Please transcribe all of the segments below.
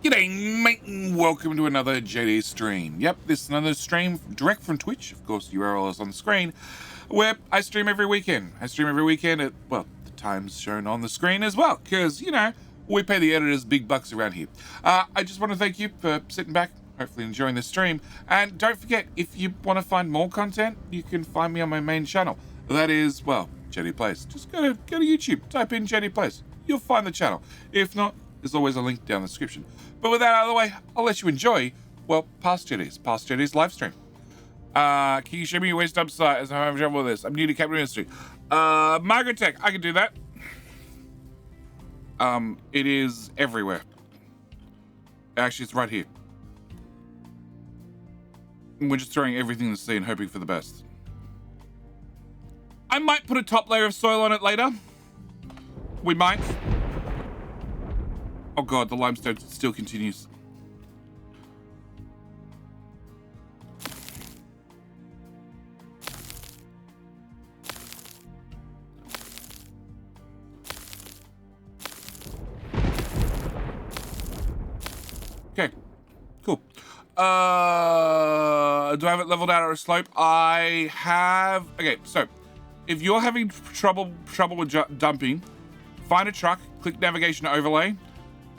G'day, mate, and welcome to another JD stream. Yep, this is another stream direct from Twitch. Of course, the URL is on the screen, where I stream every weekend. I stream every weekend at, well, the times shown on the screen as well, because, you know, we pay the editors big bucks around here. I just want to thank you for sitting back, hopefully enjoying the stream. And don't forget, if you want to find more content, you can find me on my main channel. That is, well, JD Plays. Just go to YouTube, type in JD Plays. You'll find the channel. If not, there's always a link down in the description. But with that out of the way, I'll let you enjoy, well, past JD's live stream. Can you show me your waste dump site as I'm having trouble with this? I'm new to capital industry. Margaret Tech, I can do that. It is everywhere. Actually, it's right here. We're just throwing everything in the sea and hoping for the best. I might put a top layer of soil on it later. We might. Oh god, the limestone still continues. Okay, cool. Do I have it leveled out or a slope? I have. Okay, so if you're having trouble with dumping, find a truck, click navigation overlay,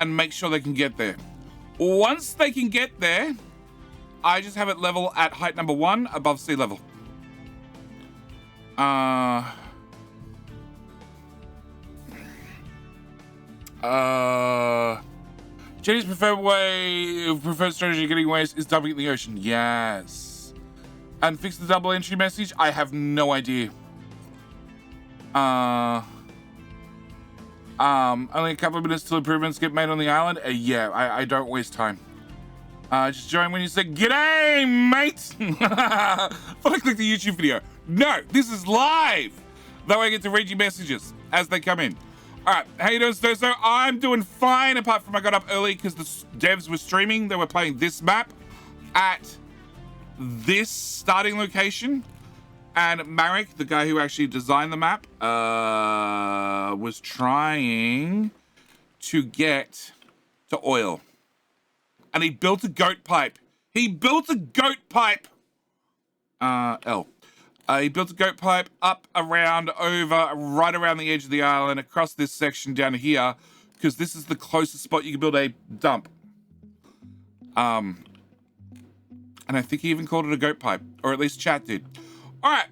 and make sure they can get there. Once they can get there, I just have it level at height number 1 above sea level. Jenny's preferred strategy of getting waste is dumping in the ocean. Yes. And fix the double entry message? I have no idea. Only a couple of minutes till improvements get made on the island. Yeah, I don't waste time. Just join when you say, "G'day, mate!" Thought I clicked the YouTube video. No, this is live. That way I get to read your messages as they come in. All right, how you doing, Stoso? I'm doing fine, apart from I got up early because the devs were streaming. They were playing this map at this starting location. And Marek, the guy who actually designed the map, was trying to get to oil. And he built a goat pipe. He built a goat pipe. He built a goat pipe up around, over, right around the edge of the island, across this section down here, because this is the closest spot you can build a dump. And I think he even called it a goat pipe, or at least chat did. All right.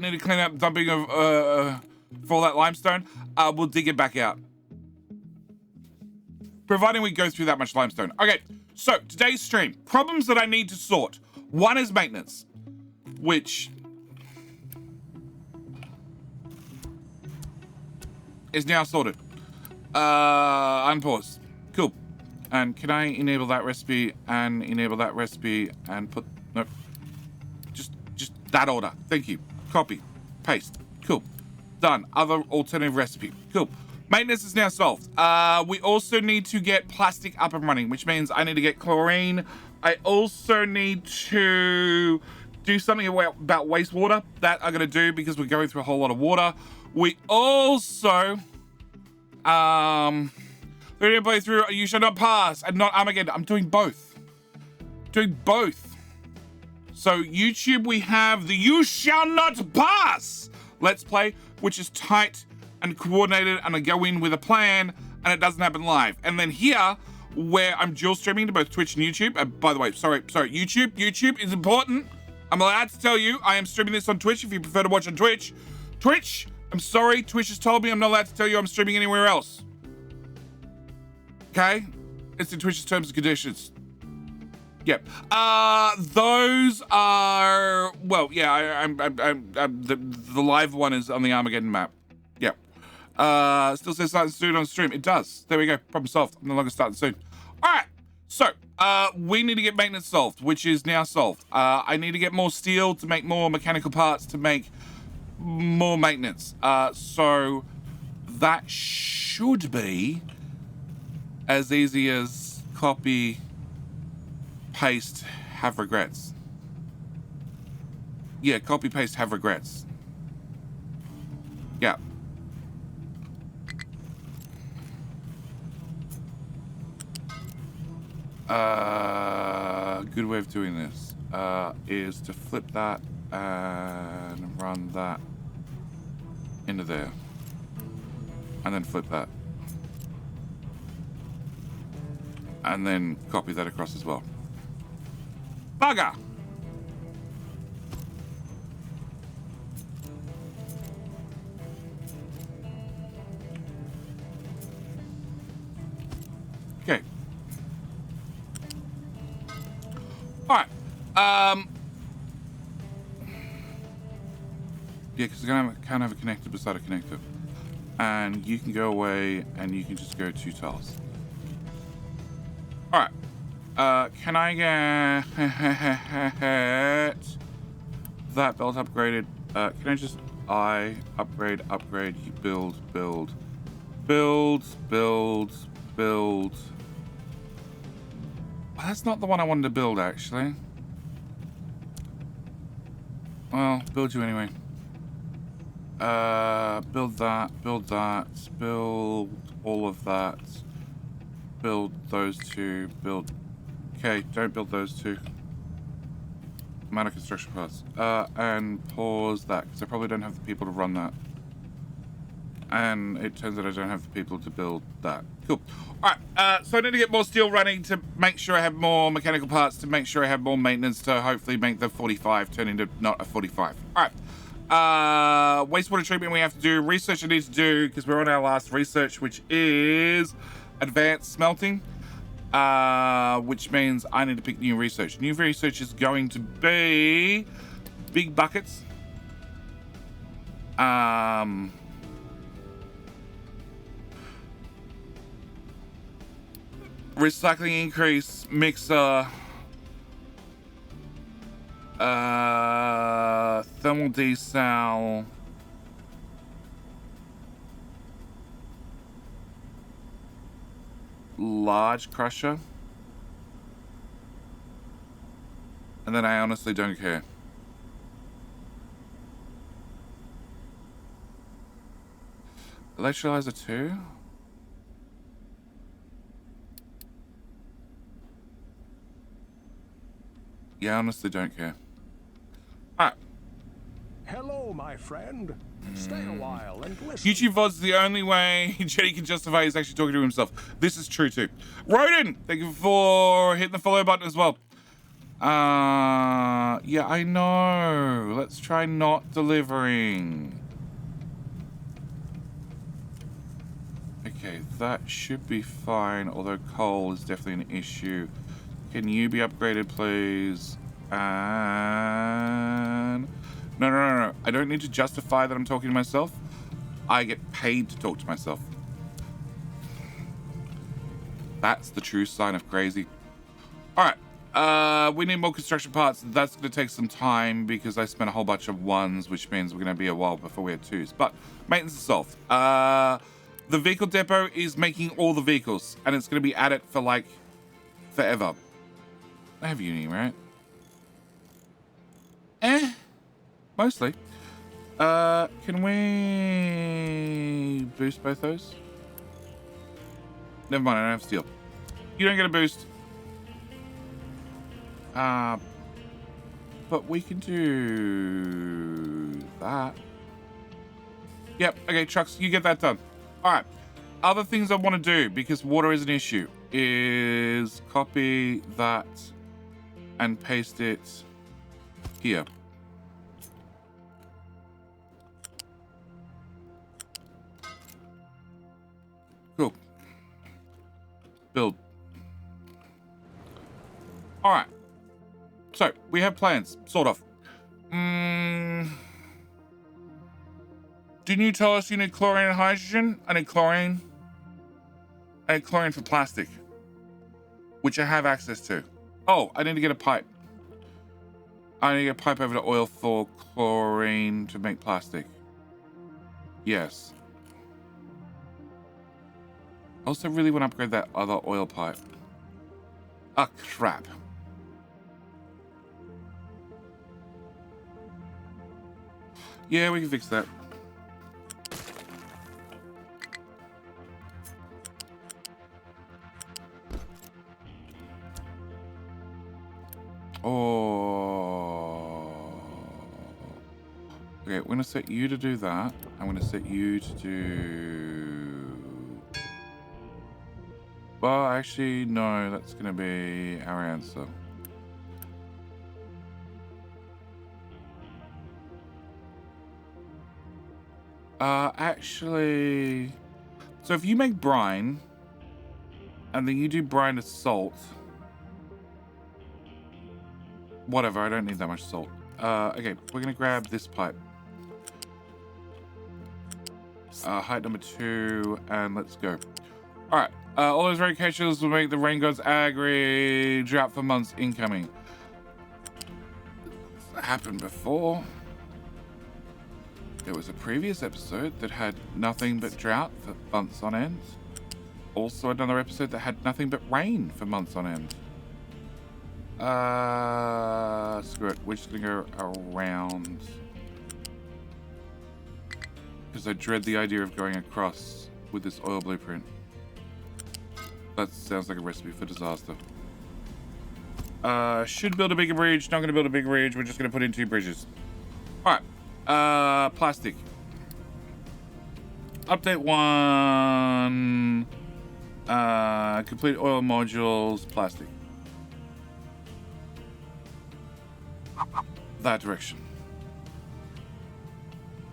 Need to clean up dumping of for all that limestone. We'll dig it back out, providing we go through that much limestone. Okay. So today's stream, problems that I need to sort. One is maintenance, which is now sorted. Unpause. Cool. And can I enable that recipe and enable that recipe and put nope. Just that order. Thank you. Copy. Paste. Cool. Done. Other alternative recipe. Cool. Maintenance is now solved. We also need to get plastic up and running, which means I need to get chlorine. I also need to do something about wastewater. That I'm going to do because we're going through a whole lot of water. We also... We're going to play through You Shall Not Pass and not Armageddon. I'm doing both. Doing both. So YouTube, we have the You Shall Not Pass Let's Play, which is tight and coordinated, and I go in with a plan, and it doesn't happen live. And then here, where I'm dual streaming to both Twitch and YouTube. By the way, sorry, YouTube is important. I'm allowed to tell you, I am streaming this on Twitch if you prefer to watch on Twitch. Twitch, I'm sorry, Twitch has told me I'm not allowed to tell you I'm streaming anywhere else. Okay? It's in Twitch's terms and conditions. Yep. Those are, well, yeah, the live one is on the Armageddon map. Yep. Still says starting soon on stream. It does. There we go. Problem solved. I'm no longer starting soon. All right. So, we need to get maintenance solved, which is now solved. I need to get more steel to make more mechanical parts to make more maintenance. So that should be as easy as copy, paste, have regrets. Yeah, copy, paste, have regrets. Yeah. Good way of doing this is to flip that and run that into there. And then flip that. And then copy that across as well. Bugger! Okay. Alright. Yeah, because I can't have a connector beside a connector. And you can go away and you can just go 2 tiles. Alright. Can I get that belt upgraded? Can I just upgrade, you build. Oh, that's not the one I wanted to build, actually. Well, build you anyway. Build that, build all of that. Build those 2, build... Okay, don't build those 2. I'm out of construction parts. And pause that, because I probably don't have the people to run that. And it turns out I don't have the people to build that. Cool. Alright, so I need to get more steel running to make sure I have more mechanical parts, to make sure I have more maintenance, to hopefully make the 45 turn into not a 45. Alright. Wastewater treatment we have to do. Research I need to do, because we're on our last research, which is advanced smelting. Which means I need to pick new research. New research is going to be big buckets. Recycling increase, mixer, thermal desal, large crusher, and then I honestly don't care. Electrolyzer 2. Yeah, I honestly don't care. Alright. Hello, my friend. Stay a while and listen. YouTube VODs is the only way Jetty can justify he's actually talking to himself. This is true too. Rodin, thank you for hitting the follow button as well. Yeah, I know. Let's try not delivering. Okay, that should be fine, although coal is definitely an issue. Can you be upgraded, please? And... No. I don't need to justify that I'm talking to myself. I get paid to talk to myself. That's the true sign of crazy. Alright. We need more construction parts. That's going to take some time because I spent a whole bunch of 1s, which means we're going to be a while before we have 2s. But maintenance is solved. The vehicle depot is making all the vehicles, and it's going to be at it for, like, forever. I have uni, right? Mostly. Can we boost both those? Never mind, I don't have steel. You don't get a boost. But we can do that. Yep, okay, trucks, you get that done. Alright. Other things I want to do, because water is an issue, is copy that and paste it here. Cool. Build. Alright. So, we have plans, sort of. Didn't you tell us you need chlorine and hydrogen? I need chlorine. I need chlorine for plastic, which I have access to. Oh, I need to get a pipe. I need to get a pipe over to oil for chlorine to make plastic. Yes. I also really want to upgrade that other oil pipe. Ah, crap. Yeah, we can fix that. Oh. Okay, we're going to set you to do that. I'm going to set you to do... Well, actually, no, that's going to be our answer. Actually... So if you make brine, and then you do brine to salt... Whatever, I don't need that much salt. Okay, we're going to grab this pipe. Height number 2, and let's go. Alright, all those variations will make the rain gods angry. Drought for months incoming. That happened before. There was a previous episode that had nothing but drought for months on end. Also another episode that had nothing but rain for months on end. Screw it. We're just gonna go around. Because I dread the idea of going across with this oil blueprint. That sounds like a recipe for disaster. Should build a bigger bridge. Not gonna build a big bridge. We're just gonna put in 2 bridges. Alright. Plastic. Update 1. Complete oil modules. Plastic. That direction.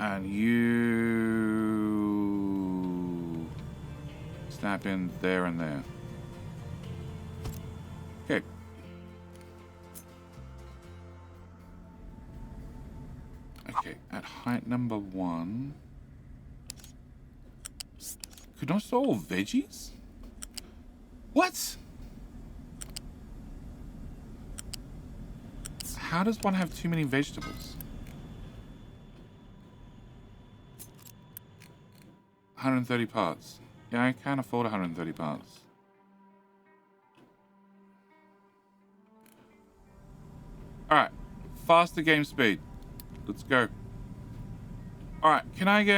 And you snap in there and there. Okay. Okay, at height number 1. Could I store all veggies? What? How does one have too many vegetables? 130 parts. Yeah, I can't afford 130 parts. Alright. Faster game speed. Let's go. Alright, can I get...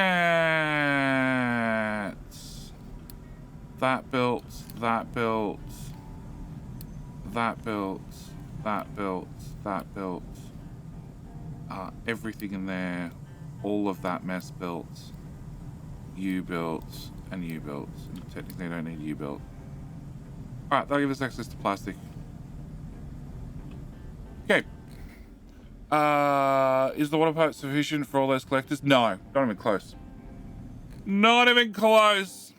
that built, that built, that built, that built, that built. Everything in there. All of that mess built. You built, and you built. And technically I don't need you built. Alright, that'll give us access to plastic. Okay. Is the water pipe sufficient for all those collectors? No, not even close. Not even close.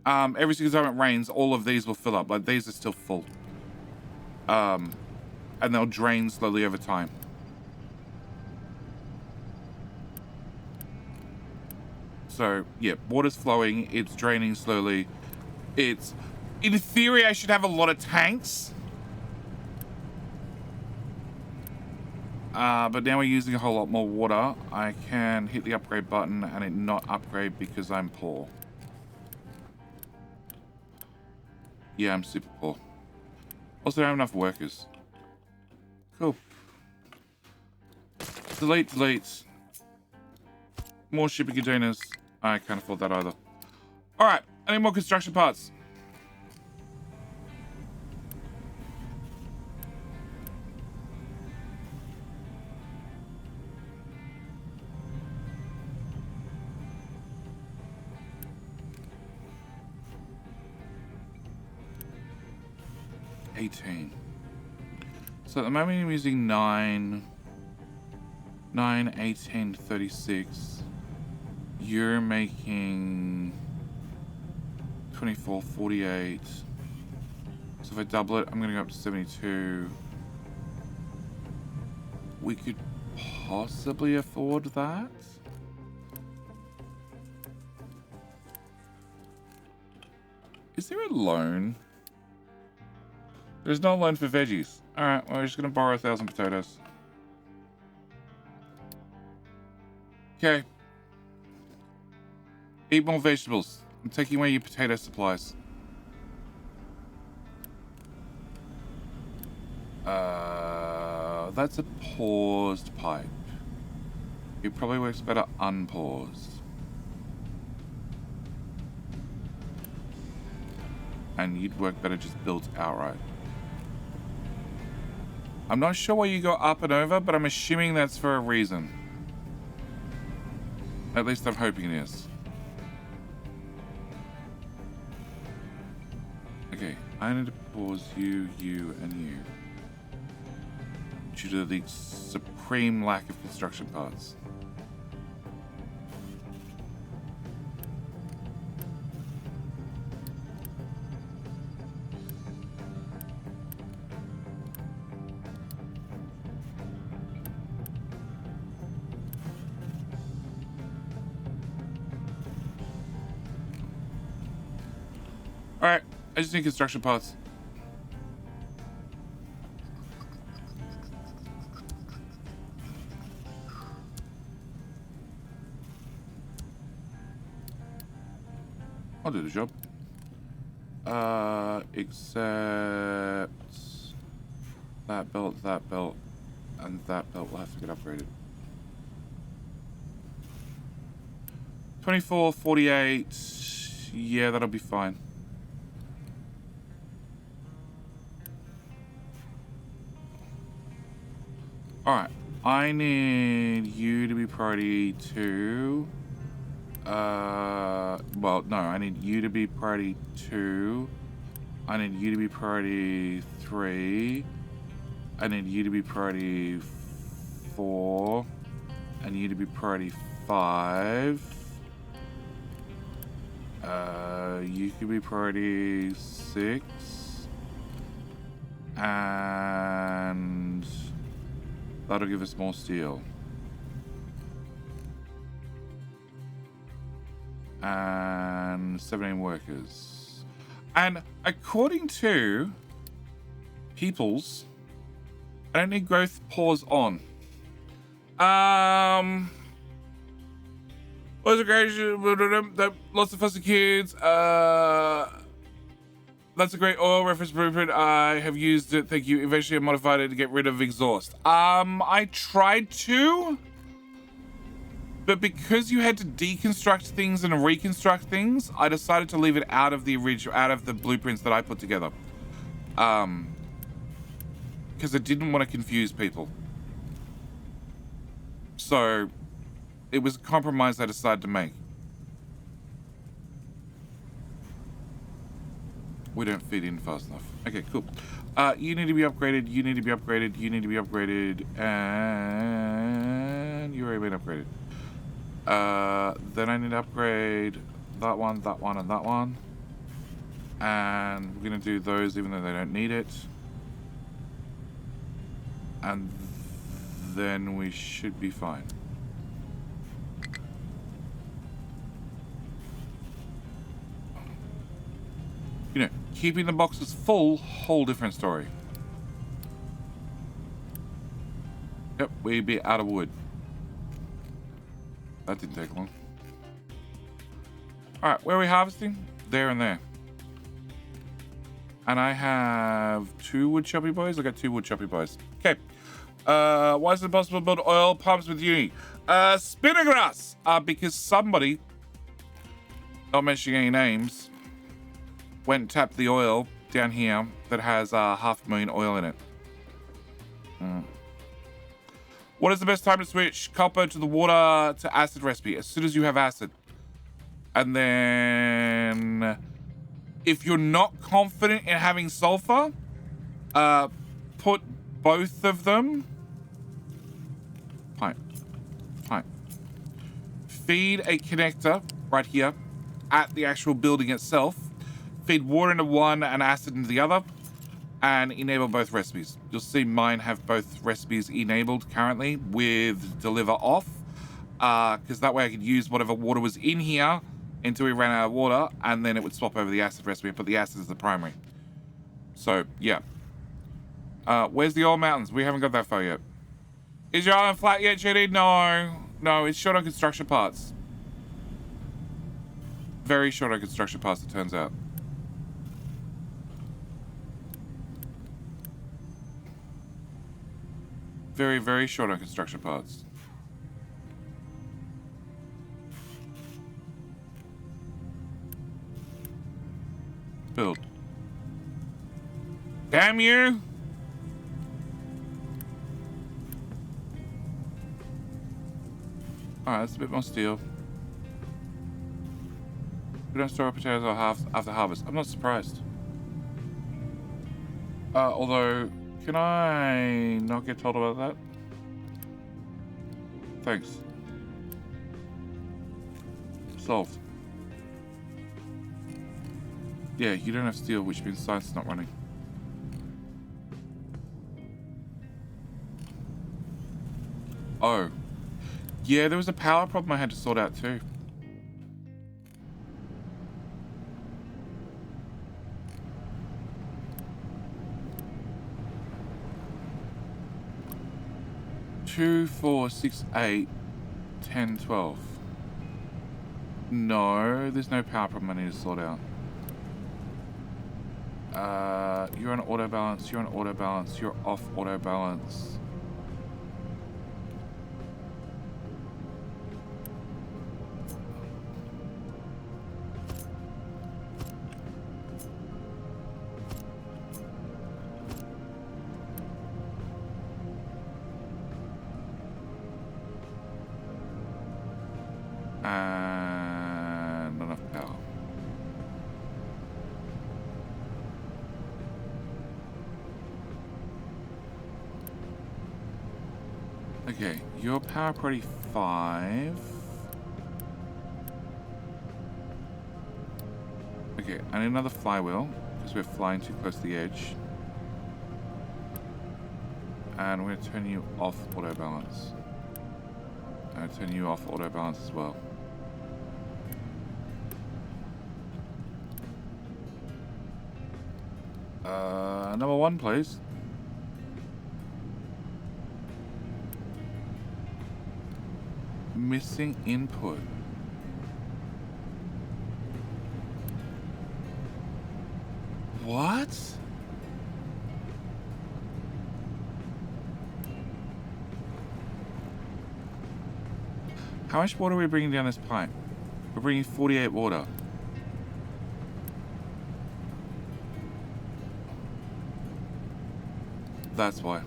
Every single time it rains, all of these will fill up. Like, these are still full. And they'll drain slowly over time. So, yeah, water's flowing, it's draining slowly. It's... In theory, I should have a lot of tanks. But now we're using a whole lot more water. I can hit the upgrade button and it not upgrade because I'm poor. Yeah, I'm super poor. Also, I don't have enough workers. Cool. Delete, delete. More shipping containers. I can't afford that either. Alright, I need more construction parts. So at the moment I'm using 9, 18, 36. You're making 24, 48. So if I double it, I'm going to go up to 72. We could possibly afford that. Is there a loan? There's no loan for veggies. Alright, well, we're just going to borrow 1,000 potatoes. Okay. Eat more vegetables. I'm taking away your potato supplies. That's a paused pipe. It probably works better unpaused. And you'd work better just built outright. I'm not sure why you go up and over, but I'm assuming that's for a reason. At least I'm hoping it is. Okay, I need to pause you, and you. Due to the supreme lack of construction parts. Alright, I just need construction parts. I'll do the job. Except that belt, and that belt will have to get upgraded. 24, 48. Yeah, that'll be fine. Alright, I need you to be priority 2. Well, no, I need you to be priority 2. I need you to be priority 3. I need you to be priority 4. And you to be priority 5. You could be priority 6. And that'll give us more steel. And 17 workers. And according to Peoples, I don't need growth pause on. Lots of lots of fussy kids. That's a great oil reference blueprint. I have used it. Thank you. Eventually I modified it to get rid of exhaust. I tried to, but because you had to deconstruct things and reconstruct things, I decided to leave it out of the original, out of the blueprints that I put together. Because I didn't want to confuse people. So it was a compromise I decided to make. We don't feed in fast enough. Okay, cool. You need to be upgraded, you need to be upgraded, you need to be upgraded, and you already been upgraded. Then I need to upgrade that one, and that one. And we're gonna do those even though they don't need it. And then we should be fine. You know, keeping the boxes full, whole different story. Yep, we'd be out of wood. That didn't take long. Alright, where are we harvesting? There and there. And I have 2 wood choppy boys. I got 2 wood choppy boys. Okay. Why is it possible to build oil pumps with uni? Spinnergrass! Because somebody, not mentioning any names, went and tapped the oil down here that has 500,000 oil in it. What is the best time to switch copper to the water to acid recipe? As soon as you have acid. And then if you're not confident in having sulfur, put both of them. Fine. Feed a connector right here at the actual building itself. Feed water into one and acid into the other, and enable both recipes. You'll see mine have both recipes enabled currently with deliver off, because that way I could use whatever water was in here until we ran out of water, and then it would swap over the acid recipe and put the acid as the primary. So, yeah. Where's the oil mountains? We haven't got that far yet. Is your island flat yet, JD? No, it's short on construction parts. Very short on construction parts, it turns out. Very, very short on construction parts. Build. Damn you! Alright, that's a bit more steel. We don't store potatoes after harvest. I'm not surprised. Although, can I not get told about that? Thanks. Solved. Yeah, you don't have steel, which means science is not running. Oh. Yeah, there was a power problem I had to sort out too. Two, 4, 6, 8, 10, 12. No, there's no power problem I need to sort out. You're on auto balance, you're on auto balance, you're off auto balance. And not enough power. Okay, your power priority 5. Okay, I need another flywheel because we're flying too close to the edge. And we're going to turn you off auto balance. And turn you off auto balance as well. Number 1, please. Missing input. What? How much water are we bringing down this pipe? We're bringing 48 water. That's why.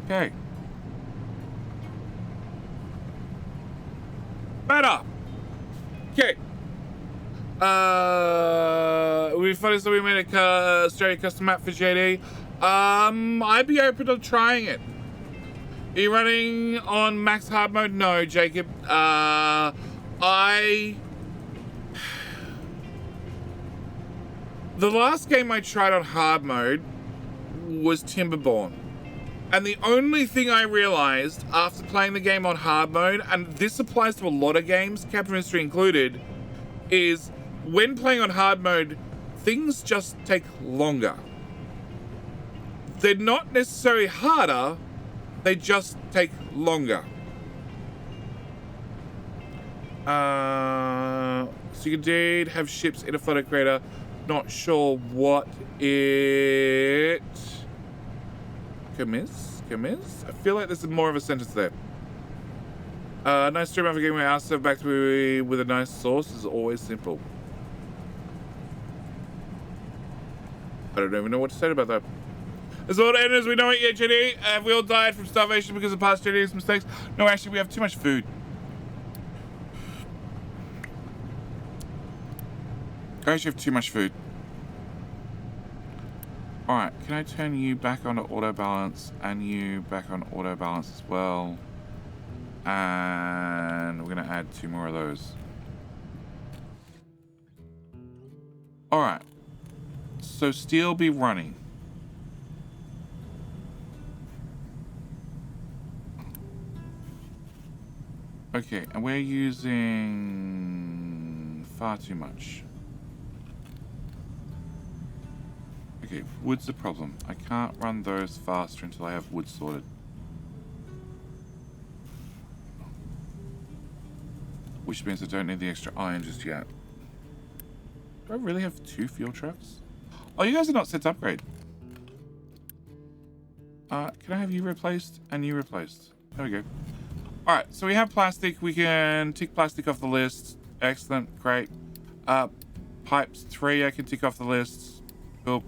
Okay. Better. Okay. We found that we made a straight custom map for JD. I'd be open to trying it. Are you running on max hard mode? No, Jacob. The last game I tried on hard mode was Timberborn. And the only thing I realized after playing the game on hard mode, and this applies to a lot of games, Captain Mystery included, is when playing on hard mode, things just take longer. They're not necessarily harder, they just take longer. So you can indeed have ships in a photo creator. Not sure what it commits. I feel like there's more of a sentence there. Nice stream after getting my ass stuff back to me with a nice sauce is always simple. I don't even know what to say about that. As well, as we know it yet, JD. Have we all died from starvation because of past JD's mistakes? No, actually, we have too much food. I actually have too much food. Alright, can I turn you back onto auto balance and you back on auto balance as well? And we're going to add 2 more of those. Alright. So steel be running. Okay, and we're using far too much. Okay, wood's the problem. I can't run those faster until I have wood sorted. Which means I don't need the extra iron just yet. Do I really have 2 fuel trucks? Oh, you guys are not set to upgrade. Can I have you replaced and you replaced? There we go. Alright, so we have plastic. We can tick plastic off the list. Excellent, great. Pipes 3 I can tick off the list. Cool.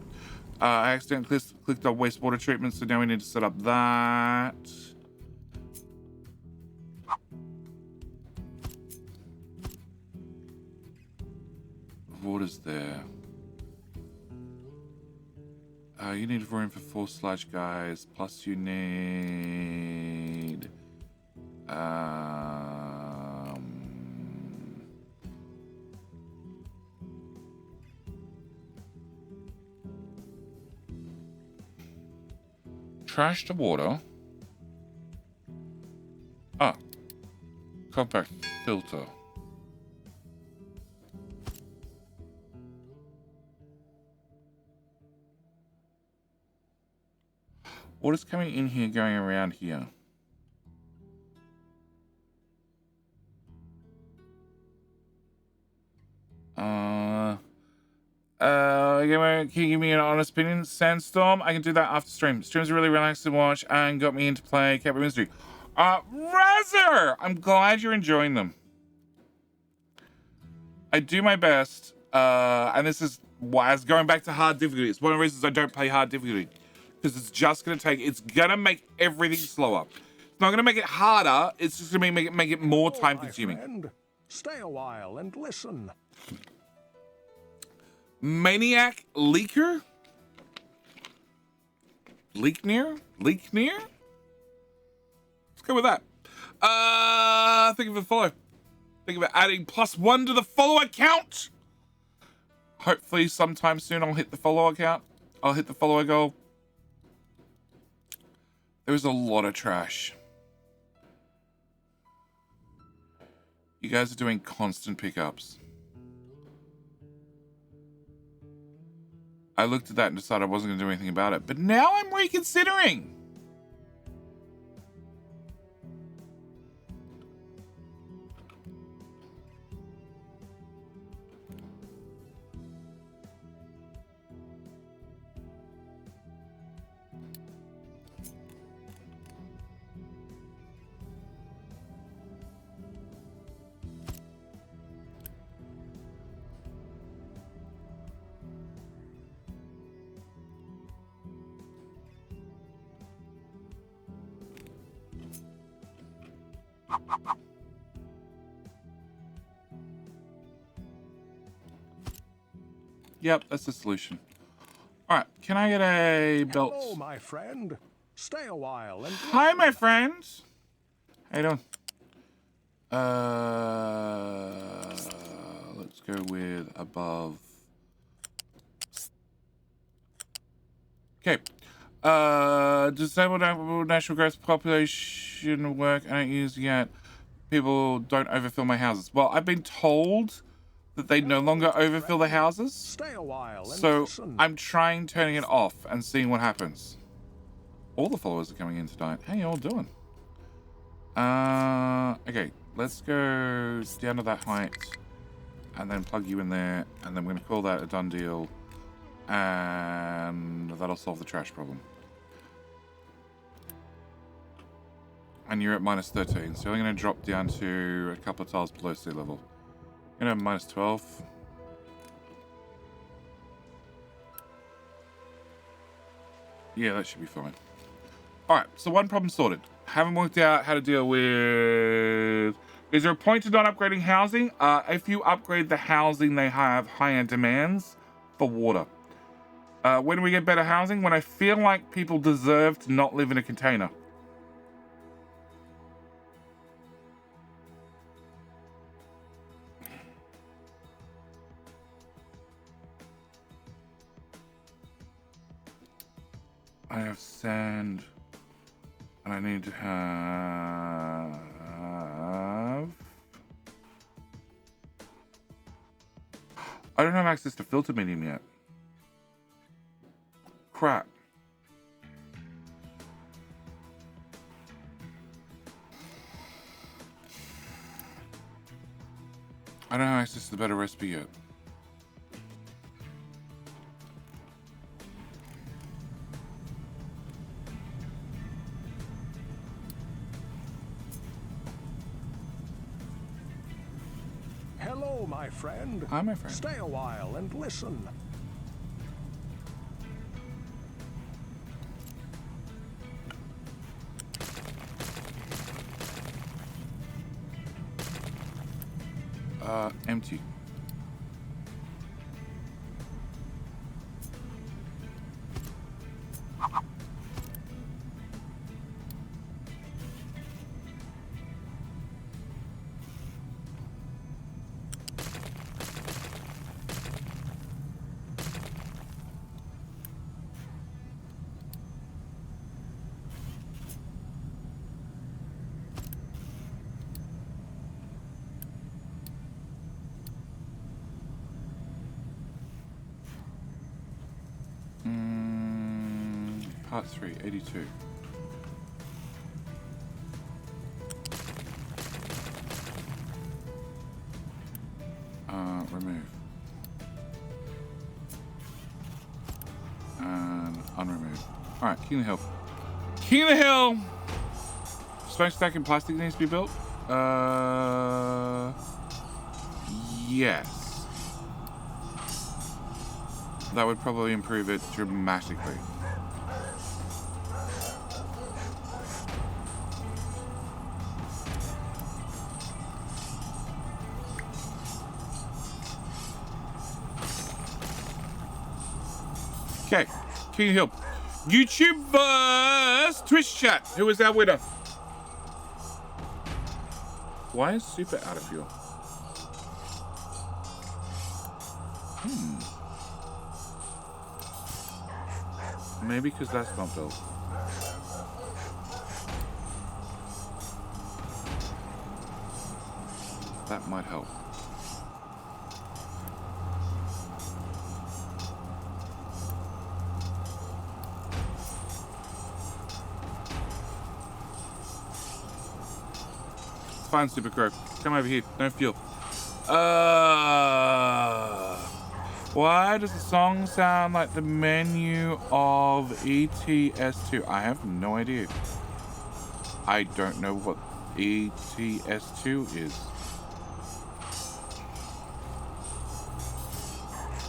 I accidentally clicked on wastewater treatment, so now we need to set up that. Water's there. You need room for 4 sludge guys, plus you need... trash to water. Compact filter. Water's coming in here, going around here. Can you give me an honest opinion? Sandstorm? I can do that after stream. Streams are really relaxing to watch and got me into play Capital Mystery. Razzer! I'm glad you're enjoying them. I do my best, and this is why I was going back to hard difficulty. It's one of the reasons I don't play hard difficulty. Because it's just going to take, it's going to make everything slower. It's not going to make it harder, it's just going to make it more time consuming. Friend, stay a while and listen. Maniac Leaker? Leaknear? Let's go with that. Think of a follow. Think of adding +1 to the follower count. Hopefully sometime soon I'll hit the follower count. I'll hit the follower goal. There's a lot of trash. You guys are doing constant pickups. I looked at that and decided I wasn't going to do anything about it. But now I'm reconsidering. Yep, that's the solution. All right, can I get a belt? Hello, my friend. Stay a while and... Hi, my friend. How you doing? Let's go with above. Okay. Disabled national growth population work. I don't use yet. People don't overfill my houses. Well, I've been told that they no longer overfill the houses. Stay a while and so listen. I'm trying turning it off and seeing what happens. All the followers are coming in tonight. How you all doing? Okay, let's go down to that height and then plug you in there, and then we're gonna call that a done deal, and that'll solve the trash problem. And you're at -13, so I'm gonna drop down to a couple of tiles below sea level. I'm gonna have -12. Yeah, that should be fine. Alright, so one problem sorted. Haven't worked out how to deal with... Is there a point to not upgrading housing? If you upgrade the housing, they have higher demands for water. When do we get better housing? When I feel like people deserve to not live in a container. I have sand, and I need to have... I don't have access to filter medium yet. Crap. I don't have access to the better recipe yet. Hello, my friend. Hi, my friend. Stay a while and listen. Empty. Part 3, 82. Remove. And unremove. Alright, King of the Hill. King of the Hill! Smokestack and plastic needs to be built? Yes. That would probably improve it dramatically. Okay, King Hill. YouTube vs Twitch chat. Who is our winner? Why is Super out of fuel? Maybe because that's not built. That might help. It's fine, Super Crow. Come over here. No fuel. Why does the song sound like the menu of ETS2? I have no idea. I don't know what ETS2 is.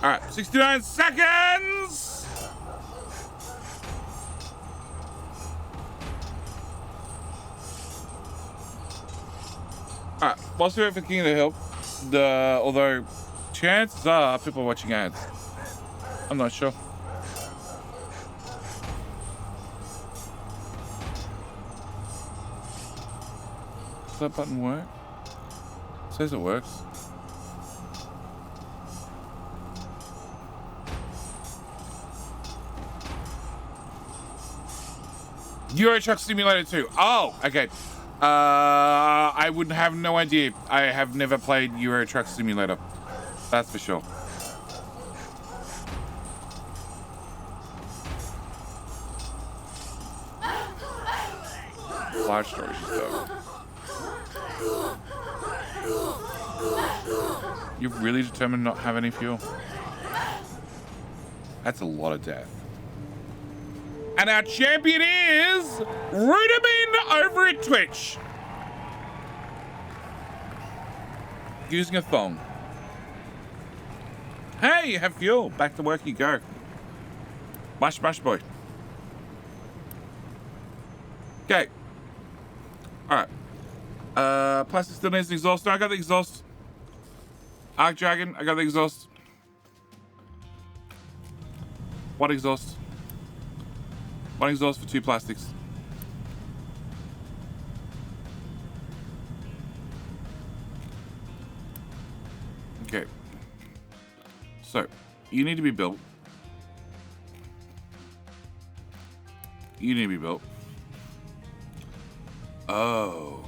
Alright, 69 seconds! Alright, whilst we wait for King of the Hill, although chances are people are watching ads. I'm not sure. Does that button work? It says it works. Euro Truck Simulator 2. Oh, okay. I would have no idea. I have never played Euro Truck Simulator. That's for sure. Large storage though. You're really determined not to have any fuel? That's a lot of death. And our champion is Rudimin over at Twitch. Using a thong. Hey, you have fuel. Back to work you go. Mush, mush, boy. Okay. Alright. Plastic still needs an exhaust. No, I got the exhaust. Arc Dragon, I got the exhaust. One exhaust. One exhaust for 2 plastics. Okay. So, you need to be built. You need to be built. Oh.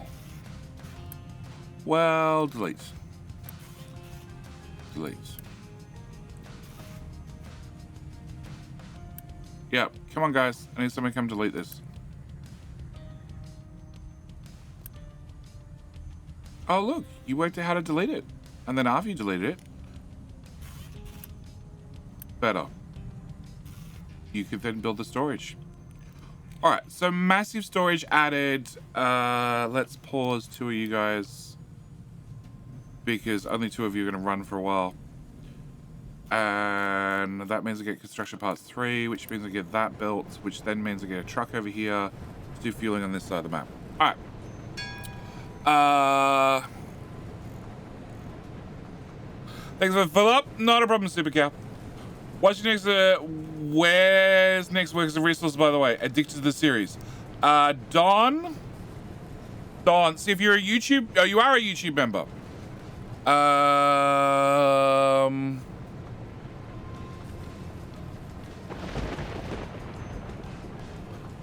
Well, delete. Delete. Yeah, come on guys. I need someone to come delete this. Oh look, you worked out how to delete it. And then after you deleted it, better. You could then build the storage. Alright, so massive storage added. Let's pause 2 of you guys, because only 2 of you are going to run for a while. And that means I get construction parts 3, which means I get that built, which then means I get a truck over here to do fueling on this side of the map. Alright. Thanks for the fill up. Not a problem, Super Cow. What's your next, where's next works of resources, by the way? Addicted to the series. Don, see if you're a YouTube, oh, you are a YouTube member.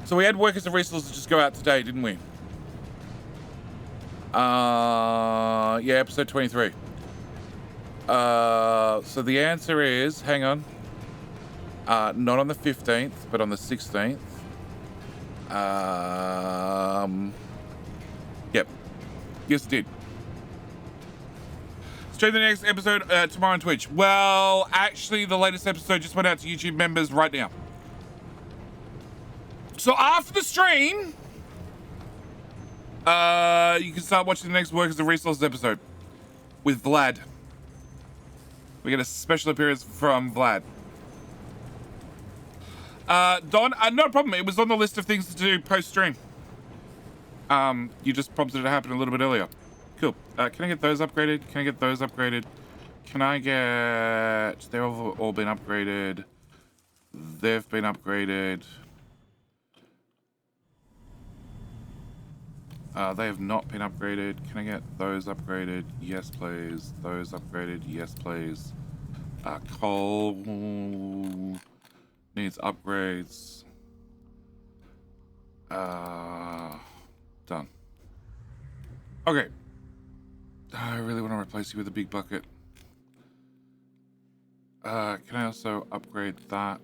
So we had workers of resources just go out today, didn't we? Yeah, episode 23. So the answer is, hang on. Not on the 15th, but on the 16th. Yep. Yes, it did. Stream the next episode tomorrow on Twitch. Well, actually, the latest episode just went out to YouTube members right now. So after the stream, you can start watching the next Workers of Resources episode with Vlad. We get a special appearance from Vlad. Don, no problem. It was on the list of things to do post-stream. You just prompted it to happen a little bit earlier. Cool. Can I get those upgraded? Can I get those upgraded? Can I get... They've all been upgraded. They've been upgraded. They have not been upgraded. Can I get those upgraded? Yes, please. Those upgraded? Yes, please. Coal needs upgrades. Done. Okay. I really want to replace you with a big bucket. Can I also upgrade that?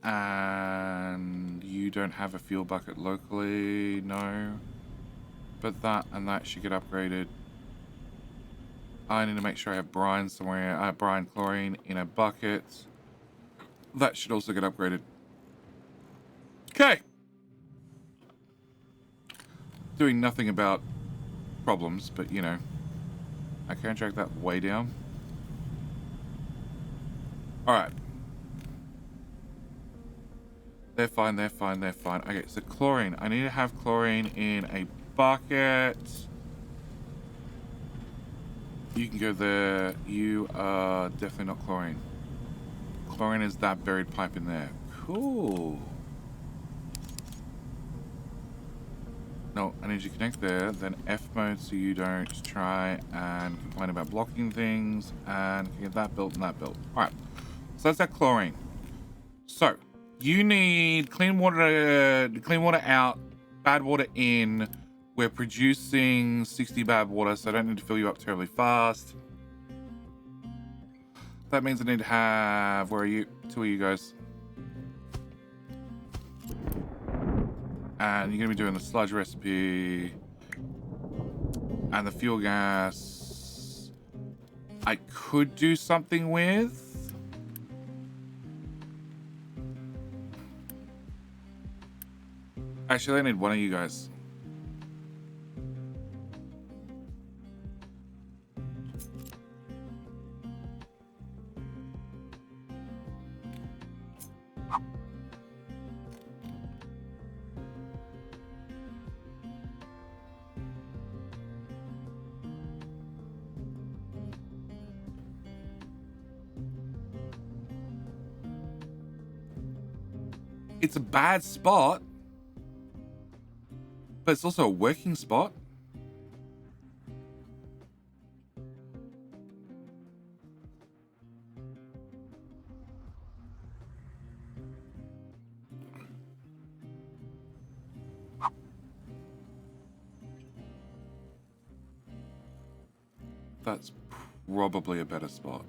And you don't have a fuel bucket locally, no. But that and that should get upgraded. I need to make sure I have brine somewhere, brine chlorine in a bucket. That should also get upgraded. Okay. Doing nothing about problems, but you know, I can drag that way down. All right. They're fine, they're fine, they're fine. Okay, so chlorine. I need to have chlorine in a bucket. You can go there. You are definitely not chlorine. Chlorine is that buried pipe in there. Cool. No, I need you to connect there. Then F mode so you don't try and complain about blocking things. And can get that built and that built. Alright. So that's that chlorine. So you need clean water out, bad water in. We're producing 60 bad water, so I don't need to fill you up terribly fast. That means I need to have, where are you? Two of you guys. And you're gonna be doing the sludge recipe and the fuel gas. I could do something with. Actually, I need one of you guys. It's a bad spot, but it's also a working spot. That's probably a better spot.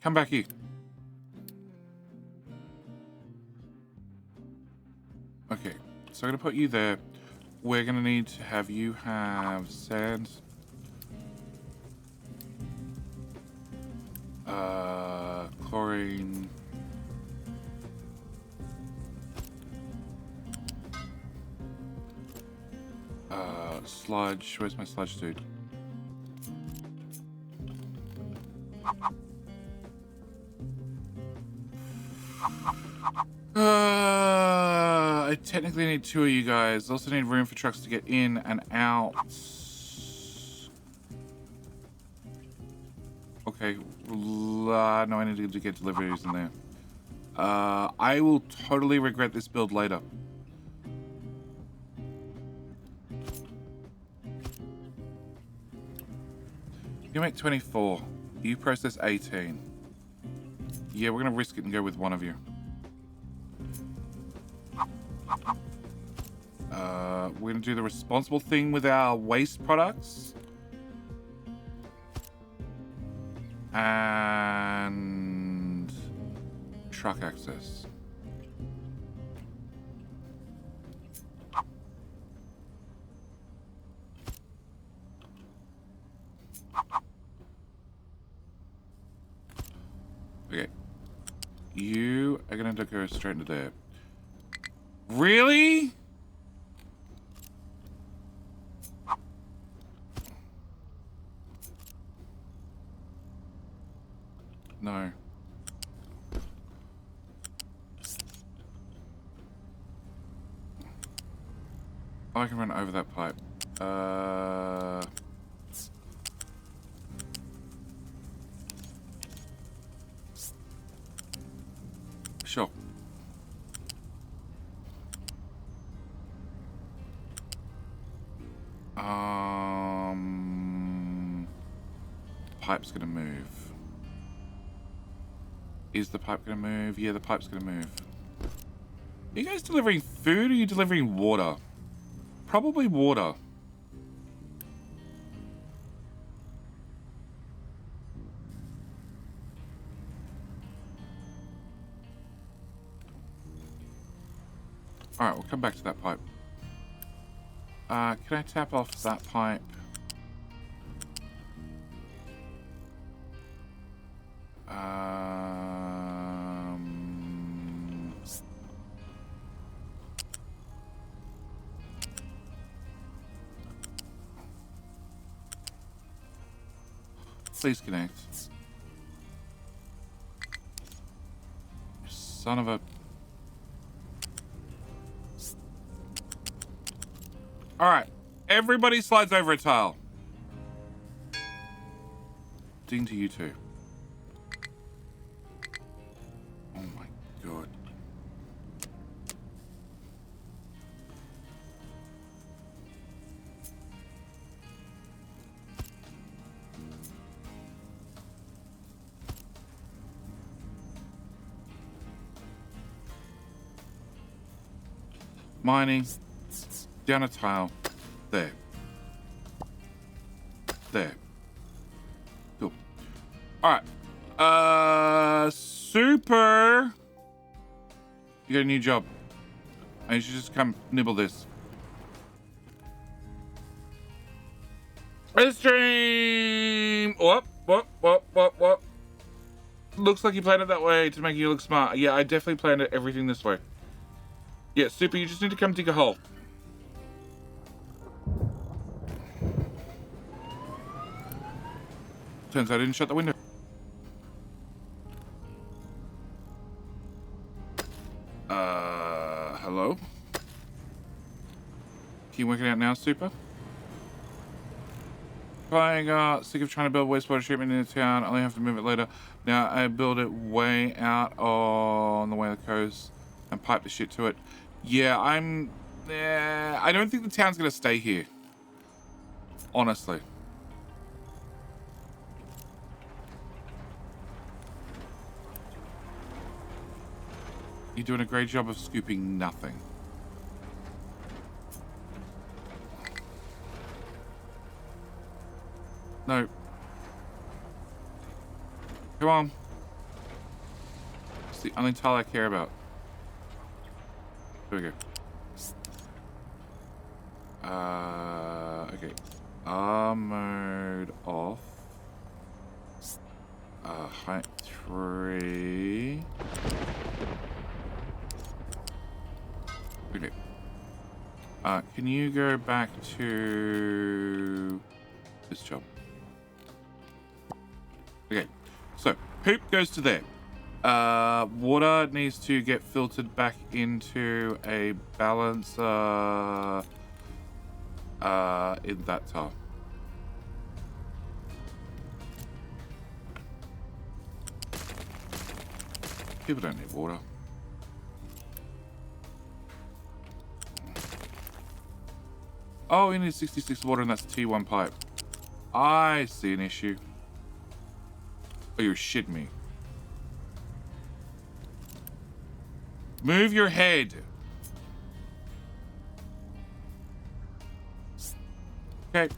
Come back here. Okay, so I'm gonna put you there. We're gonna need to have you have sand. Chlorine. Sludge. Where's my sludge, dude? I technically need 2 of you guys. Also need room for trucks to get in and out. Okay. No, I need to get deliveries in there. I will totally regret this build later. You make 24. You process 18. Yeah, we're gonna risk it and go with one of you. We're gonna do the responsible thing with our waste products. And truck access. Okay. You are gonna go straight into there. Really? No. I can run over that pipe. Sure. Pipe's gonna move. Is the pipe gonna move? Yeah, the pipe's gonna move. Are you guys delivering food or are you delivering water? Probably water. Alright, we'll come back to that pipe. Can I tap off that pipe? Please connect. Son of a... Alright. Everybody slides over a tile. Ding to you too. Oh my god. Mining. Down a tile. There. There. Cool. Alright. Super. You got a new job. And you should just come nibble this. Stream! What? Looks like you planned it that way to make you look smart. Yeah, I definitely planned it everything this way. Yeah, Super, you just need to come dig a hole. Turns out I didn't shut the window. Hello? Can you work it out now, Super? I sick of trying to build wastewater treatment in the town. I only have to move it later. Now I build it way out on the way to the coast and pipe the shit to it. Yeah, I don't think the town's gonna stay here. Honestly. You're doing a great job of scooping nothing. No. Come on. It's the only tile I care about. Here we go. Okay. R mode off. Height 3. Okay. Can you go back to this job? Okay, so poop goes to there. Water needs to get filtered back into a balancer in that tile. People don't need water. Oh, you need 66 water and that's T1 pipe. I see an issue. Oh, you're shitting me. Move your head. Okay.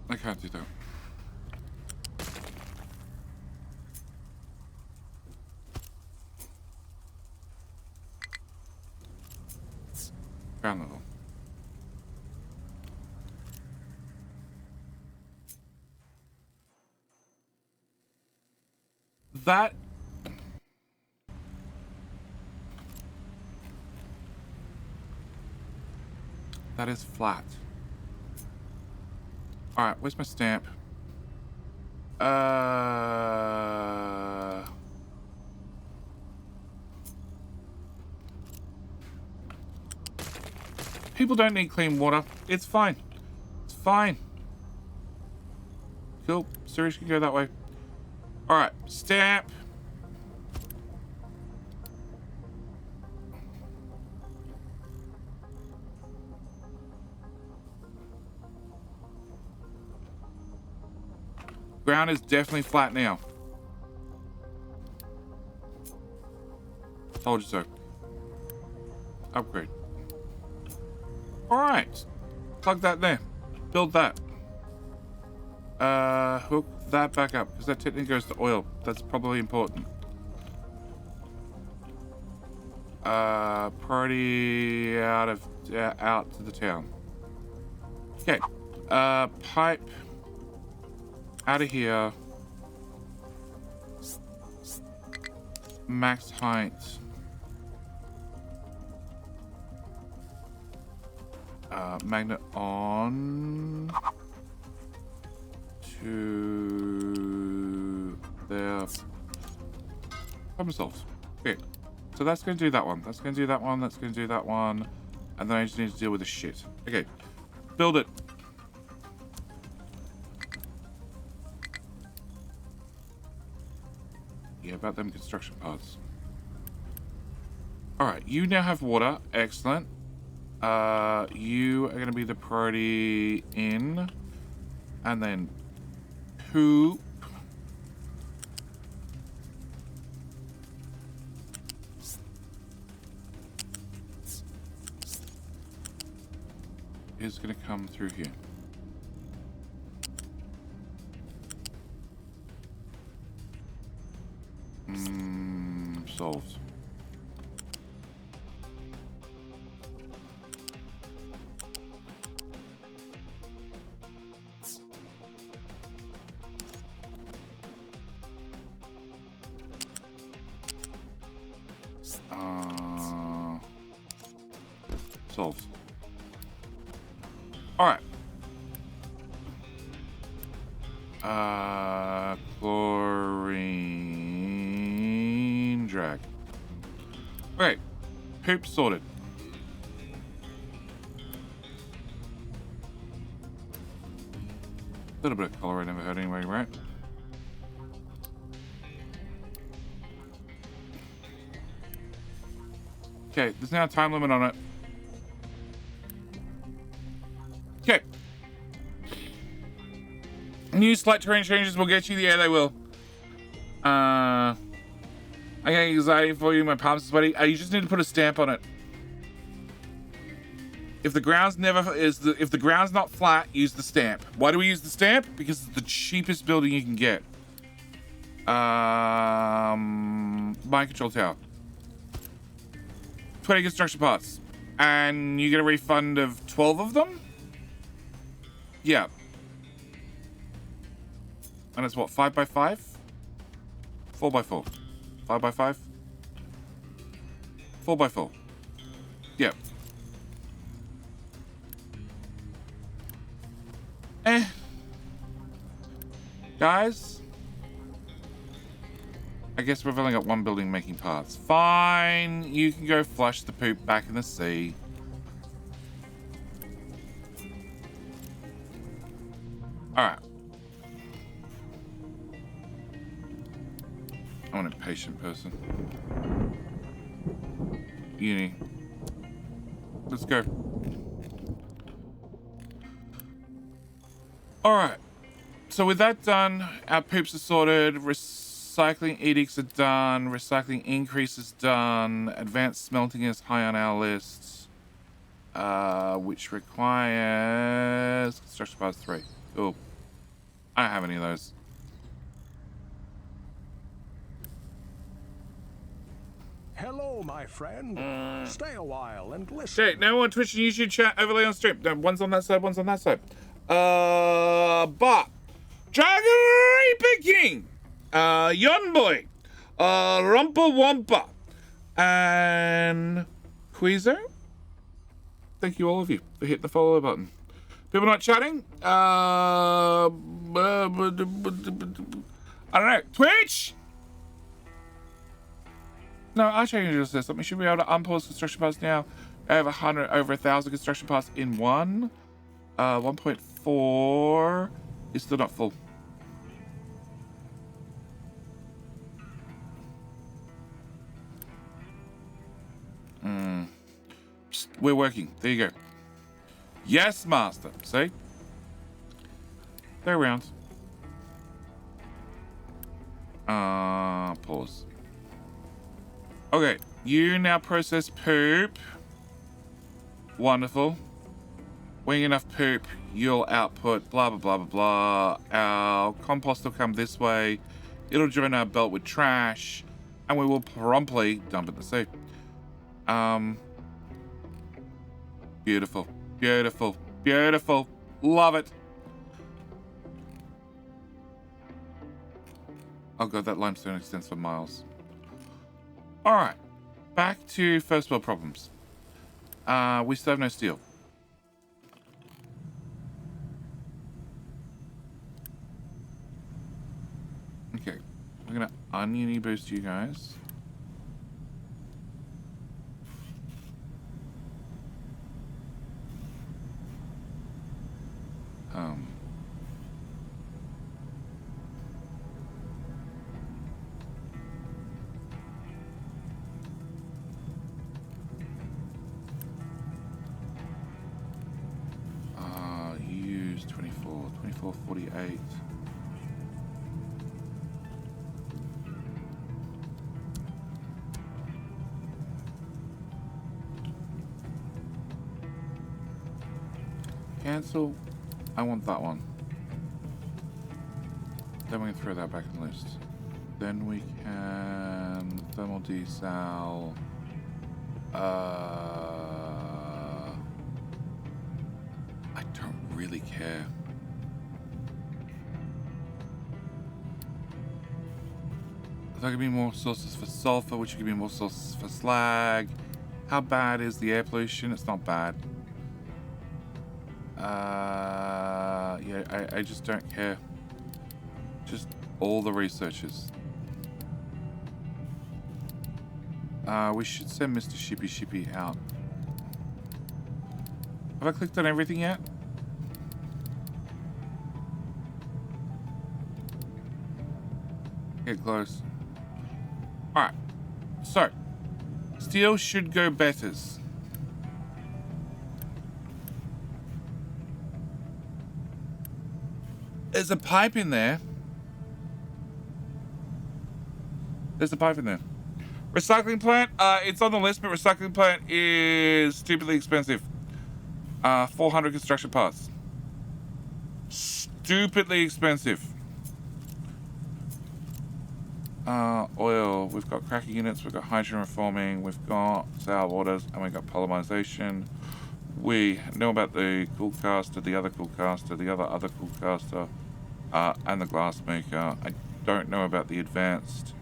I can't do that. Ground level. That is flat. All right, where's my stamp? People don't need clean water. It's fine. It's fine. Cool. Sewage can go that way. All right, stamp. Ground is definitely flat now. Told you so. Upgrade. Alright. Plug that there. Build that. Hook that back up, because that technically goes to oil. That's probably important. Priority out to the town. Okay. Pipe out of here. Max height. Magnet on to there. Problem solved. Okay. So that's going to do that one. That's going to do that one. That's going to do that one. And then I just need to deal with the shit. Okay. Build it. Yeah, about them construction parts. Alright, you now have water. Excellent. You are going to be the priority in. And then poop. Is going to come through here. Solved. Solved. All right. Chlorine drag. Okay. Poop sorted. A little bit of color I never heard anyway, right? Okay, there's now a time limit on it. Okay. New slight terrain changes will get you. Yeah, they will. I got anxiety for you. My palms are sweaty. You just need to put a stamp on it. If the ground's if the ground's not flat, use the stamp. Why do we use the stamp? Because it's the cheapest building you can get. Mind control tower. 20 construction parts. And you get a refund of 12 of them? Yeah. And it's what, 5x5? 4x4. 5x5? 4x4. Yeah. Guys, I guess we've only got one building making parts. Fine, you can go flush the poop back in the sea. Alright. I'm an impatient person. Uni. Let's go. Alright. So with that done, our poops are sorted, recycling edicts are done, recycling increase is done, advanced smelting is high on our list, which requires construction parts 3. Cool. I don't have any of those. Hello, my friend. Stay a while and listen. Okay, now on Twitch and YouTube chat, overlay on stream. No, one's on that side, one's on that side. But Dragon Reaper King, Yon Boy, Rumpa Wampa, and Quizo. Thank you all of you for hitting the follow button. People not chatting? I don't know. Twitch? No, Armageddon just says something. Should be able to unpause construction parts now. I have over 1,000 construction parts in one. 1.4 is still not full. Psst, we're working. There you go. Yes, master. See? They're around. Pause. Okay, you now process poop. Wonderful. Weighing enough poop, you'll output blah, blah, blah, blah, blah. Our compost will come this way. It'll join our belt with trash, and we will promptly dump it in the sea. Beautiful, beautiful, beautiful. Love it. Oh god, that limestone extends for miles. Alright, back to first world problems. We still have no steel. Okay, we're gonna oniony boost you guys. Use 2448. Cancel. I want that one. Then we can throw that back in the list. Then we can thermal desal. I don't really care. There could be more sources for sulfur, which could be more sources for slag. How bad is the air pollution? It's not bad. Yeah, I just don't care. Just all the researchers. We should send Mr. Shippy out. Have I clicked on everything yet? Get close. Alright. So, steel should go betters. There's a pipe in there. There's a pipe in there. Recycling plant, it's on the list, but recycling plant is stupidly expensive. 400 construction parts. Stupidly expensive. Oil, we've got cracking units, we've got hydrogen reforming, we've got sour waters, and we've got polymerization. We know about the cool caster, the other cool caster, the other cool caster, and the glass maker. I don't know about the advanced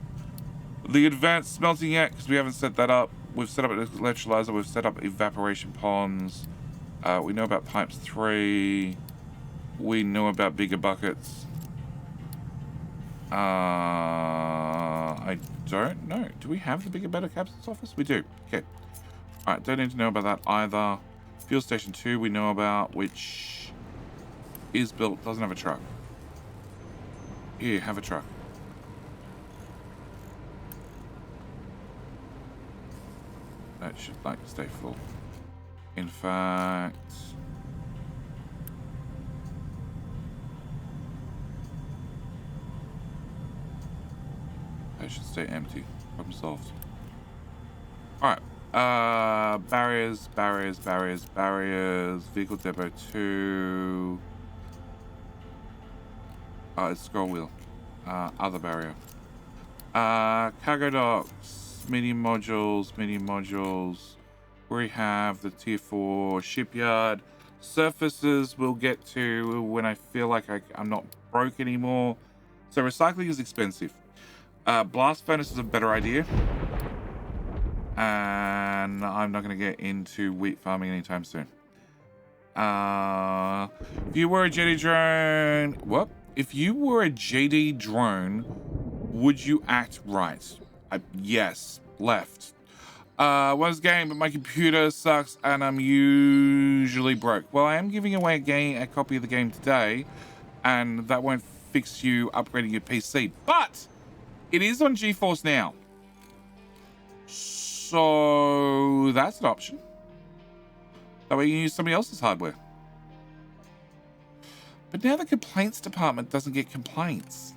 smelting yet, because we haven't set that up. We've set up an electrolyzer, we've set up evaporation ponds. We know about pipes 3. We know about bigger buckets. I I don't know. Do we have the bigger, better captain's office? We do. Okay. All right. Don't need to know about that either. Fuel station 2 we know about, which is built. Doesn't have a truck. Here, have a truck. That should like stay full. In fact, that should stay empty. Problem solved. Alright. Barriers. Vehicle depot 2. It's scroll wheel. Other barrier. Cargo docks. Medium modules. We have the tier 4 shipyard. Surfaces we'll get to when I feel like I'm not broke anymore. So recycling is expensive. Blast furnace is a better idea. And I'm not going to get into wheat farming anytime soon. If you were a JD drone... What? If you were a JD drone, would you act right? Yes. Left. What's game? But my computer sucks and I'm usually broke. Well, I am giving away a copy of the game today, and that won't fix you upgrading your PC. But it is on GeForce Now. So that's an option. That way you can use somebody else's hardware. But now the complaints department doesn't get complaints.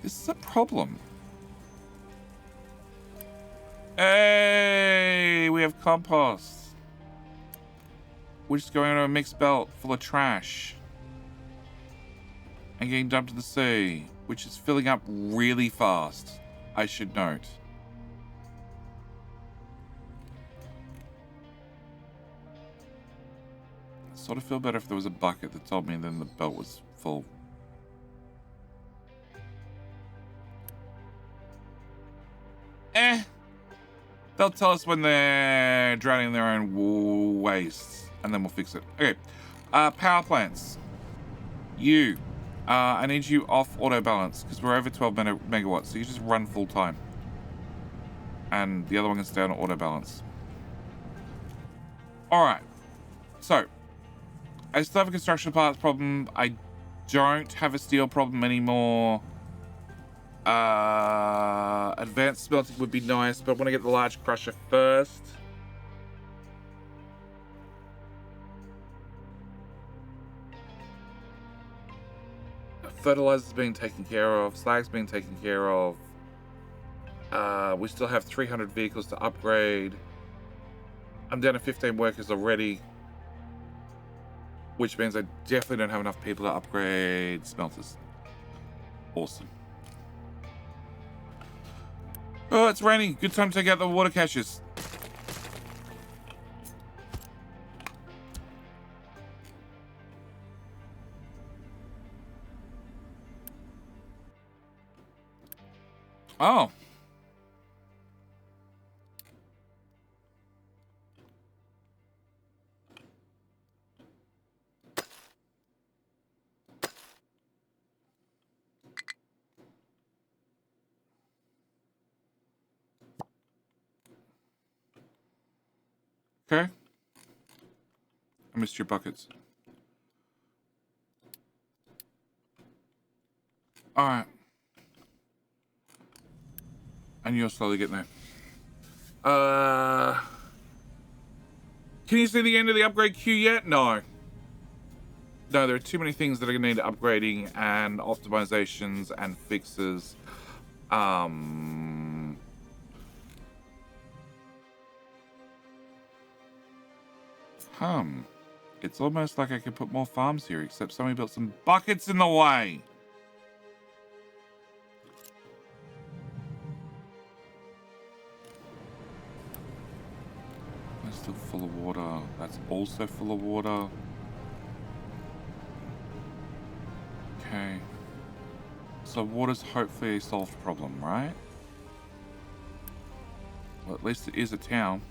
This is a problem. Hey, we have compost. We're just going on a mixed belt full of trash and getting dumped to the sea, which is filling up really fast, I should note. I sort of feel better if there was a bucket that told me then the belt was full. They'll tell us when they're drowning in their own waste, and then we'll fix it. Okay. Power plants. I need you off auto balance because we're over 12 megawatts, so you just run full time. And the other one can stay on auto balance. Alright. So, I still have a construction parts problem. I don't have a steel problem anymore. Advanced smelting would be nice, but I want to get the large crusher first. Fertilizer's being taken care of. Slag's being taken care of. We still have 300 vehicles to upgrade. I'm down to 15 workers already, which means I definitely don't have enough people to upgrade smelters. Awesome. Oh, it's raining. Good time to take out the water caches. Oh. Okay. I missed your buckets. Alright. And you're slowly getting there. Can you see the end of the upgrade queue yet? No. No, there are too many things that are going to need upgrading and optimizations and fixes. It's almost like I could put more farms here, except somebody built some buckets in the way. That's still full of water. That's also full of water. Okay. So water's hopefully a solved problem, right? Well, at least it is a town.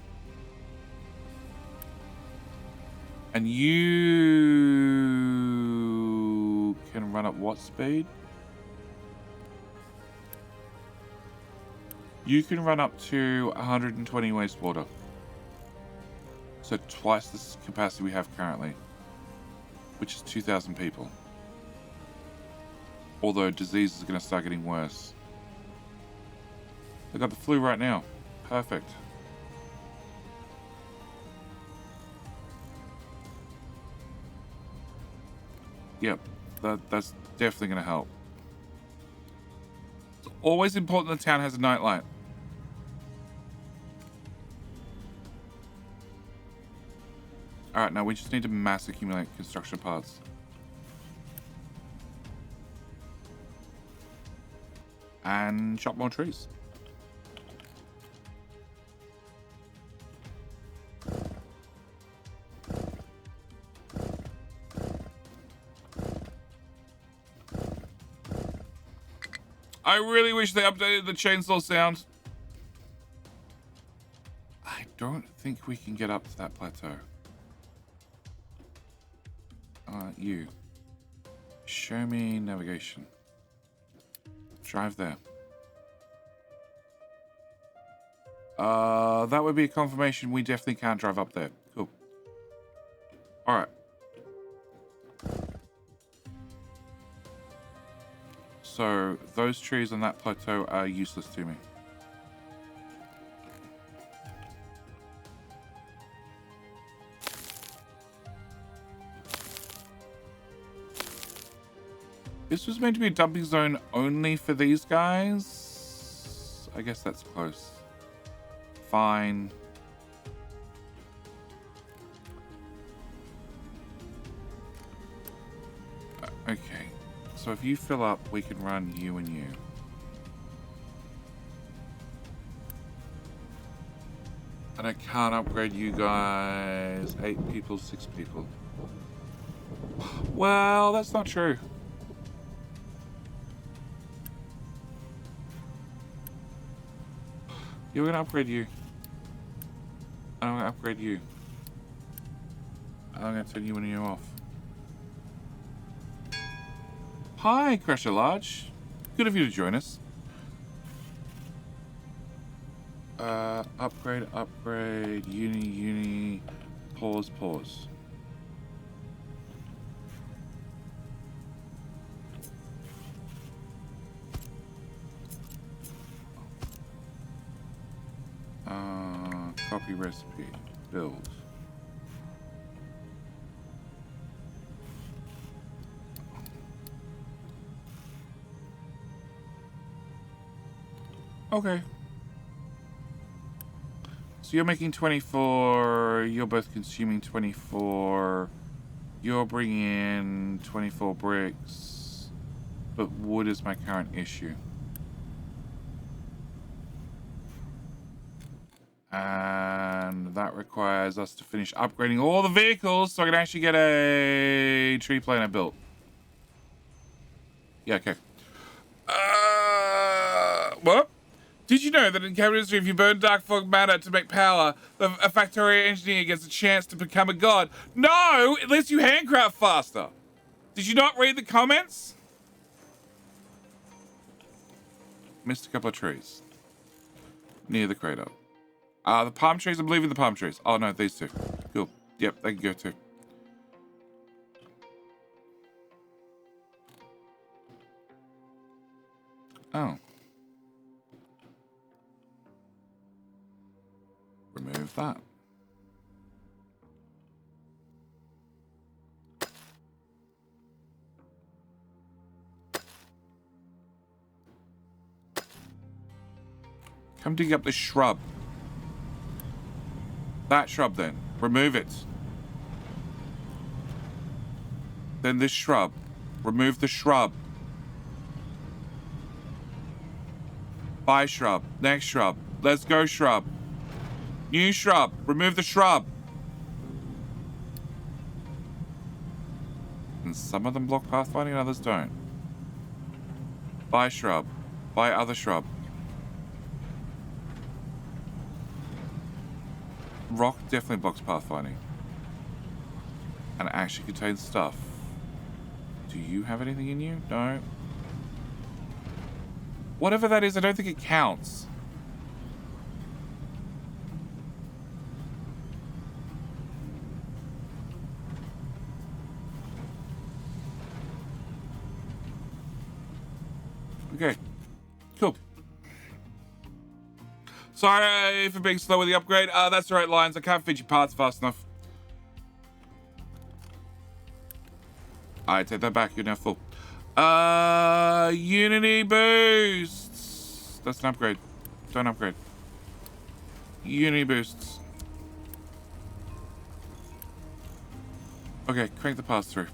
And you can run at what speed? You can run up to 120 wastewater. So twice the capacity we have currently. Which is 2,000 people. Although disease is going to start getting worse. They got the flu right now. Perfect. Yep, that's definitely going to help. It's always important the town has a nightlight. Alright, now we just need to mass accumulate construction parts. And chop more trees. I really wish they updated the chainsaw sound. I don't think we can get up to that plateau. You. Show me navigation. Drive there. That would be a confirmation we definitely can't drive up there. Cool. Alright. So, those trees on that plateau are useless to me. This was meant to be a dumping zone only for these guys. I guess that's close. Fine. Okay. So if you fill up, we can run you and you. And I can't upgrade you guys. 8 people, 6 people. Well, that's not true. Yeah, we're gonna upgrade you. And I'm gonna upgrade you. And I'm gonna turn you and you off. Hi, Crusher Large. Good of you to join us. Upgrade, uni, pause. Copy recipe, build. Okay. So you're making 24, you're both consuming 24, you're bringing in 24 bricks, but wood is my current issue. And that requires us to finish upgrading all the vehicles so I can actually get a tree planer built. Yeah, okay. What? Did you know that in Capital Industry, if you burn dark fog matter to make power, a Factorio engineer gets a chance to become a god? No! It lets you handcraft faster. Did you not read the comments? Missed a couple of trees. Near the crater. The palm trees, I'm leaving the palm trees. Oh no, these two. Cool. Yep, they can go too. Oh. Remove that. Come dig up this shrub. That shrub then. Remove it. Then this shrub. Remove the shrub. Buy shrub. Next shrub. Let's go shrub. New shrub. Remove the shrub. And some of them block pathfinding and others don't. Buy shrub. Buy other shrub. Rock definitely blocks pathfinding. And it actually contains stuff. Do you have anything in you? No. Whatever that is, I don't think it counts. Okay. Cool. Sorry for being slow with the upgrade. That's the right lines. I can't feed you parts fast enough. I take that back. You're now full. Unity boosts. That's an upgrade. Don't upgrade. Unity boosts. Okay, crank the pass through.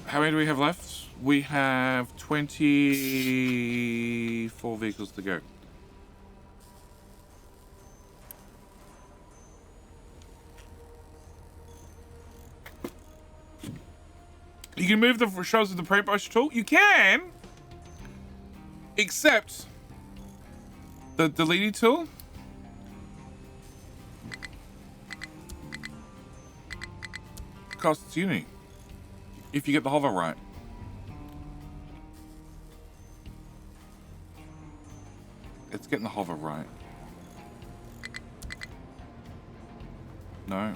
How many do we have left? We have 24 vehicles to go. You can move the shelves with the paintbrush tool. You can, except the deleting tool costs Unity if you get the hover right. It's getting the hover right. No.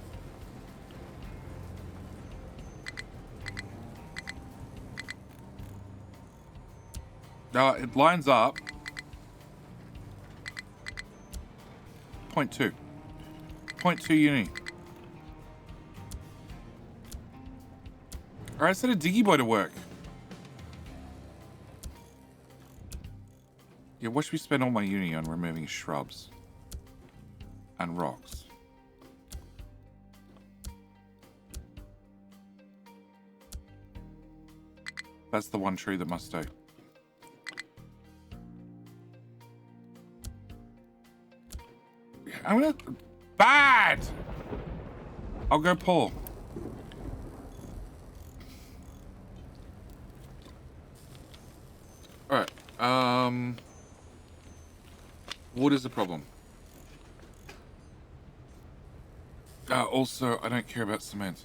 It lines up. 0.2. 0.2 Unity. Alright, set a diggy boy to work. Yeah, what should we spend all my Unity on? Removing shrubs and rocks. That's the one tree that must stay. I'm gonna... Bad! I'll go pull. Alright, what is the problem? Also, I don't care about cement.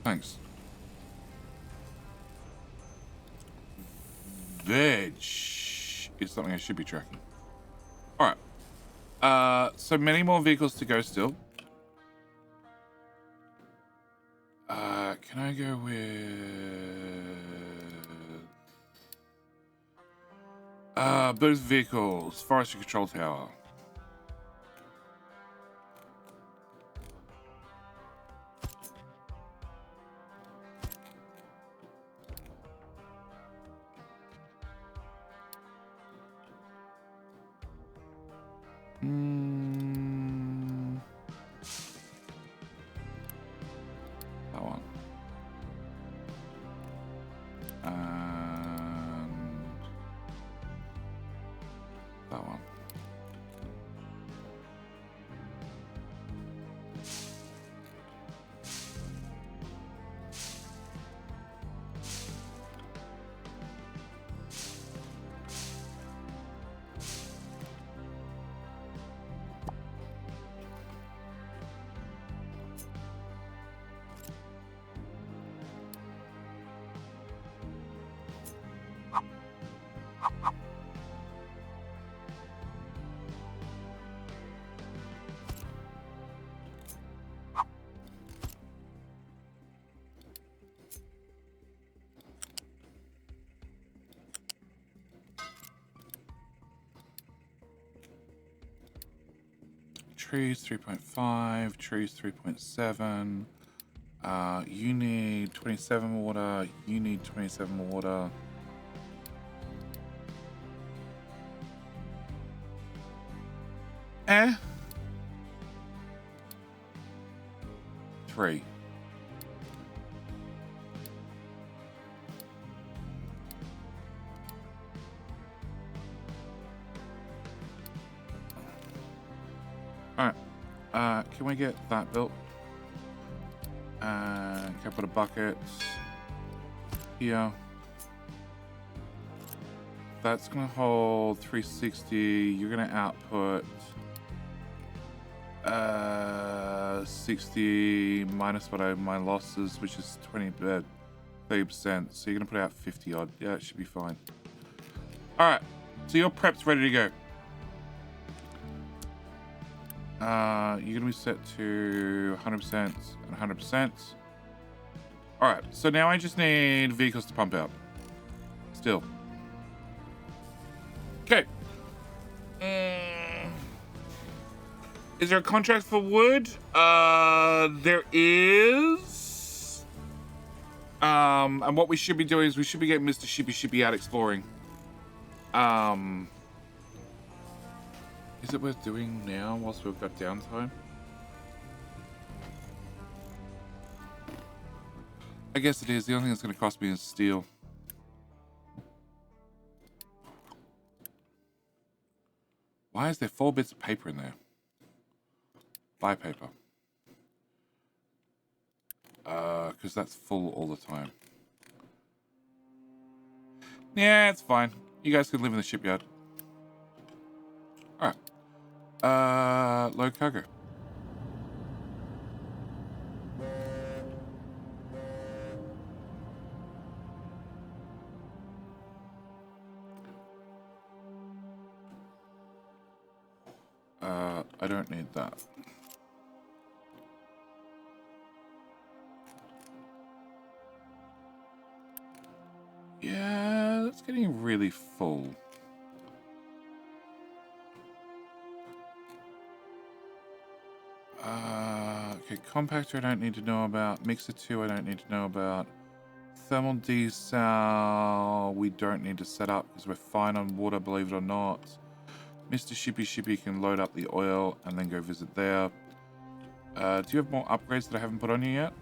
Thanks. Veg is something I should be tracking. Alright. So many more vehicles to go still. Can I go with... Boost vehicles, forestry control tower. That one. And that one. Trees 3.5, trees 3.7. You need 27 water, you need 27 water. Three. Alright, can we get that built? Can I put a bucket here? That's gonna hold 360. You're gonna output 60 minus what my losses, which is 30%. So you're gonna put out 50 odd. Yeah, it should be fine. Alright, so your prep's ready to go. You're gonna be set to 100% and 100%. All right, so now I just need vehicles to pump out. Still. Okay. Is there a contract for wood? There is. And what we should be doing is we should be getting Mr. Shippy out exploring. Is it worth doing now whilst we've got downtime? I guess it is. The only thing that's going to cost me is steel. Why is there 4 bits of paper in there? Buy paper. Because that's full all the time. Yeah, it's fine. You guys can live in the shipyard. Alright. Load cargo. I don't need that. Yeah, that's getting really full. Okay, compactor I don't need to know about. Mixer 2 I don't need to know about. Thermal desal we don't need to set up because we're fine on water, believe it or not. Mr. Shippy can load up the oil and then go visit there. Do you have more upgrades that I haven't put on you yet?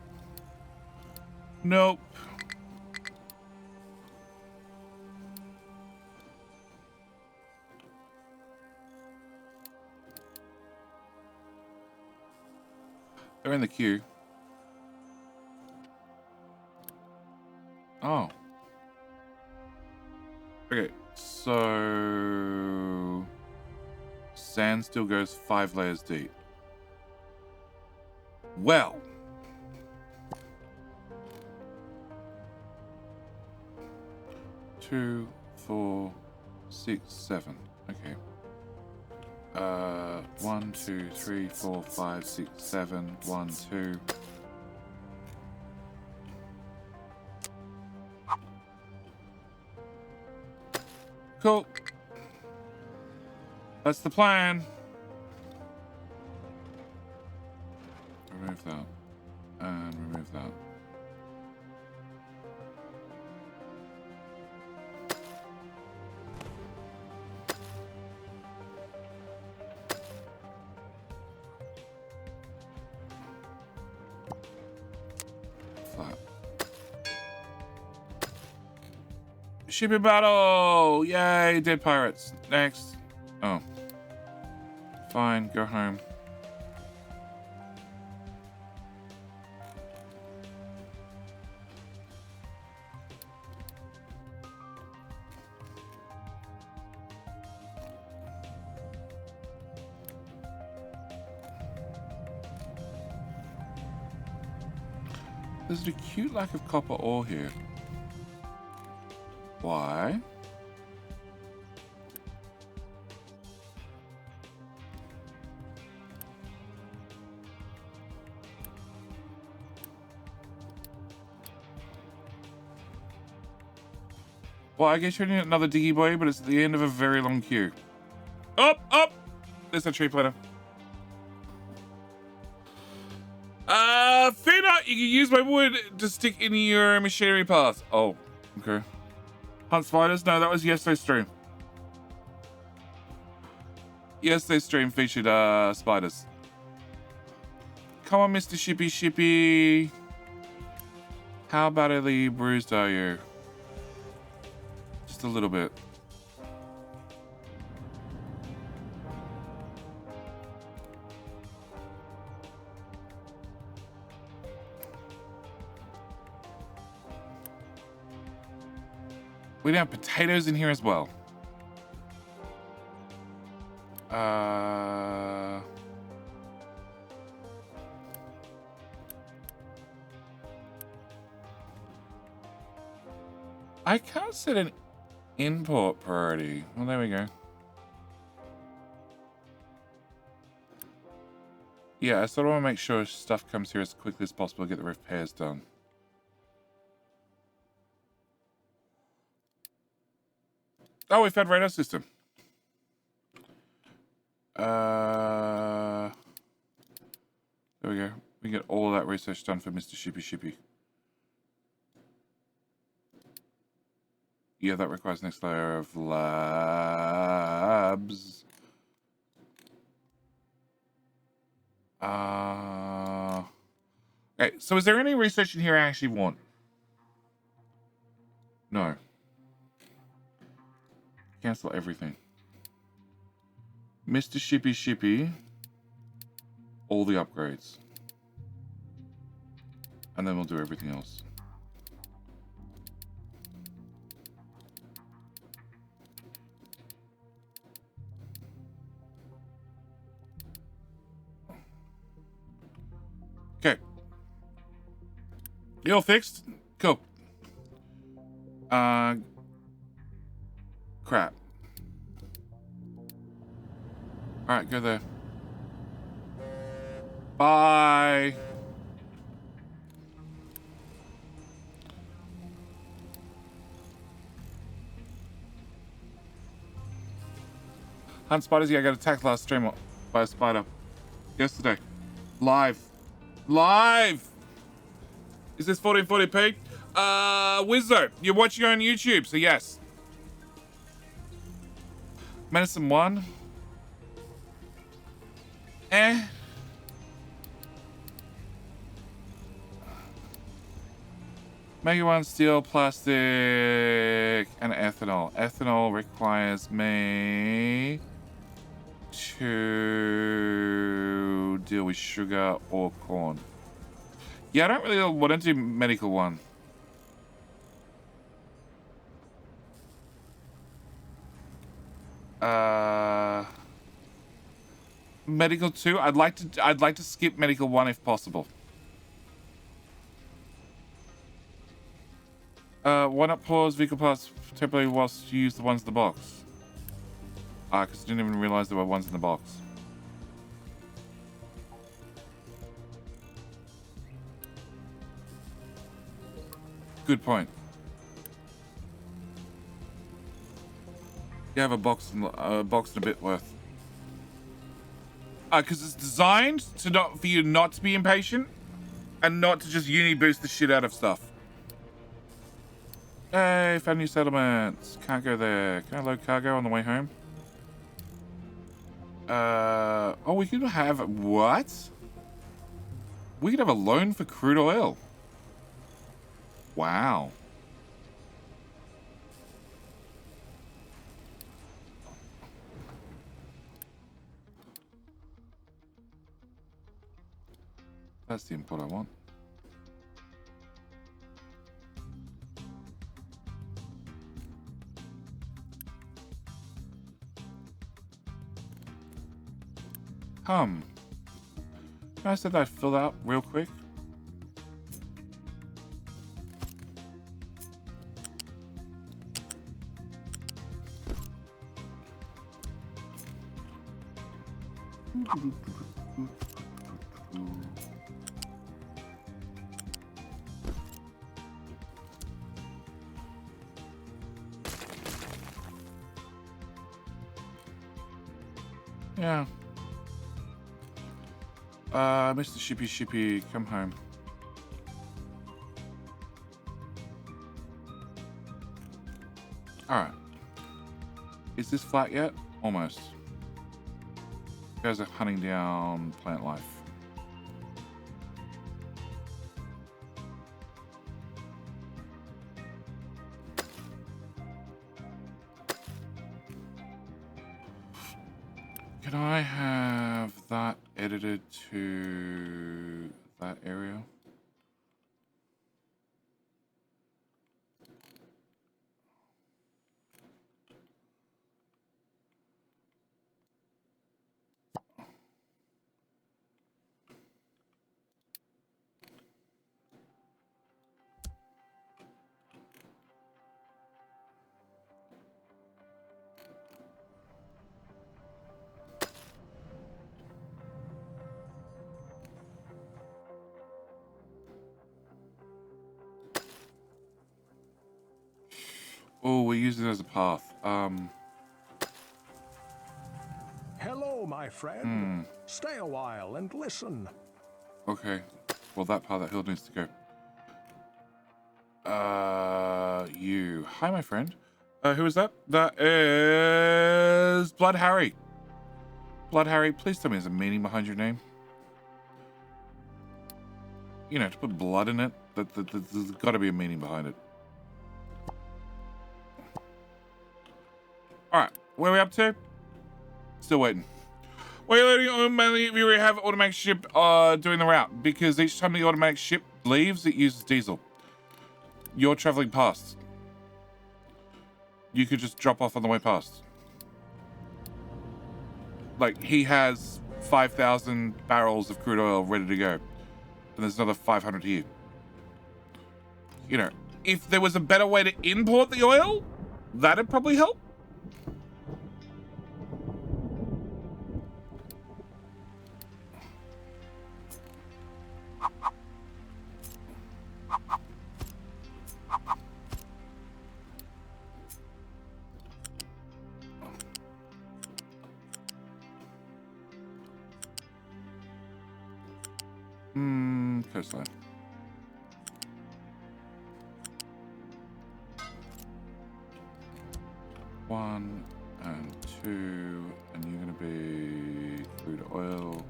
Nope. They're in the queue. Oh. Okay, so... Sand still goes 5 layers deep. Well. 2, 4, 6, 7. Okay. 1, 2, 3, 4, 5, 6, 7. 1, 2. Cool. That's the plan. Remove that. And remove that. Shipping battle! Yay, dead pirates. Next. Oh. Fine, go home. There's an acute lack of copper ore here. Why? Well, I guess you're in another diggy boy, but it's at the end of a very long queue. Up, up! There's a tree planter. Fear not, you can use my wood to stick in your machinery path. Oh, okay. Hunt spiders? No, that was yesterday's stream. Yesterday's stream featured spiders. Come on, Mr. Shippy. How badly bruised are you? Just a little bit. We have potatoes in here as well. I can't set an import priority. Well, there we go. Yeah, I sort of want to make sure stuff comes here as quickly as possible to get the repairs done. Oh, we found radar system. There we go. We get all that research done for Mr. Shippy Shippy. Yeah, that requires next layer of labs. Okay, so is there any research in here I actually want? No. Cancel everything. Mr. Shippy Shippy. All the upgrades. And then we'll do everything else. Okay. You all fixed? Cool. Crap. Alright, go there. Bye. Hunt spiders? Yeah, I got attacked last stream by a spider. Yesterday. Live. Live! Is this 1440p? Wizzo, you're watching on YouTube, so yes. Medicine 1. Mega 1, steel, plastic, and ethanol. Ethanol requires me to deal with sugar or corn. Yeah, I don't really want to do medical 1. Medical 2. I'd like to skip medical 1 if possible. Why not pause vehicle parts temporarily whilst you use the ones in the box? Because I didn't even realize there were ones in the box. Good point. You have a box and a bit worth. Because it's designed to for you not to be impatient and not to just uni boost the shit out of stuff. Hey, found new settlements. Can't go there. Can I load cargo on the way home? Oh, we could have what? We could have a loan for crude oil. Wow. That's the input I want. I said I'd fill out real quick. Yeah. Mr. Shippy Shippy, come home. Alright. Is this flat yet? Almost. You guys are hunting down plant life. Can I have that edited to that area? Oh, we use it as a path. Hello, my friend. Stay a while and listen. Okay. Well, that part of that hill needs to go. You. Hi, my friend. Who is that? That is Blood Harry. Blood Harry, please tell me there's a meaning behind your name. You know, to put blood in it, there's got to be a meaning behind it. All right, where are we up to? Still waiting. We're loading automatically. We have automatic ship doing the route because each time the automatic ship leaves, it uses diesel. You're traveling past. You could just drop off on the way past. Like, he has 5,000 barrels of crude oil ready to go. And there's another 500 here. You know, if there was a better way to import the oil, that'd probably help. Coastline. One and two, and you're gonna be crude oil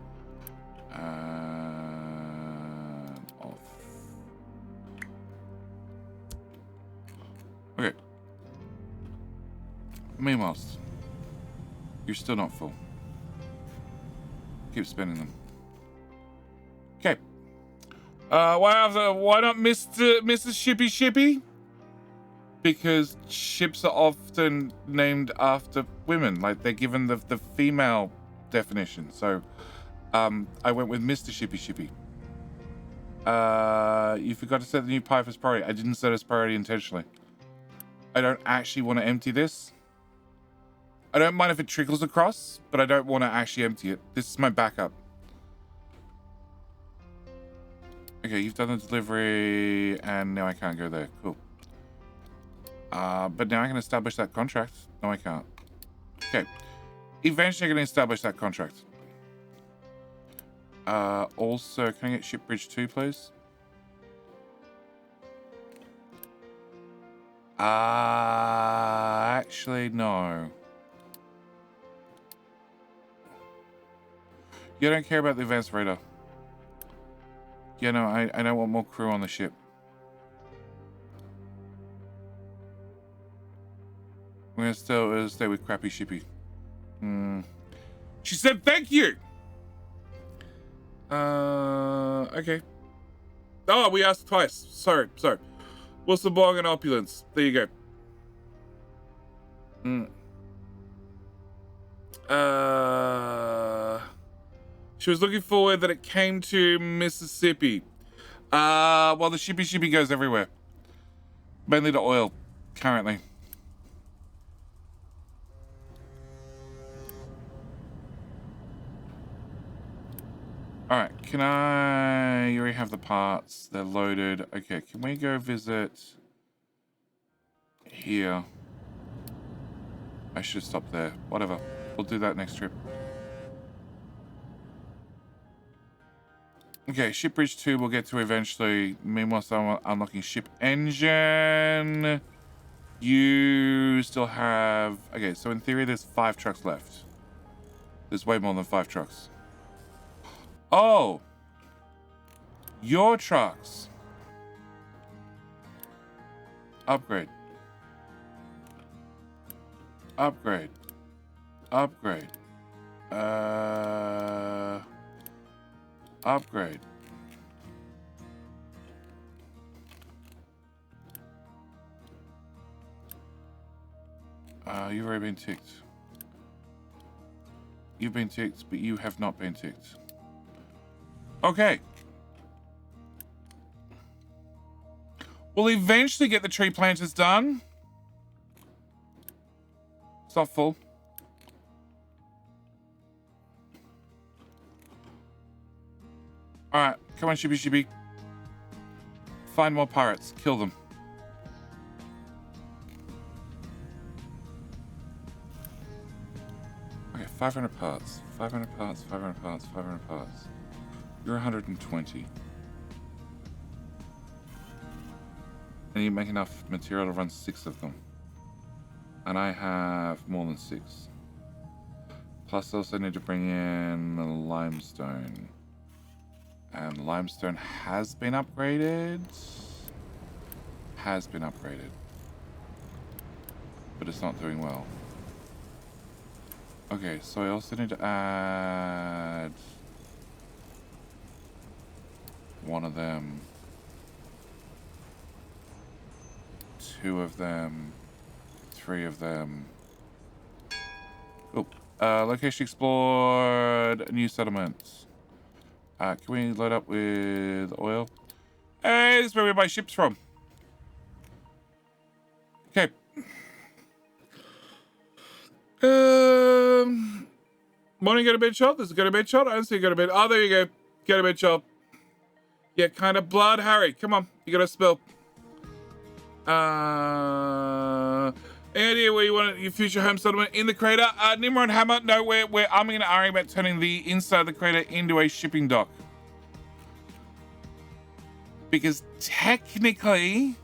and off. Okay. Meanwhile, you're still not full. Keep spending them. Okay. Why not Mrs. Shippy Shippy? Because ships are often named after women, like they're given the female definition. So, I went with Mr. Shippy Shippy. You forgot to set the new pipe as priority. I didn't set as priority intentionally. I don't actually want to empty this. I don't mind if it trickles across, but I don't want to actually empty it. This is my backup. Okay, you've done the delivery, and now I can't go there. Cool. But now I can establish that contract. No, I can't. Okay. Eventually I can establish that contract. Also, can I get Ship Bridge 2, please? Actually, no. You don't care about the advanced radar. Yeah, no, I don't want more crew on the ship. We're gonna still stay with crappy Shippy. She said thank you! Okay. Oh, we asked twice. Sorry. What's the blog and opulence? There you go. She was looking forward that it came to Mississippi. Well, the Shippy goes everywhere. Mainly to oil, currently. Alright, you already have the parts. They're loaded. Okay, can we go visit here? I should stop there. Whatever. We'll do that next trip. Okay, Ship Bridge 2 we'll get to eventually. Meanwhile, I'm unlocking ship engine. You still have... Okay, so in theory, there's 5 trucks left. There's way more than 5 trucks. Oh! Your trucks. Upgrade. Upgrade. Upgrade. Upgrade. You've already been ticked. You've been ticked, but you have not been ticked. Okay. We'll eventually get the tree planters done. It's not full. Alright, come on, Shippy. Find more pirates. Kill them. 500 parts. 500 parts, 500 parts, 500 parts. You're 120. And you make enough material to run 6 of them. And I have more than 6. Plus I also need to bring in limestone. And limestone has been upgraded. Has been upgraded. But it's not doing well. Okay, so I also need to add 1 of them. 2 of them. 3 of them. Oh, location explored. New settlement. Can we load up with oil? Hey, this is where we buy ships from. Okay. Morning, go to bed shot. This is go to bed shot. I don't see go to bed. Oh, there you go. Go to bed shot. Yeah, kind of blood, Harry. Come on, you got to spill. Any idea where you want your future home settlement? In the crater? Nimrod Hammer? No, we're arming and arguing about turning the inside of the crater into a shipping dock. Because technically,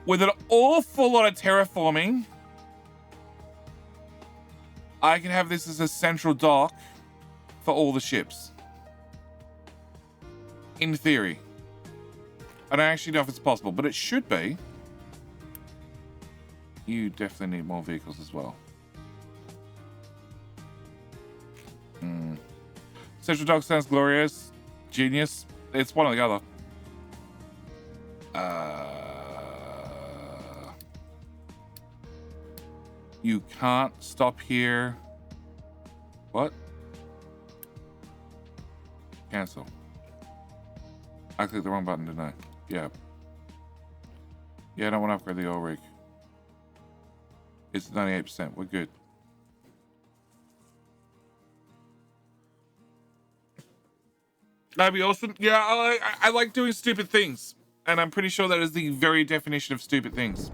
with an awful lot of terraforming, I can have this as a central dock for all the ships. In theory. I don't actually know if it's possible, but it should be. You definitely need more vehicles as well. Central dock sounds glorious. Genius. It's one or the other. You can't stop here. What? Cancel. I clicked the wrong button, didn't I? Yeah. Yeah, I don't want to upgrade the oil rig. It's 98%. We're good. That'd be awesome. Yeah, I like doing stupid things. And I'm pretty sure that is the very definition of stupid things.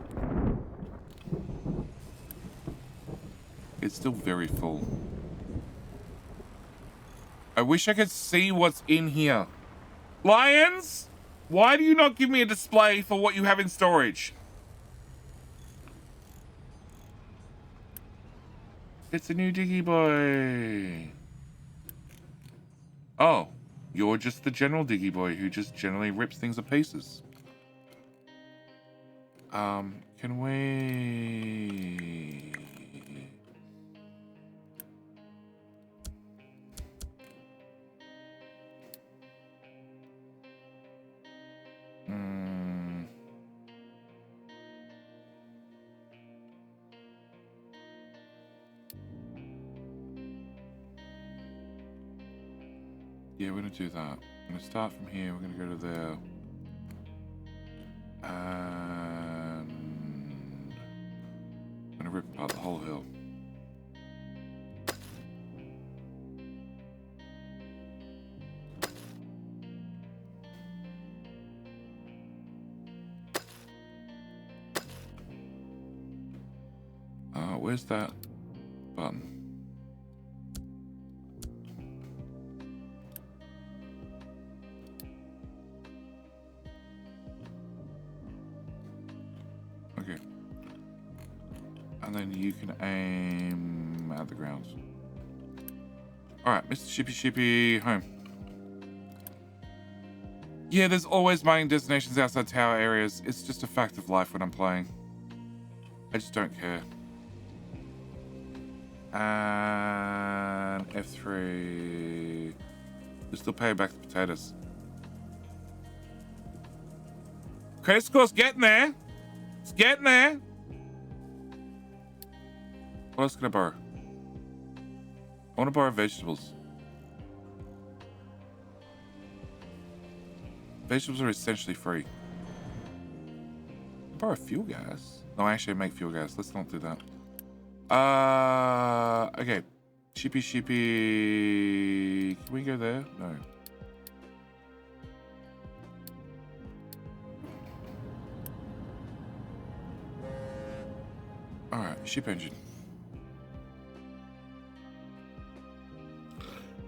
It's still very full. I wish I could see what's in here. Lions, why do you not give me a display for what you have in storage? It's a new diggy boy. Oh, you're just the general diggy boy who just generally rips things to pieces. Can we... Yeah, we're gonna do that. I'm gonna start from here, we're gonna go to there. And I'm gonna rip apart the whole hill. Where's that button? Okay. And then you can aim at the ground. Alright, Mr. Shippy, home. Yeah, there's always mining destinations outside tower areas. It's just a fact of life when I'm playing. I just don't care. And F3. We're still paying back the potatoes. Credit score's getting there. It's getting there. What else can I borrow? I want to borrow vegetables. Vegetables are essentially free. Borrow fuel gas? No, actually I make fuel gas. Let's not do that. Okay. Shippy. Can we go there? No. Alright, ship engine.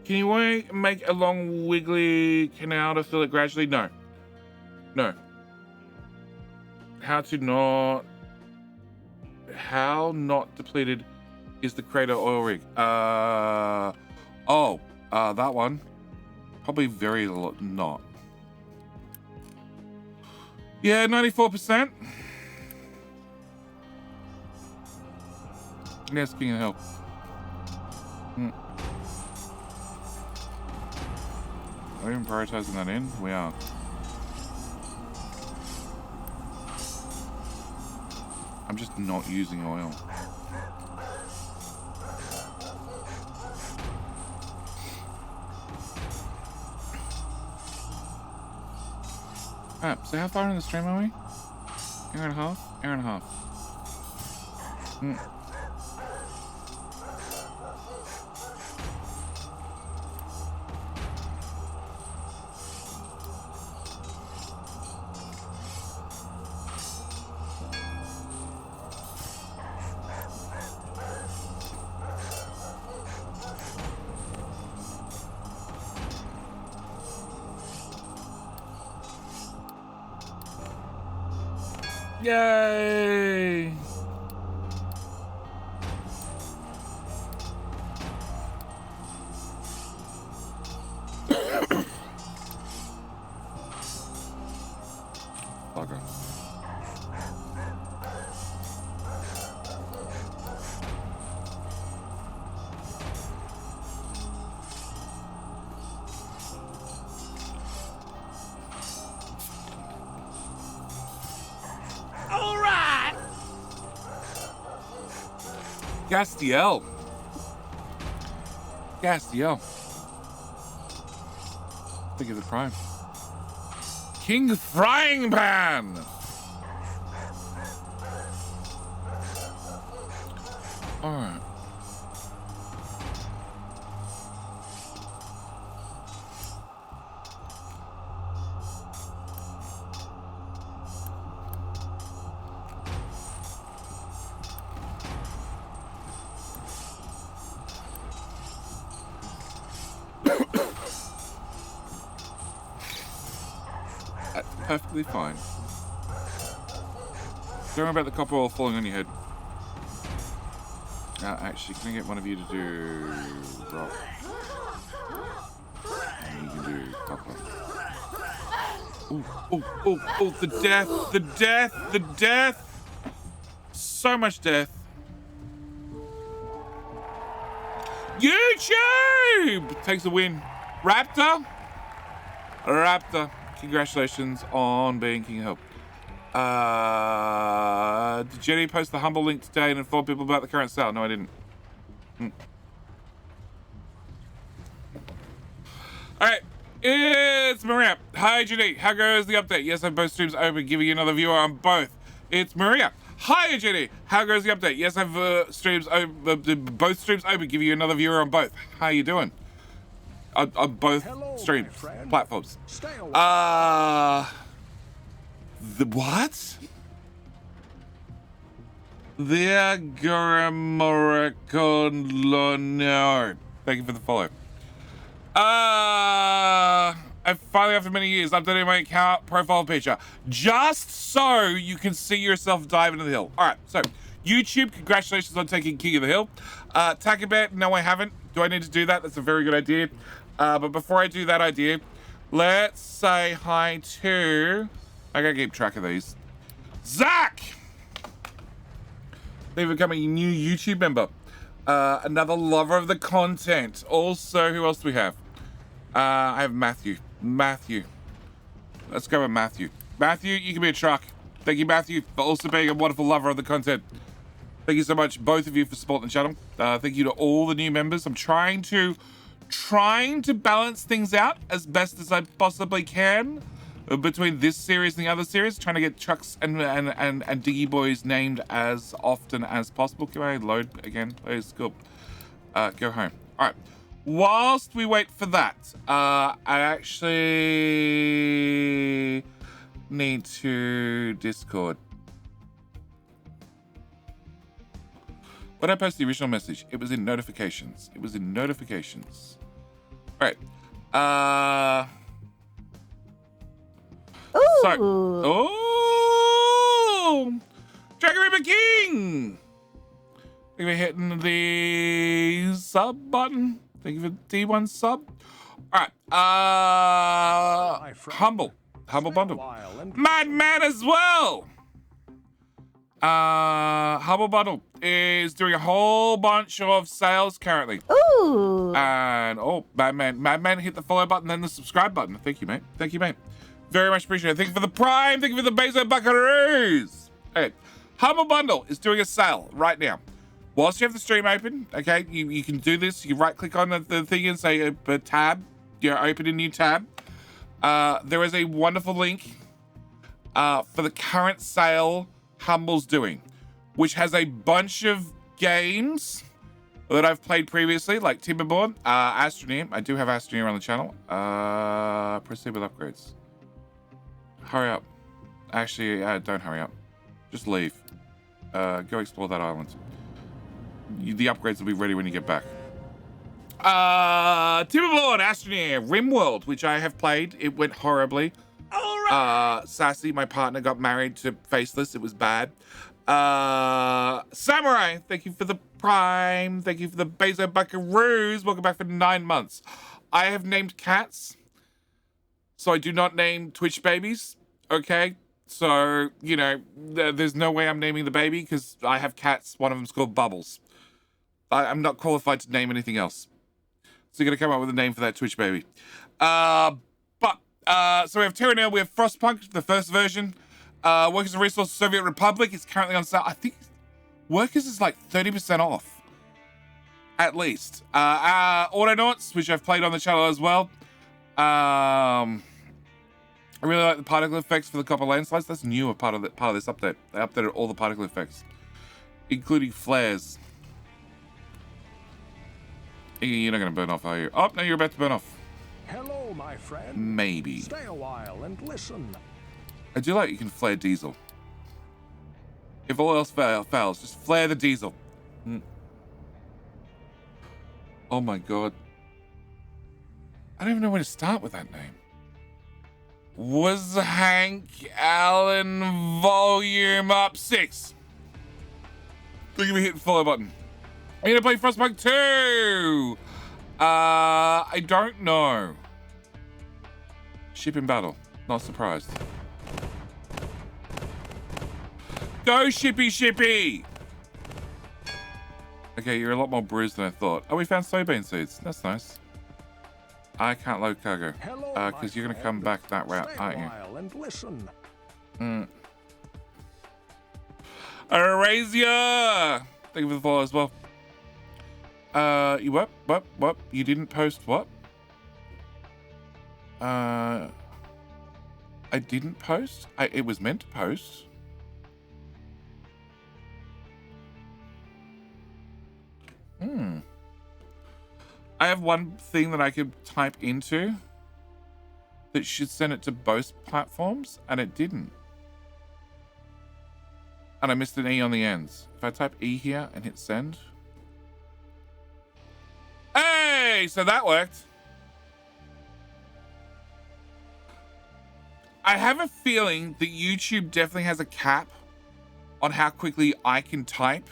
Can you make a long wiggly canal to fill it gradually? No. No. How not depleted is the crater oil rig? That one. Probably very not. Yeah, 94%. Yes, King of Hell. Are we even prioritizing that in? We are. I'm just not using oil. Alright, so how far in the stream are we? Hour and a half? Hour and a half. Yay! Bugger. Gastiel. Think of the prime. King Frying Pan. All right. Perfectly fine. Don't worry about the copper oil falling on your head. Actually, can I get one of you to do rock? And you can do copper. Oh, the death! So much death. YouTube takes a win. Raptor. Congratulations on being King of Hope. Did Jenny post the humble link today and inform people about the current sale? No, I didn't. Alright, it's Maria. Hi, Jenny. How goes the update? Yes, I have both streams open, giving you another viewer on both. It's Maria. Hi, Jenny. How goes the update? Yes, I have both streams open, giving you another viewer on both. How you doing? On both stream platforms. The what? The Agaramoricon. Thank you for the follow. I finally, after many years, updated my account profile picture just so you can see yourself dive into the hill. All right, so YouTube, congratulations on taking King of the Hill. Takabet, no, I haven't. Do I need to do that? That's a very good idea. But before I do that idea, let's say hi to... I gotta keep track of these. Zach! They've become a new YouTube member. Another lover of the content. Also, who else do we have? I have Matthew. Let's go with Matthew. Matthew, you can be a truck. Thank you, Matthew, for also being a wonderful lover of the content. Thank you so much, both of you, for supporting the channel. Thank you to all the new members. I'm trying to balance things out as best as I possibly can between this series and the other series, trying to get trucks and Diggy Boys named as often as possible. Can I load again, please? Cool. Go home. All right. Whilst we wait for that, I actually need to Discord. When I posted the original message, it was in notifications. All right. Ooh. So, oh, Dragon Reaper King. Thank you for hitting the sub button. Thank you for D1 sub. All right. Humble bundle. Madman as well. Humble bundle is doing a whole bunch of sales currently. Ooh. And Madman hit the follow button, then the subscribe button. Thank you, mate. Thank you, mate. Very much appreciated. Thank you for the prime. Thank you for the Bezo Buckaroos. Okay, Humble bundle is doing a sale right now. Whilst you have the stream open, okay, you can do this. You right click on the thing and say a tab. You open a new tab. There is a wonderful link for the current sale Humble's doing, which has a bunch of games that I've played previously, like Timberborn, Astroneer. I do have Astroneer on the channel. Proceed with upgrades. Hurry up. Actually, don't hurry up. Just leave. Go explore that island. The upgrades will be ready when you get back. Timberborn, Astroneer, Rimworld, which I have played. It went horribly. Sassy, my partner, got married to Faceless. It was bad. Samurai, thank you for the prime. Thank you for the Bezo Buckaroos. Welcome back for 9 months. I have named cats, so I do not name Twitch babies. Okay, so you know, there's no way I'm naming the baby because I have cats. One of them's called Bubbles. I'm not qualified to name anything else, so you're gonna come up with a name for that Twitch baby. So we have Terranil, we have Frostpunk, the first version. Workers and Resources Soviet Republic is currently on sale. I think Workers is like 30% off, at least. Autonauts, which I've played on the channel as well. I really like the particle effects for the copper landslides. That's new, part of this update. They updated all the particle effects, including flares. You're not going to burn off, are you? Oh, no, you're about to burn off. Hello, my friend. Maybe. Stay a while and listen. I do like you can flare diesel. If all else fails, just flare the diesel. Oh my god. I don't even know where to start with that name. Was Hank Allen volume up 6? Look at me hit the follow button. I'm gonna play Frostpunk 2. I don't know. Ship in battle. Not surprised. Go, shippy! Okay, you're a lot more bruised than I thought. Oh, we found soybean seeds. That's nice. I can't load cargo. Because you're going to come back that route, aren't you? And listen. Eurasia! Thank you for the follow as well. You what? You didn't post what? I didn't post? It was meant to post. I have one thing that I could type into that should send it to both platforms, and it didn't. And I missed an E on the ends. If I type E here and hit send. Hey, so that worked. I have a feeling that YouTube definitely has a cap on how quickly I can type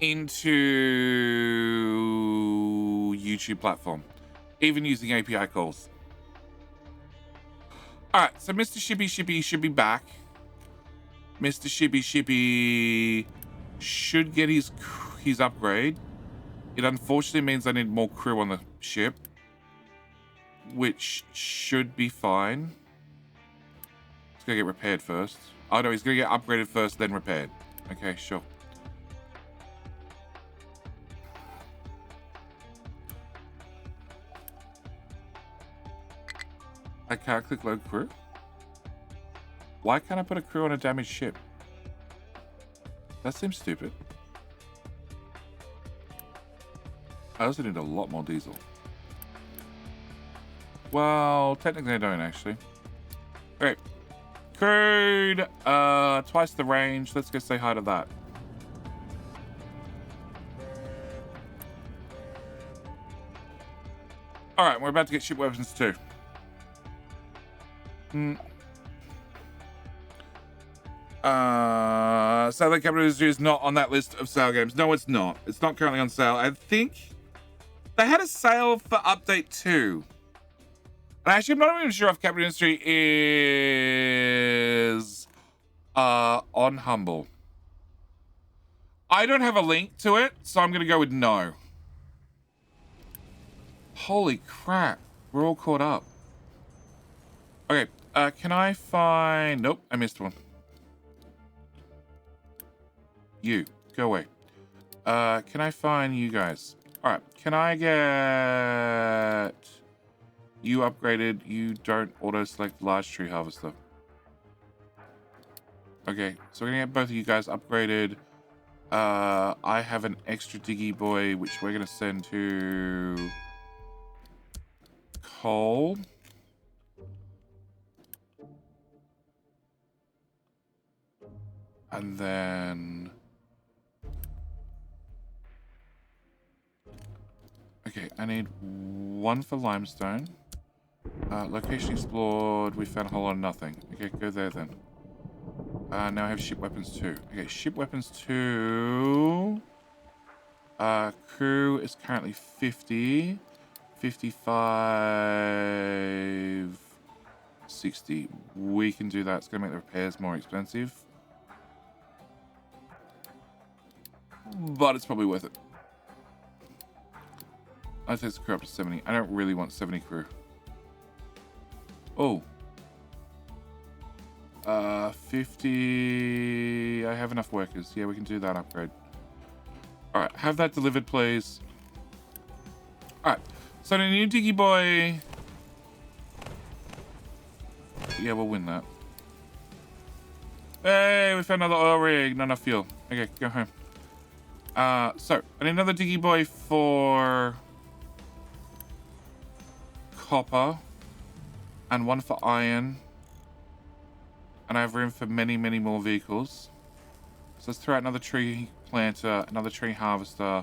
into YouTube platform, even using API calls. All right, so Mr. Shippy should be back. Mr. Shippy should get his upgrade. It unfortunately means I need more crew on the ship, which should be fine. He's gonna get repaired first. Oh no, he's gonna get upgraded first, then repaired. Okay, sure. I can't click load crew. Why can't I put a crew on a damaged ship? That seems stupid. I also need a lot more diesel. Well, technically I don't actually. Alright. Crude, twice the range. Let's go say hi to that. All right, we're about to get ship weapons too. Satellite Capital Industry is not on that list of sale games. No, it's not. It's not currently on sale. I think they had a sale for Update 2. And actually, I'm not even sure if Capital Industry is on Humble. I don't have a link to it, so I'm going to go with no. Holy crap. We're all caught up. Okay, can I find... Nope, I missed one. You, go away. Can I find you guys? All right, can I get you upgraded? You don't auto-select large tree harvester. Okay, so we're gonna get both of you guys upgraded. I have an extra diggy boy, which we're gonna send to Cole. And then... Okay, I need one for limestone. Location explored. We found a whole lot of nothing. Okay, go there then. Now I have ship weapons 2. Okay, ship weapons 2. Crew is currently 50. 55. 60. We can do that. It's going to make the repairs more expensive. But it's probably worth it. I take the crew up to 70. I don't really want 70 crew. Oh. 50. I have enough workers. Yeah, we can do that upgrade. Alright, have that delivered, please. Alright, so the new Diggy Boy... Yeah, we'll win that. Hey, we found another oil rig. Not enough fuel. Okay, go home. So, I need another Diggy Boy for... copper. And one for iron. And I have room for many, many more vehicles. So let's throw out another tree planter, another tree harvester,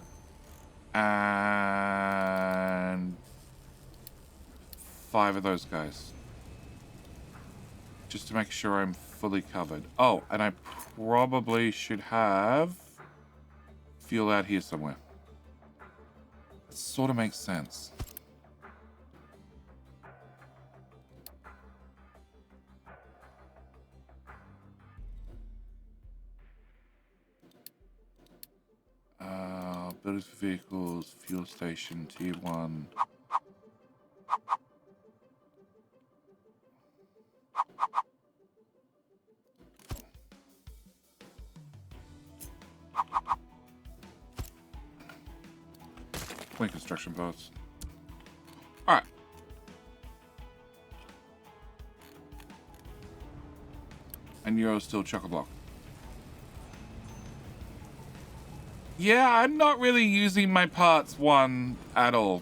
and 5 of those guys. Just to make sure I'm fully covered. Oh, and I probably should have fuel out here somewhere. It sort of makes sense. Buildings for vehicles, fuel station, tier 1. Clean construction parts. Alright. And you're still chock-a-block. Yeah, I'm not really using my parts 1 at all.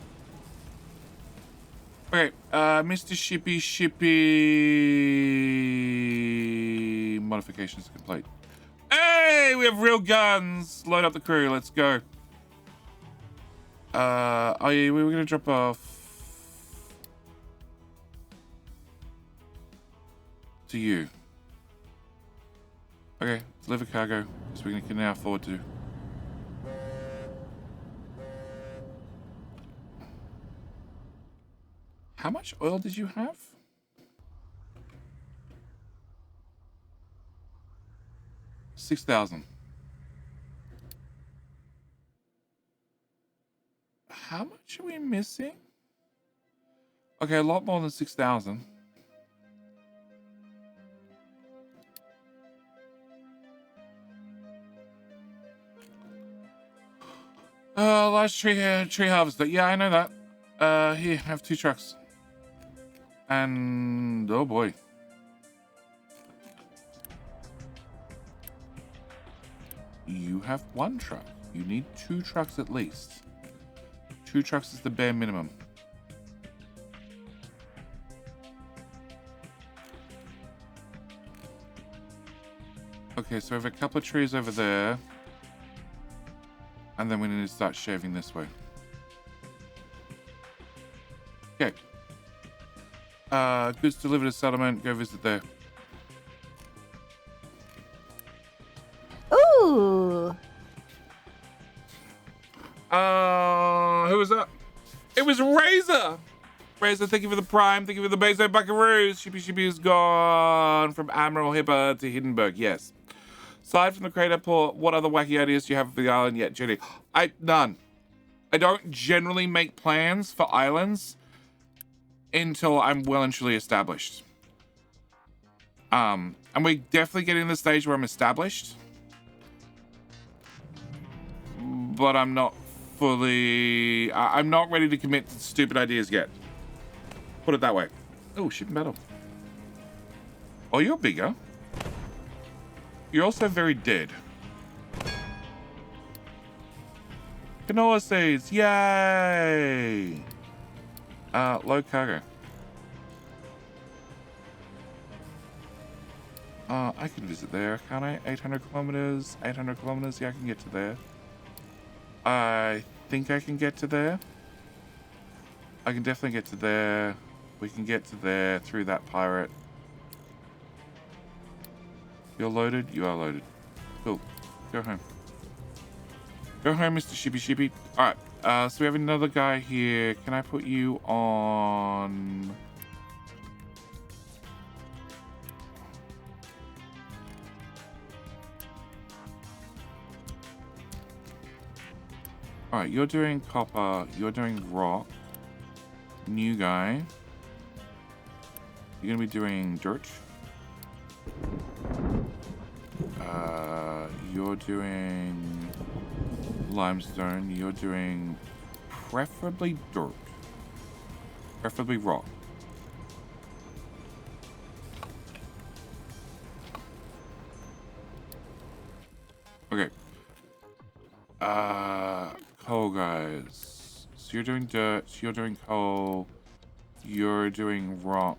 Okay, Mr. Shippy modifications complete. Hey, we have real guns. Load up the crew. Let's go. Oh yeah, we were gonna drop off to you. Okay, deliver cargo, so we can now afford to. How much oil did you have? 6,000. How much are we missing? Okay, a lot more than 6,000. Large tree harvester. Yeah, I know that. Here, I have 2 trucks. And oh boy. You have 1 truck. You need 2 trucks at least. 2 trucks is the bare minimum. Okay, so I have a couple of trees over there. And then we need to start shaving this way. Goods delivered to settlement. Go visit there. Ooh. Who was that? It was Razor. Razor, thank you for the prime. Thank you for the Bezo Buckaroos. Shippy is gone from Admiral Hipper to Hindenburg. Yes. Aside from the crater port, what other wacky ideas do you have for the island yet, Jenny? None. I don't generally make plans for islands until I'm well and truly established. And we're definitely getting to the stage where I'm established. But I'm not fully... I'm not ready to commit to stupid ideas yet. Put it that way. Oh, ship metal. Oh, you're bigger. You're also very dead. Canola seeds. Yay! Low cargo. I can visit there, can't I? 800 kilometers. 800 kilometers. Yeah, I can get to there. I think I can get to there. I can definitely get to there. We can get to there through that pirate. You're loaded? You are loaded. Cool. Go home. Go home, Mr. Shippy. Alright, so we have another guy here. Can I put you on... Alright, you're doing copper. You're doing rock. New guy. You're gonna be doing dirt. You're doing limestone. You're doing preferably dirt. Preferably rock. Okay. Coal guys. So you're doing dirt. You're doing coal. You're doing rock.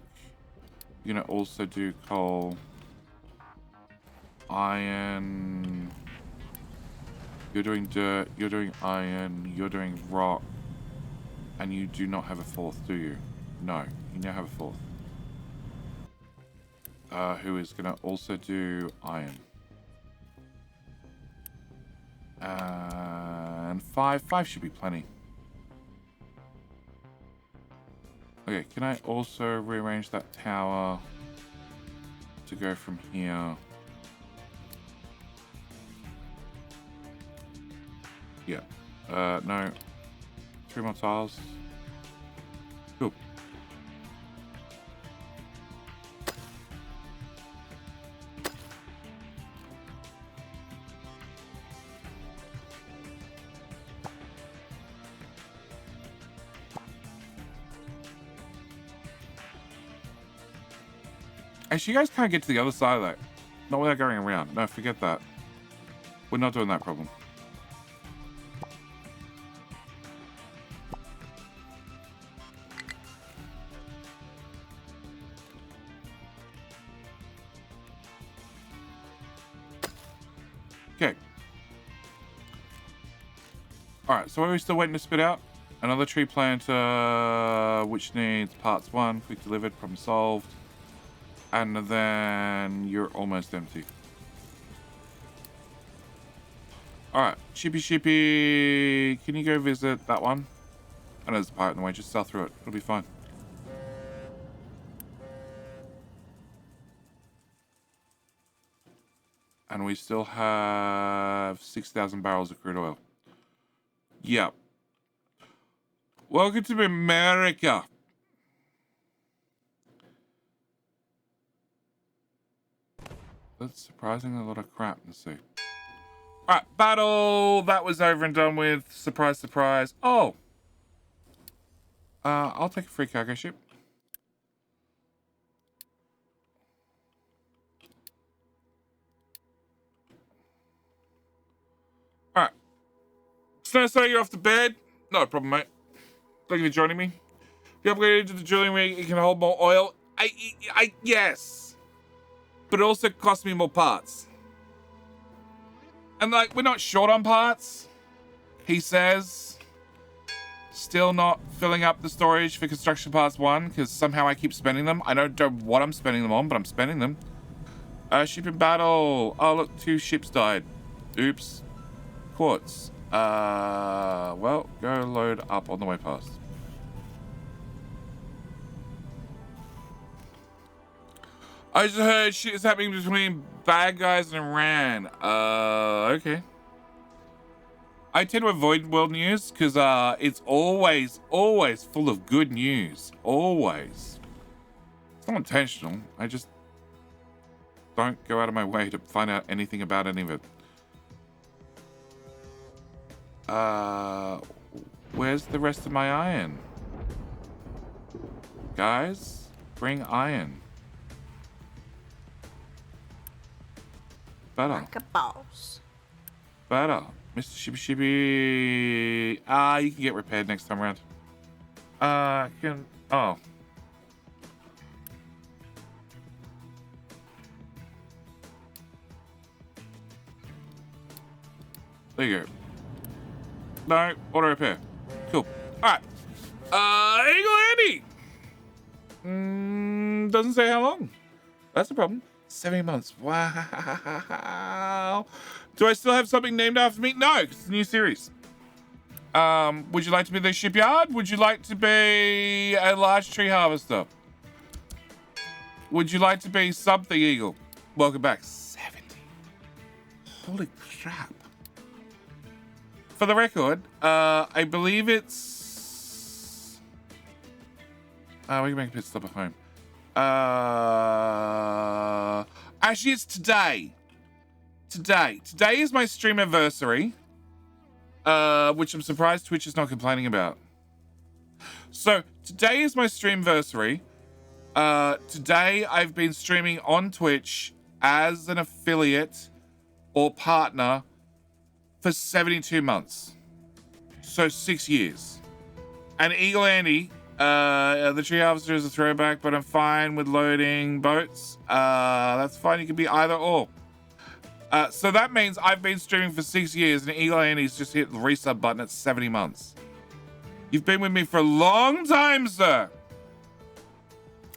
You're gonna also do coal. Iron. You're doing dirt. You're doing iron. You're doing rock. And you do not have a fourth, do you? No, you now have a fourth. Who is gonna also do iron. And five should be plenty. Okay, can I also rearrange that tower to go from here? Yeah. No. 3 more tiles. Cool. Actually, you guys can't get to the other side of that. Not without going around. No, forget that. We're not doing that problem. Okay. Alright, so what are we still waiting to spit out? Another tree planter, which needs parts 1, quick delivered, problem solved. And then you're almost empty. Alright, Shippy, can you go visit that one? I know there's a pirate in the way, just sail through it. It'll be fine. And we still have 6,000 barrels of crude oil. Yep. Welcome to America. That's surprisingly a lot of crap to see. Alright, battle. That was over and done with. Surprise, surprise. Oh. I'll take a free cargo ship. Alright. Snow, so you're off to bed. No problem, mate. Thank you for joining me. If you upgraded to the drilling rig, it can hold more oil. Yes. But it also costs me more parts. And like, we're not short on parts, he says. Still not filling up the storage for construction parts 1 because somehow I keep spending them. I don't know what I'm spending them on, but I'm spending them. Ship in battle. Oh, look, 2 ships died. Oops. Quartz. Well, go load up on the way past. I just heard shit is happening between bad guys and Iran. Okay. I tend to avoid world news because it's always full of good news. Always. It's not intentional. I just don't go out of my way to find out anything about any of it. Where's the rest of my iron? Guys, bring iron. Better. Like a boss. Better. Mr. Shippy Shippy. You can get repaired next time around. Oh. There you go. No, auto repair. Cool. Alright. Eagle Andy! Doesn't say how long. That's the problem. 70 months. Wow. Do I still have something named after me? No, it's a new series. Would you like to be the shipyard? Would you like to be a large tree harvester? Would you like to be something, Eagle? Welcome back. 70. Holy crap. For the record, I believe it's... we can make a pit stop at home. Actually, it's today. Today is my stream anniversary, which I'm surprised Twitch is not complaining about. So today is my stream anniversary. Today I've been streaming on Twitch as an affiliate or partner for 72 months. So 6 years. And Eagle Andy, the tree harvester is a throwback, but I'm fine with loading boats. That's fine. You can be either or. So that means I've been streaming for 6 years and Eagle Andy's just hit the resub button at 70 months. You've been with me for a long time, sir.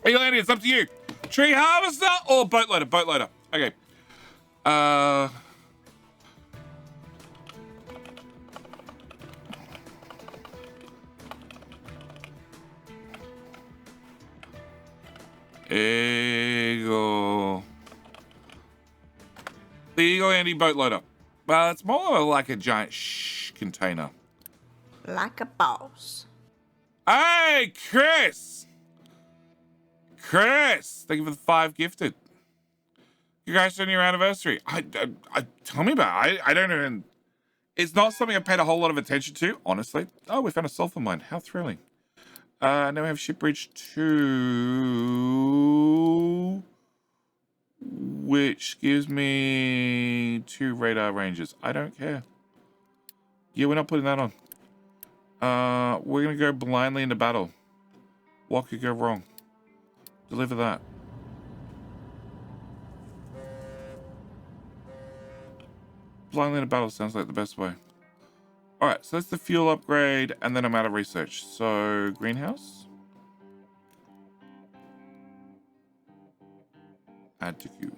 Eagle Andy, it's up to you. Tree harvester or boat loader? Boat loader. Okay. Eagle. The Eagle Andy boat loader. Well, it's more like a giant container. Like a boss. Hey, Chris! Chris! Thank you for the 5 gifted. Congrats on your anniversary. Tell me about it. I don't even... It's not something I paid a whole lot of attention to, honestly. Oh, we found a sulfur mine. How thrilling. Now we have Ship Bridge 2, which gives me 2 radar ranges. I don't care. Yeah, we're not putting that on. We're going to go blindly into battle. What could go wrong? Deliver that. Blindly into battle sounds like the best way. Alright, so that's the fuel upgrade, and then I'm out of research. So, greenhouse. Add to queue.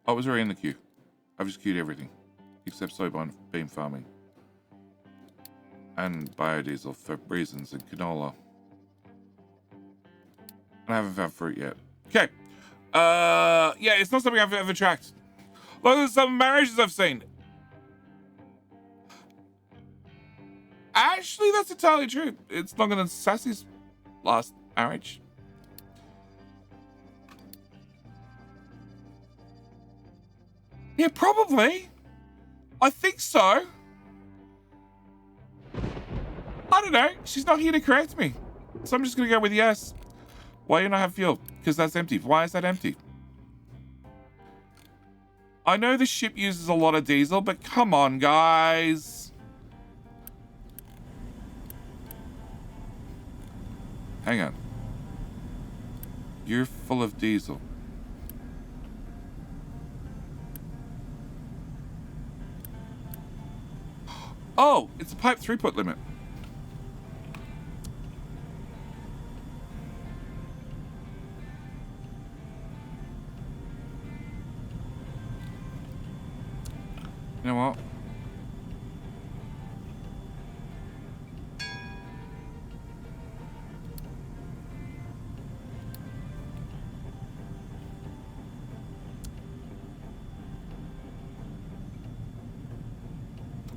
Oh, it was already in the queue. I've just queued everything. Except soybean bean farming. And biodiesel for reasons, and canola. I haven't found fruit yet. Okay. Yeah, it's not something I've ever tracked. Look at some marriages I've seen. Actually, that's entirely true. It's longer than Sassy's last marriage. Yeah, probably. I think so. I don't know. She's not here to correct me. So I'm just going to go with yes. Why do you not have fuel? Because that's empty. Why is that empty? I know the ship uses a lot of diesel, but come on, guys. Hang on. You're full of diesel. Oh, it's a pipe throughput limit. You know what?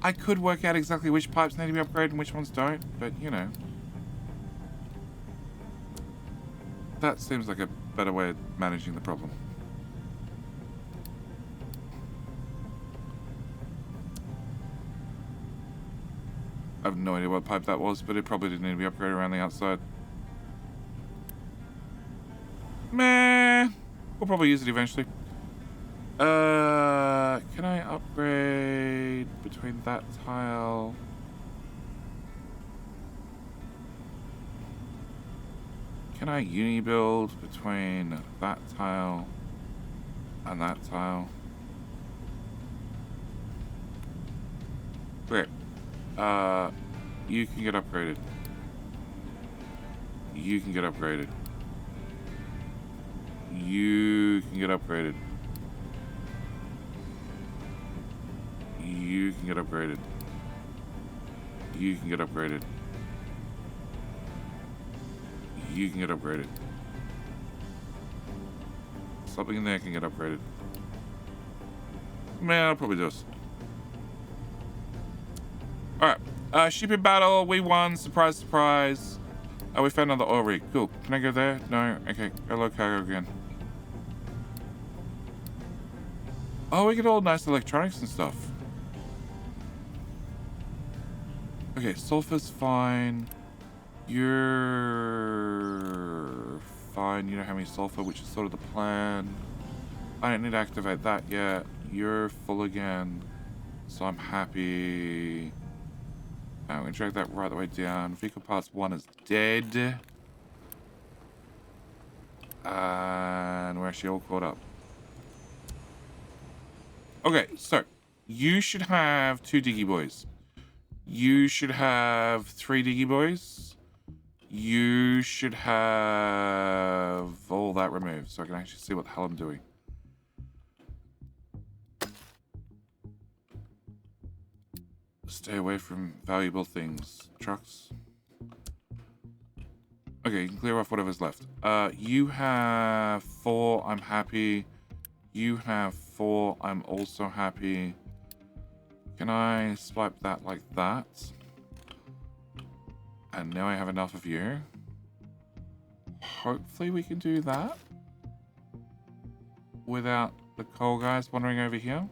I could work out exactly which pipes need to be upgraded and which ones don't, but you know. That seems like a better way of managing the problem. I have no idea what pipe that was, but it probably didn't need to be upgraded around the outside. Meh. We'll probably use it eventually. Can I upgrade between that tile? Can I uni-build between that tile and that tile? Great. You can get upgraded. You can get upgraded. You can get upgraded. You can get upgraded. You can get upgraded. You can get upgraded. Something in there can get upgraded. Man, I'll probably do this. Alright. Shipping battle. We won. Surprise, surprise. Oh, we found another oil rig. Cool. Can I go there? No. Okay. Go low cargo again. Oh, we get all nice electronics and stuff. Okay, sulfur's fine. You're fine. You don't have any sulfur, which is sort of the plan. I don't need to activate that yet. You're full again. So I'm happy. I'm going to drag that right the way down. Vehicle parts 1 is dead. And we're actually all caught up. Okay, so you should have 2 diggy boys. You should have 3 diggy boys. You should have all that removed so I can actually see what the hell I'm doing. Stay away from valuable things. Trucks. Okay, you can clear off whatever's left. You have 4. I'm happy. You have 4. I'm also happy. Can I swipe that like that? And now I have enough of you. Hopefully we can do that without the coal guys wandering over here.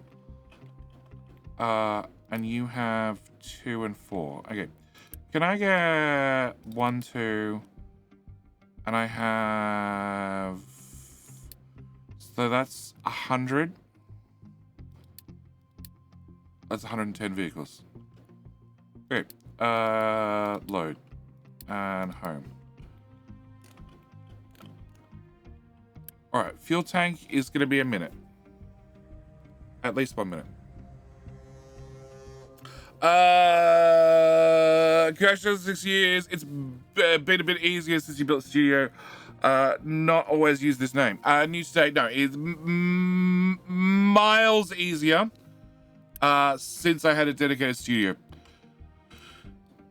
And you have 2 and 4. Okay. Can I get 1, 2, and I have... So that's 100. That's 110 vehicles. Great. Load. And home. Alright, fuel tank is going to be a minute. At least 1 minute. Congratulations, 6 years. It's been a bit easier since you built the studio. Not always use this name. New state, no, it's miles easier since I had a dedicated studio.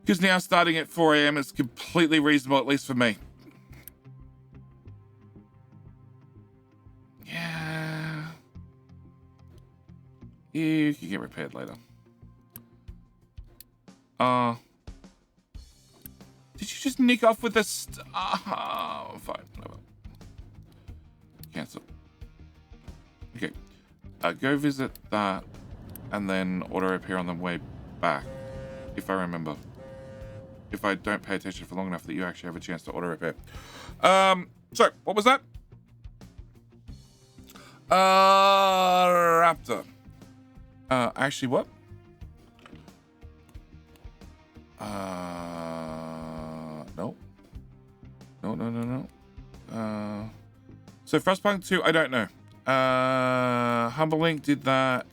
Because now starting at 4 a.m. is completely reasonable, at least for me. Yeah. You can get repaired later. Did you just nick off with this? Fine, whatever. Cancel. Okay. Go visit that, and then auto repair on the way back, if I remember. If I don't pay attention for long enough that you actually have a chance to auto repair. So what was that? Raptor. Actually, what? No. No. So Frostpunk 2, I don't know. Humble Link did that.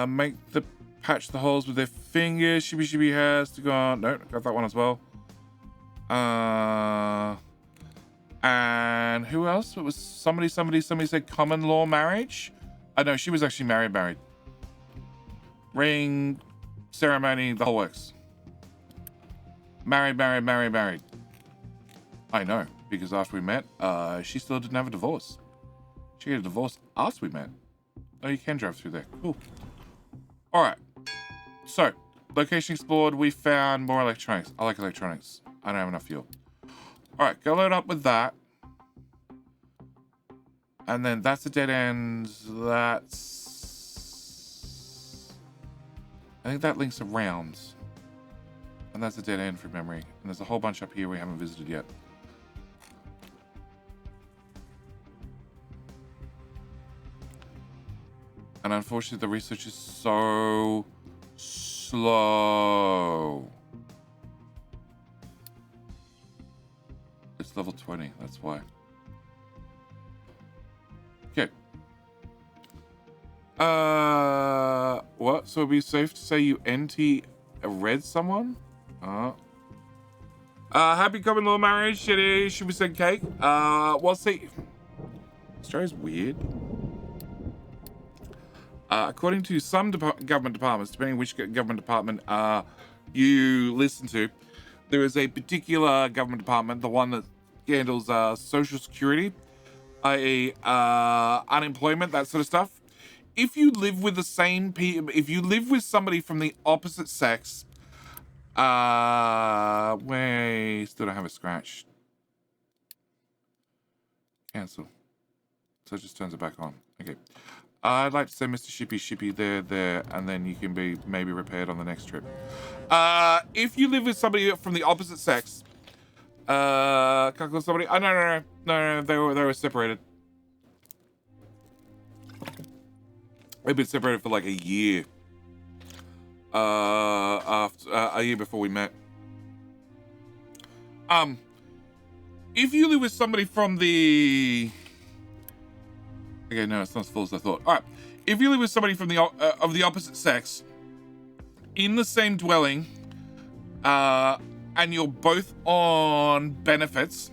Make the Patch the holes with their fingers. Shibby Shibby has to go on. No, got that one as well. And who else? It was somebody said common law marriage. I know, she was actually married. Ring, ceremony, the whole works. Married. I know, because after we met, she still didn't have a divorce. She got a divorce after we met. Oh, you can drive through there. Cool. All right. So, location explored. We found more electronics. I like electronics. I don't have enough fuel. All right, go load up with that. And then that's a dead end. I think that links around. And that's a dead end from memory. And there's a whole bunch up here we haven't visited yet. And unfortunately, the research is so slow. It's level 20, that's why. Okay. What? So it'd be safe to say you NT-read someone? Happy common law marriage, shitty, should we send cake? Well, see. Australia's weird. According to some government departments, depending on which government department you listen to, there is a particular government department, the one that handles social security, i.e. unemployment, that sort of stuff. If you live with the same people, if you live with somebody from the opposite sex, we still don't have a scratch. Cancel. So it just turns it back on. Okay. I'd like to say Mr. Shippy there, and then you can be maybe repaired on the next trip. If you live with somebody from the opposite sex, can't call somebody. Oh, no, they were separated. They've been separated for like a year. After a year before we met. If you live with somebody from the okay, no, it's not as full as I thought. All right, if you live with somebody from the of the opposite sex in the same dwelling, and you're both on benefits,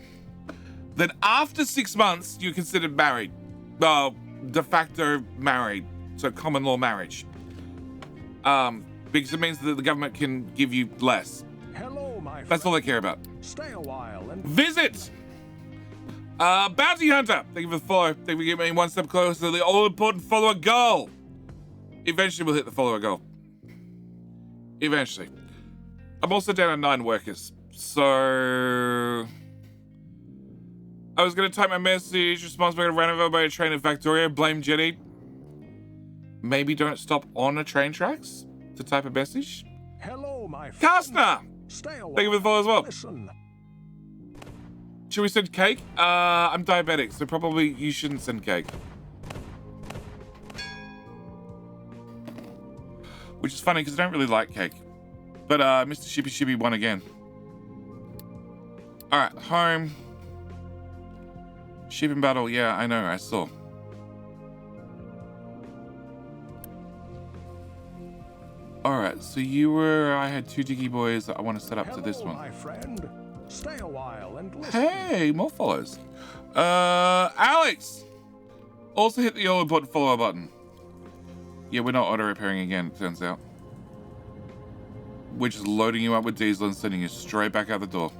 then after 6 months you're considered married. Well, de facto married, so common law marriage. Because it means that the government can give you less. Hello, my friend. That's all they care about. Stay a while and Visit! Bounty Hunter! Thank you for the follow. Thank you for getting me one step closer to the all-important follower goal. Eventually we'll hit the follower goal. Eventually. I'm also down to 9 workers. So I was going to type my message, responsible to run over by a train in Victoria, blame Jenny. Maybe don't stop on a train tracks to type a message. hello, my friend. Kastner! Stay a while. Thank you for the follow as well. Listen. Should we send cake? I'm diabetic, so probably you shouldn't send cake. Which is funny, because I don't really like cake. But, Mr. Shippy won again. Alright, home. Shipping battle, yeah, I know, I saw. Alright, so I had 2 diggy boys that I want to set up to this one. my friend. Stay a while and listen. Hey, more follows. Alex! Also hit the all important follow button. Yeah, we're not auto repairing again, it turns out. We're just loading you up with diesel and sending you straight back out the door.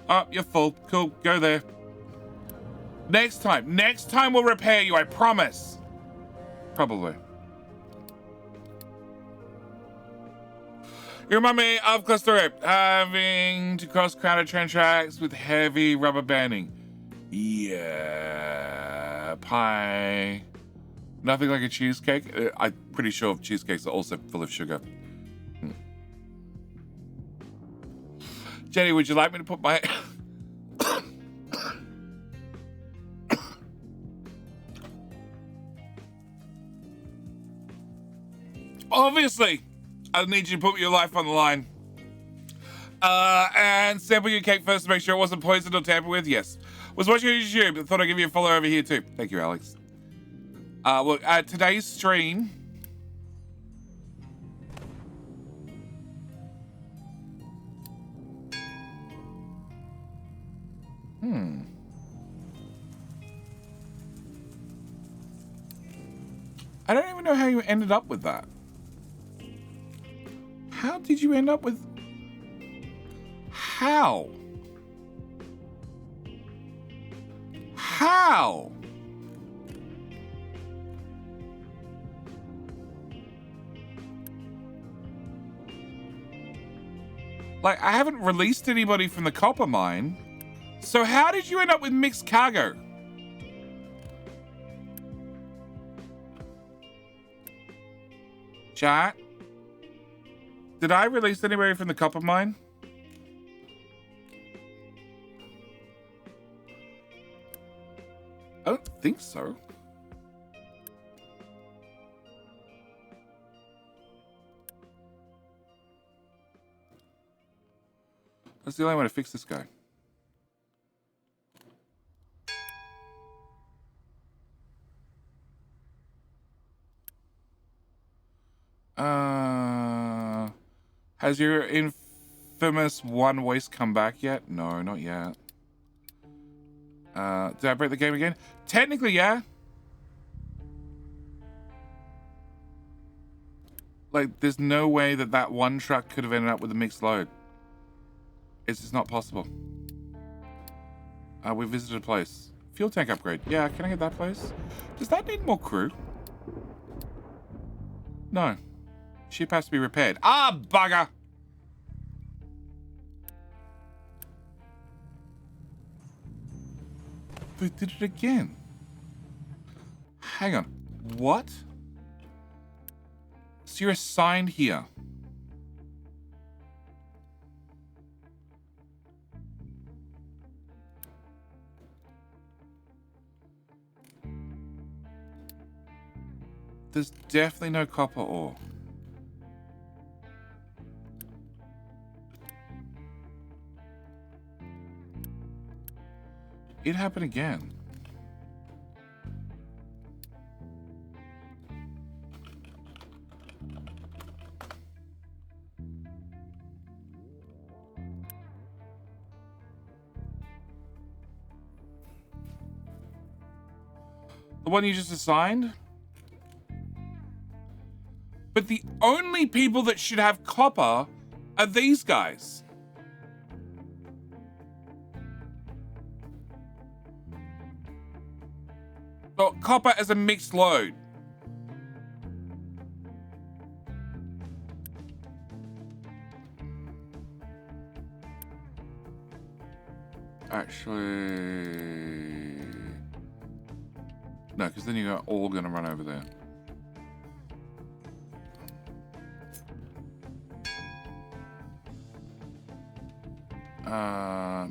Oh, you're full. Cool, go there. Next time we'll repair you, I promise. Probably. You remind me of cluster rope, having to cross crowded train tracks with heavy rubber banding. Yeah, pie. Nothing like a cheesecake. I'm pretty sure cheesecakes are also full of sugar. Jenny, would you like me to put my... Obviously, I need you to put your life on the line. And sample your cake first to make sure it wasn't poisoned or tampered with. Yes. Was watching on YouTube, but thought I'd give you a follow over here too. Thank you, Alex. Look, today's stream I don't even know how you ended up with that. How did you end up with... How? How? Like, I haven't released anybody from the copper mine. So how did you end up with mixed cargo? Chat? Did I release anybody from the copper mine? I don't think so. That's the only way to fix this guy. Has your infamous one waste come back yet? No, not yet. Did I break the game again? Technically, yeah. Like, there's no way that that one truck could have ended up with a mixed load. It's just not possible. We visited a place. Fuel tank upgrade. Yeah, can I get that place? Does that need more crew? No. Ship has to be repaired. Ah, bugger! They did it again. Hang on. What? So you're assigned here. There's definitely no copper ore. It happened again. The one you just assigned? But the only people that should have copper are these guys. Oh, copper as a mixed load. Actually... No, because then you're all going to run over there.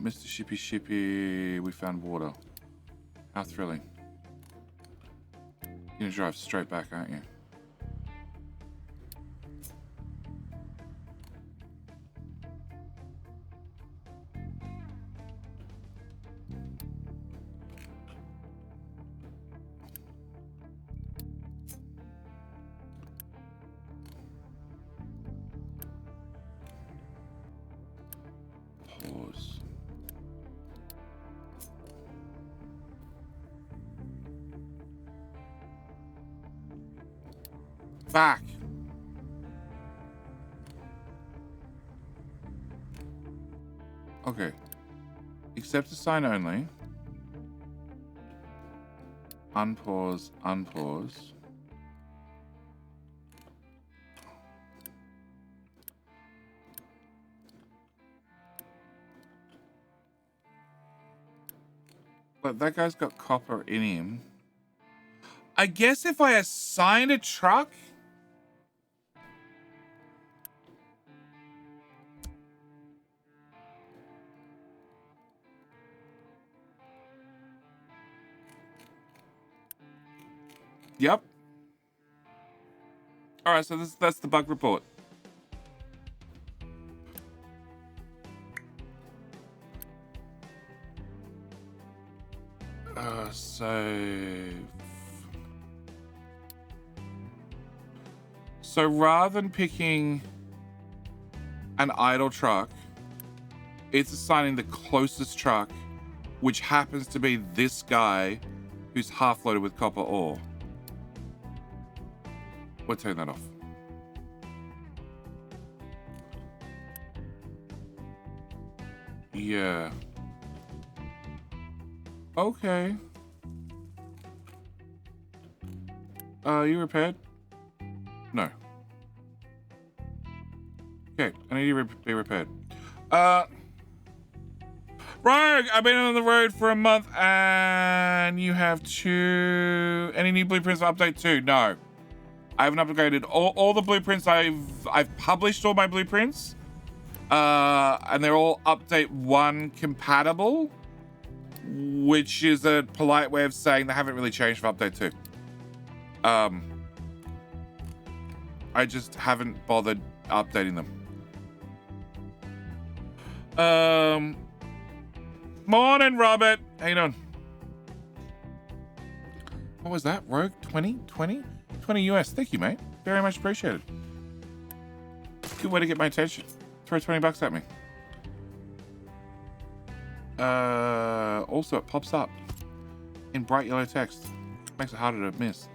Mr. Shippy Shippy, we found water. How thrilling. You're gonna drive straight back, aren't you? Pause. Back. Okay. Accept a sign only. Unpause, unpause. But that guy's got copper in him. I guess if I assign a truck... Yep. All right, so that's the bug report. So rather than picking an idle truck, it's assigning the closest truck which happens to be this guy who's half loaded with copper ore. We'll turn that off. Yeah. Okay. You repaired? No. Okay, I need you to be repaired. Rogue, I've been on the road for a month and you have any new blueprints for update 2? No. I haven't upgraded all the blueprints. I've published all my blueprints. And they're all update 1 compatible, which is a polite way of saying they haven't really changed for update 2. I just haven't bothered updating them. Morning, Robert. How you doing? What was that? Rogue 20 US. Thank you, mate. Very much appreciated. Good way to get my attention. Throw $20 at me. Also, it pops up in bright yellow text. Makes it harder to miss.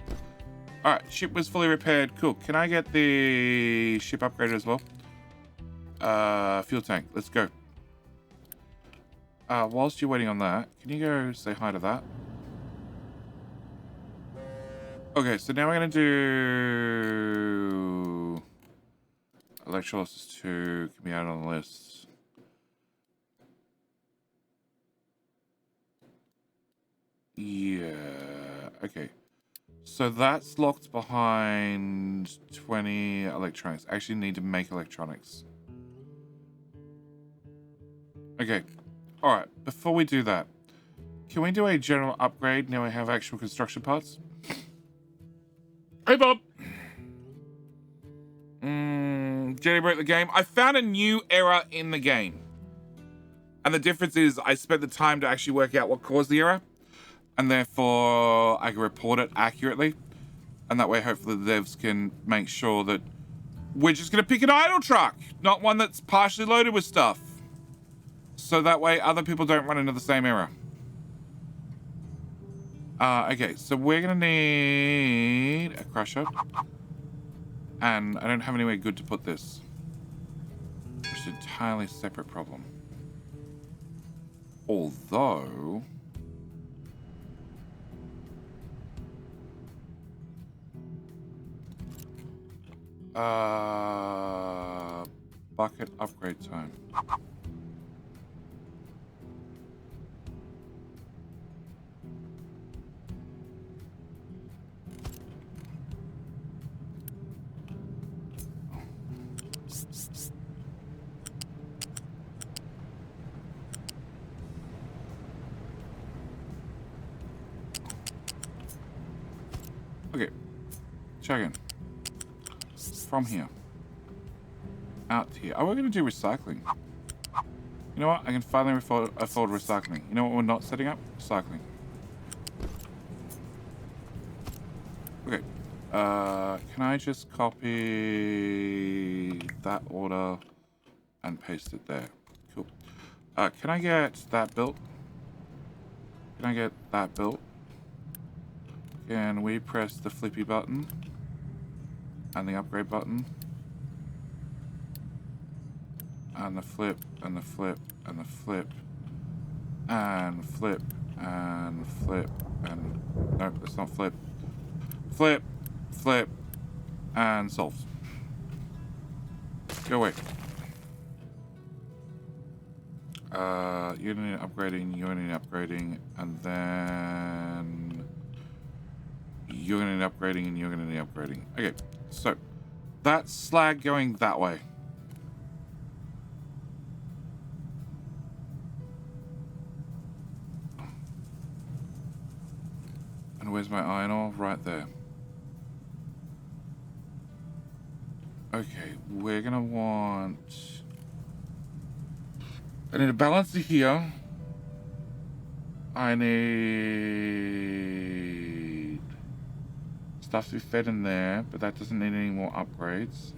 All right, ship was fully repaired. Cool. Can I get the ship upgraded as well? Fuel tank. Let's go. Whilst you're waiting on that, can you go say hi to that? Okay, so now we're going to do electrolysis 2. Can be added on the list. Yeah, okay. So that's locked behind 20 electronics. I actually need to make electronics. Okay. Alright, before we do that, can we do a general upgrade now we have actual construction parts? Hey, Bob! Jenny broke the game. I found a new error in the game. And the difference is I spent the time to actually work out what caused the error. And therefore, I can report it accurately. And that way, hopefully, the devs can make sure that we're just going to pick an idle truck, not one that's partially loaded with stuff. So that way, other people don't run into the same error. Okay, so we're going to need a crusher. And I don't have anywhere good to put this. Which is an entirely separate problem. Although... bucket upgrade time. Okay, check in. From here. Out here. Oh, we're going to do recycling. You know what? I can finally afford recycling. You know what we're not setting up? Recycling. Okay. Can I just copy that order and paste it there? Cool. Can I get that built? Can I get that built? Can we press the flippy button? And the upgrade button? And the flip, and the flip, and the flip, and flip, and flip, and... Nope, that's not flip. Flip, flip, and solved. Go away. You're gonna need upgrading, you're gonna need upgrading, and then... You're gonna need upgrading, and you're gonna need upgrading. Okay, so... That's slag going that way. And where's my iron ore? Right there. Okay, we're gonna want... I need a balancer here. I need... stuff to be fed in there, but that doesn't need any more upgrades.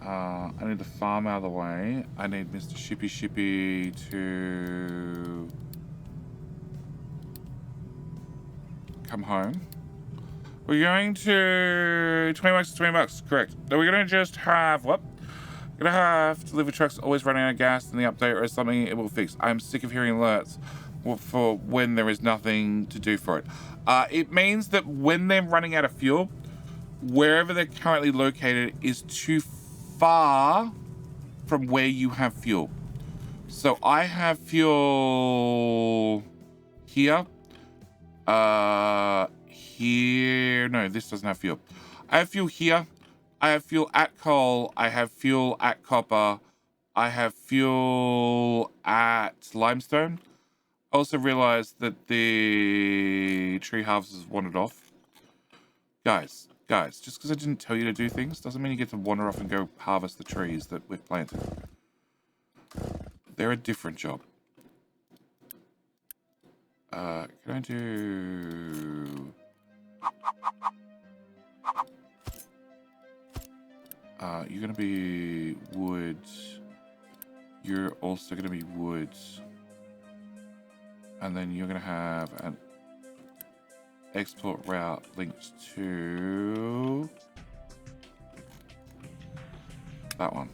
I need the farm out of the way. I need Mr. Shippy to come home. We're going to 20 bucks to 20 bucks, correct. Now we're gonna just have what? We're gonna have delivery trucks always running out of gas in the update or something it will fix. I'm sick of hearing alerts for when there is nothing to do for it. It means that when they're running out of fuel, wherever they're currently located is too far from where you have fuel. So I have fuel here. Here. No, this doesn't have fuel. I have fuel here. I have fuel at coal. I have fuel at copper. I have fuel at limestone. I also realized that the tree harvest has wandered off. Guys, just because I didn't tell you to do things doesn't mean you get to wander off and go harvest the trees that we've planted. They're a different job. Can I do... you're gonna be wood. You're also gonna be wood. And then you're gonna have an export route linked to that one.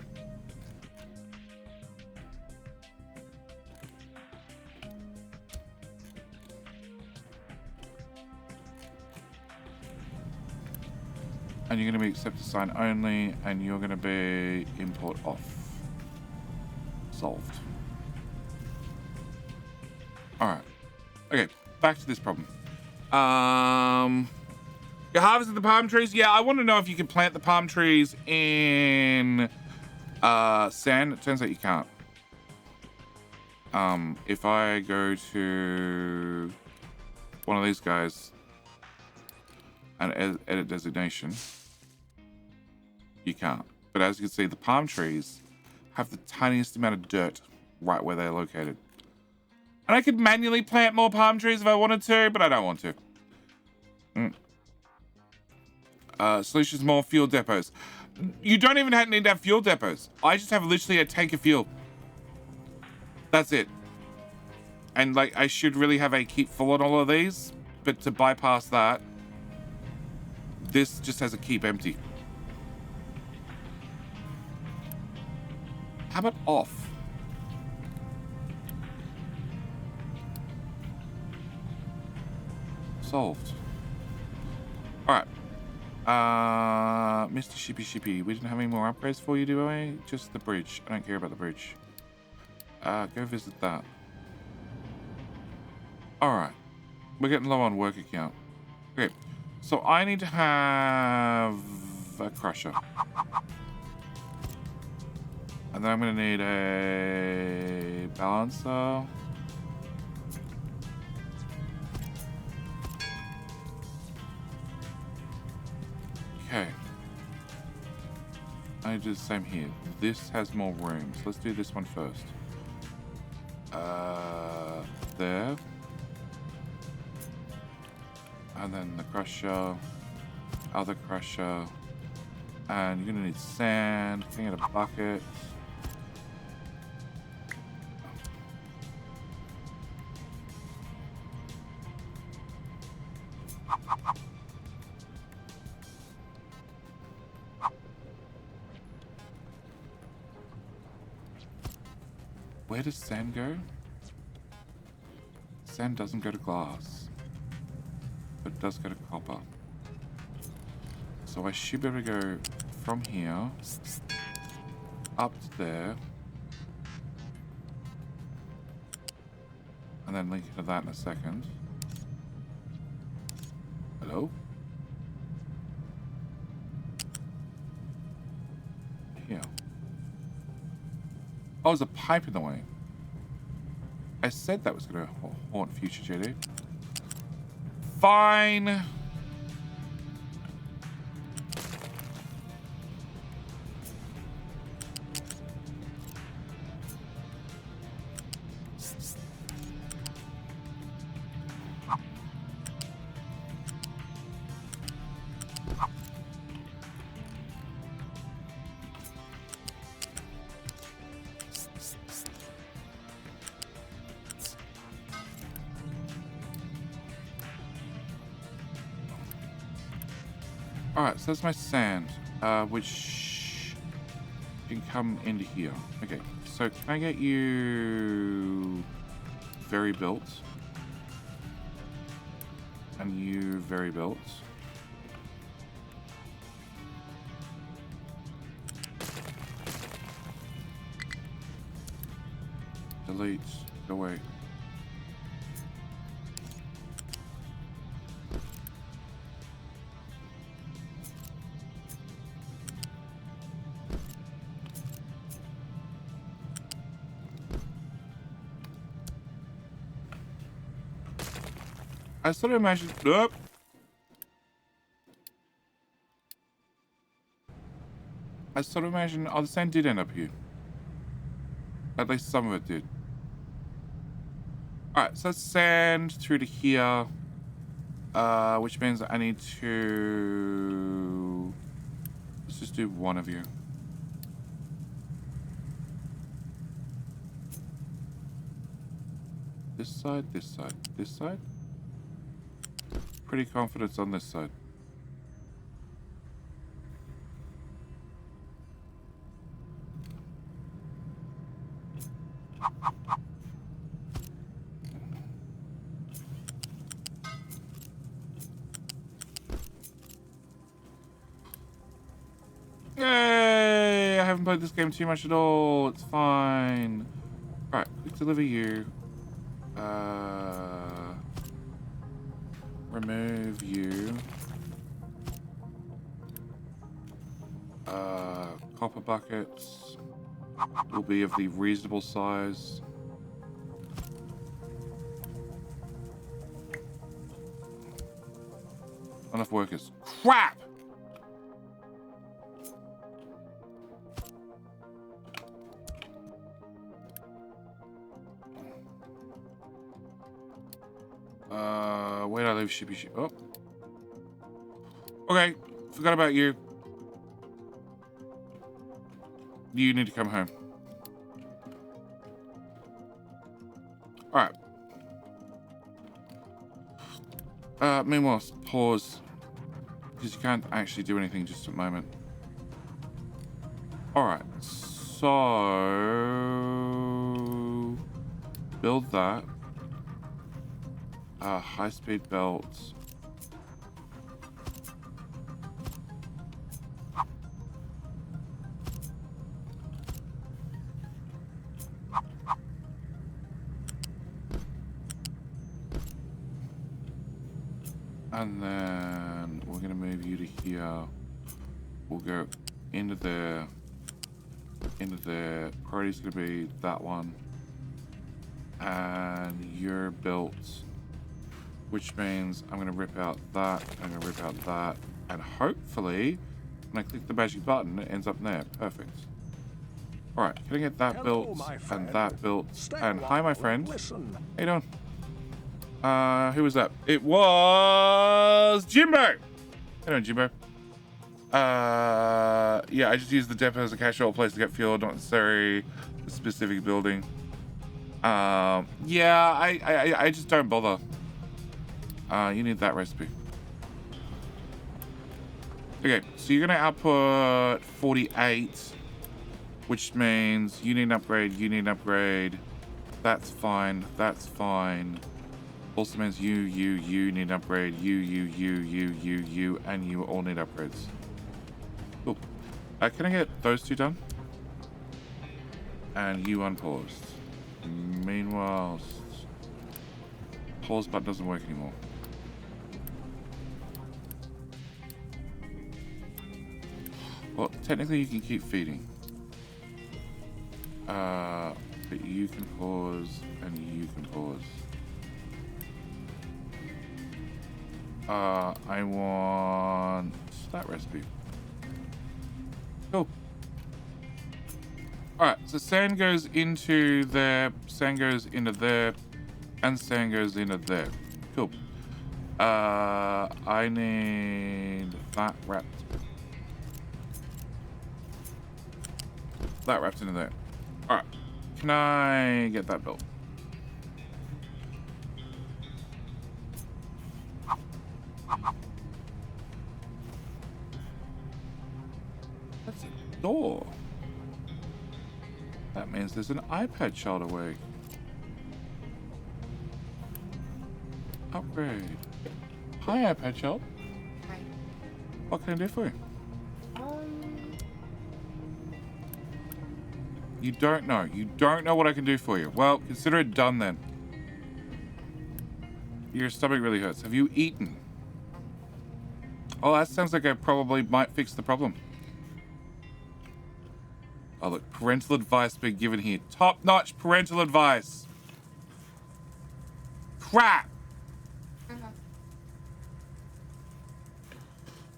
And you're going to be accepted sign only, and you're going to be import off. Solved. Alright. Okay, back to this problem. You're harvesting the palm trees? Yeah, I want to know if you can plant the palm trees in sand. It turns out you can't. If I go to one of these guys and edit designation, you can't. But as you can see, the palm trees have the tiniest amount of dirt right where they're located. And I could manually plant more palm trees if I wanted to, but I don't want to. Solutions, more fuel depots. You don't even need to have fuel depots. I just have literally a tank of fuel. That's it. And like, I should really have a keep full on all of these, but to bypass that, this just has a keep empty. How about off? Solved. Alright. Mr. Shippy, we didn't have any more upgrades for you, do we? Just the bridge. I don't care about the bridge. Go visit that. Alright. We're getting low on work account. Okay. So I need to have a crusher. And then I'm going to need a balancer. Okay. I do the same here. This has more rooms. Let's do this one first. There. And then the crusher. Other crusher. And you're going to need sand. Can you get a bucket? Where does sand go? Sand doesn't go to glass, but it does go to copper. So I should be able to go from here up to there, and then link into that in a second. Hello? Here. Oh, there's a pipe in the way. I said that was going to haunt future JD. Fine. Alright, so that's my sand, which can come into here. Okay, so can I get you very built? And you very built? Delete, go away. I sort of imagine. Nope. I sort of imagine. Oh, the sand did end up here. At least some of it did. Alright, so that's sand through to here. Which means I need to. Let's just do one of you. This side, this side, this side. Pretty confident on this side. Yay! I haven't played this game too much at all. It's fine. Alright, quick deliver you. Remove you. Copper buckets will be of the reasonable size. Enough workers. Crap! Where did I leave shippy ship? Oh. Okay, forgot about you. You need to come home. Alright. Meanwhile, pause. Because you can't actually do anything just at the moment. Alright, so... build that. High-speed belts. And then we're going to move you to here. We'll go into there. Into there. Priority's going to be that one. And you're built. Which means I'm going to rip out that. I'm going to rip out that. And hopefully, when I click the magic button, it ends up there. Perfect. Alright, can I get that built and that built? And hi, my friend. Listen. How you doing? Who was that? It was Jimbo. How you doing, Jimbo? Yeah, I just use the depot as a casual place to get fuel, not necessarily a specific building. Yeah, I just don't bother. You need that recipe. Okay, so you're gonna output 48, which means you need an upgrade, you need an upgrade. That's fine, that's fine. Also means you need an upgrade, you, and you all need upgrades. Cool. Can I get those two done? And you unpaused. Meanwhile, pause button doesn't work anymore. Well, technically you can keep feeding. But you can pause and you can pause. I want that recipe. Cool. Alright, so sand goes into there, sand goes into there, and sand goes into there. Cool. I need that wrapped. That wrapped into there. Alright. Can I get that built? door. That means there's an iPad child away. Upgrade. Hi, iPad child. Hi. What can I do for you? You don't know. You don't know what I can do for you. Well, consider it done then. Your stomach really hurts. Have you eaten? Oh, that sounds like I probably might fix the problem. Oh, look. Parental advice being given here. Top-notch parental advice. Crap!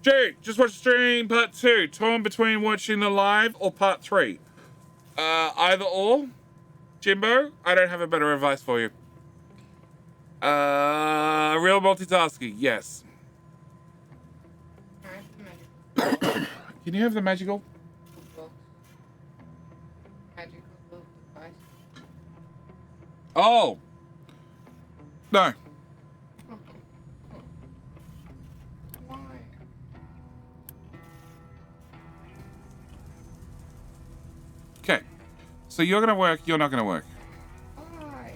Jay, just watch stream part 2. Torn between watching the live or part 3. Either or. Jimbo, I don't have a better advice for you. Real multitasking, yes. Can you have the magical? Magical device. Oh! No. Why? Okay. So you're gonna work, you're not gonna work. Why?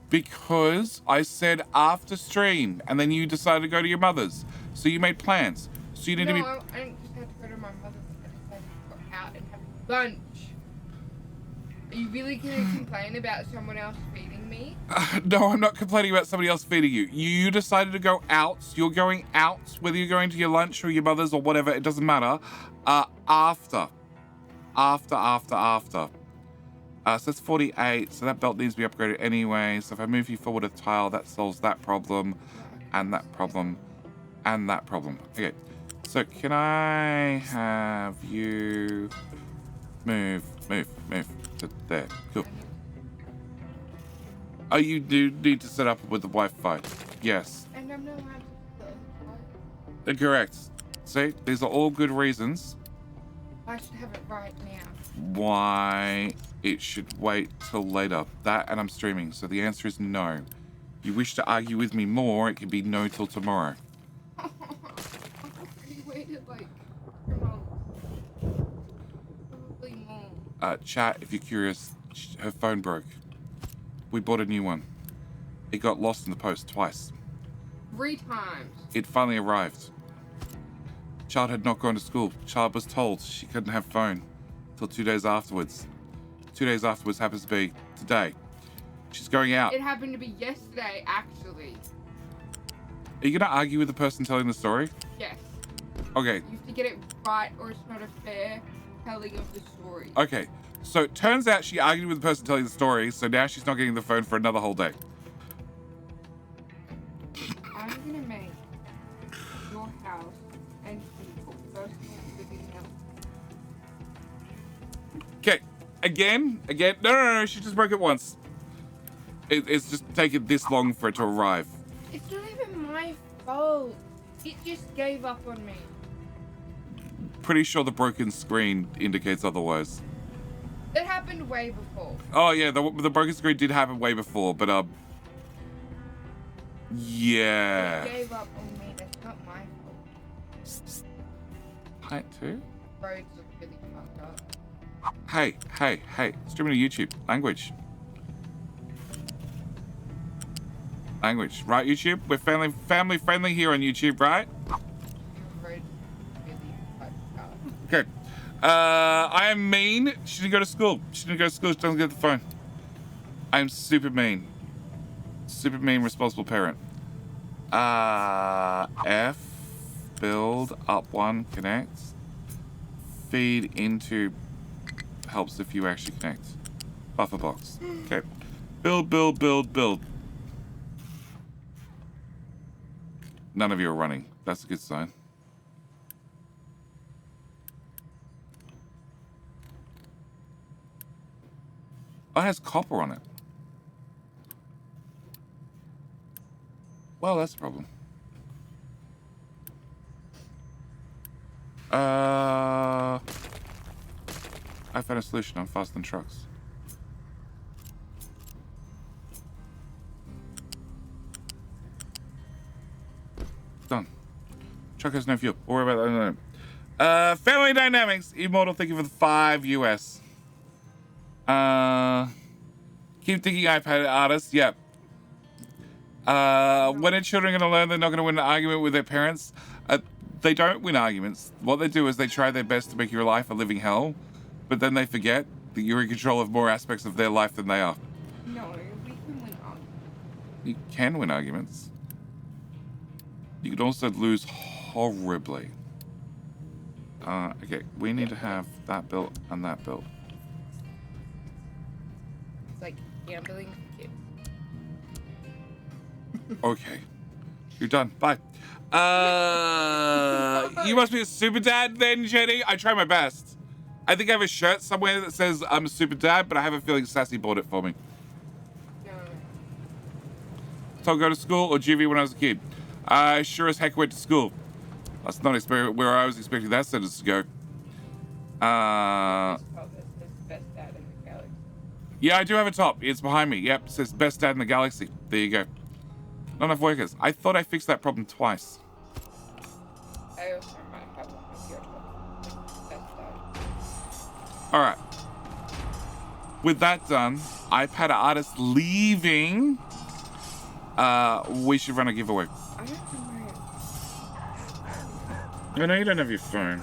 Because I said after stream, and then you decided to go to your mother's. So you made plans. So you need to be... I didn't just have to go to my mother's. I decided to go out and have lunch. Are you really gonna complain about someone else feeding me? No, I'm not complaining about somebody else feeding you. You decided to go out. You're going out, whether you're going to your lunch or your mother's or whatever, it doesn't matter. After. So that's 48. So that belt needs to be upgraded anyway. So if I move you forward a tile, that solves that problem, and that problem, and that problem. Okay. So can I have you move to there? Cool. Oh, you do need to set up with the Wi-Fi. Yes. And I'm not allowed to do Correct. See, these are all good reasons I should have it right now. why it should wait till later. That and I'm streaming, so the answer is no. You wish to argue with me more, it can be no till tomorrow. You waited like 2 months. Probably more. Chat, if you're curious, her phone broke. We bought a new one. It got lost in the post twice. 3 times. It finally arrived. Child had not gone to school. Child was told she couldn't have phone till 2 days afterwards. 2 days afterwards happens to be today. She's going out. It happened to be yesterday, actually. Are you gonna argue with the person telling the story? Yes. Okay. You have to get it right, or it's not a fair telling of the story. Okay. So it turns out she argued with the person telling the story, so now she's not getting the phone for another whole day. I'm gonna make your house and people personal living hell. Okay. Again. No. She just broke it once. It's just taken this long for it to arrive. It's not even my fault. It just gave up on me. Pretty sure the broken screen indicates otherwise. It happened way before. Oh yeah, the broken screen did happen way before, but yeah. It gave up on me. That's not my fault. Height 2? Roads look really fucked up. Hey. Streaming to YouTube. Language. Right, YouTube? We're family friendly here on YouTube, right? Your roads look really fucked up. Okay. I am mean. She didn't go to school. She doesn't get the phone. I'm super mean. Super mean, responsible parent. F. Build. Up 1. Connect. Feed into. Helps if you actually connect. Buffer box. Okay. Build. None of you are running. That's a good sign. Oh, it has copper on it. Well, that's a problem. I found a solution. I'm faster than trucks. Done. Truck has no fuel. Don't worry about that. No. Family Dynamics. Immortal, thank you for the 5 US. Keep thinking iPad artist. Yep. When are children going to learn they're not going to win an argument with their parents? They don't win arguments. What they do is they try their best to make your life a living hell, but then they forget that you're in control of more aspects of their life than they are. No, we can win arguments. You can win arguments. You can also lose horribly. Okay, we need to have that built and that built. It's like gambling for kids. Okay. You're done. Bye. You must be a super dad then, Jenny. I try my best. I think I have a shirt somewhere that says I'm a super dad, but I have a feeling Sassy bought it for me. No. So go to school or juvie when I was a kid? I sure as heck went to school. That's not where I was expecting that sentence to go. It's called this best dad in the galaxy. Yeah, I do have a top. It's behind me. Yep, it says best dad in the galaxy. There you go. Not enough workers. I thought I fixed that problem twice. I also might have one of your top. Best dad. All right. With that done, iPad artist leaving. We should run a giveaway. I don't know. I know you don't have your phone.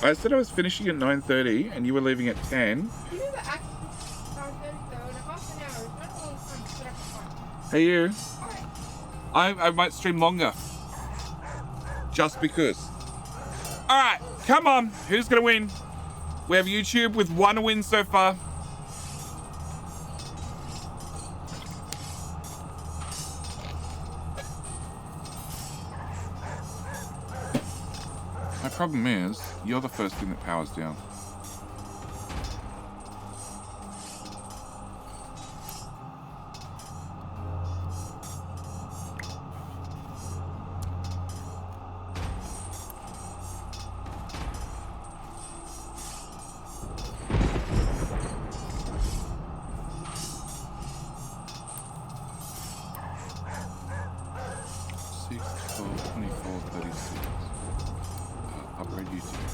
I said I was finishing at 9:30 and you were leaving at 10. You know that actually started though in half an hour. It's not a long time to put up a fight. Hey you. Alright. I might stream longer. Just because. Alright, come on. Who's gonna win? We have YouTube with 1 win so far. My problem is, you're the first thing that powers down. Upgrade YouTube.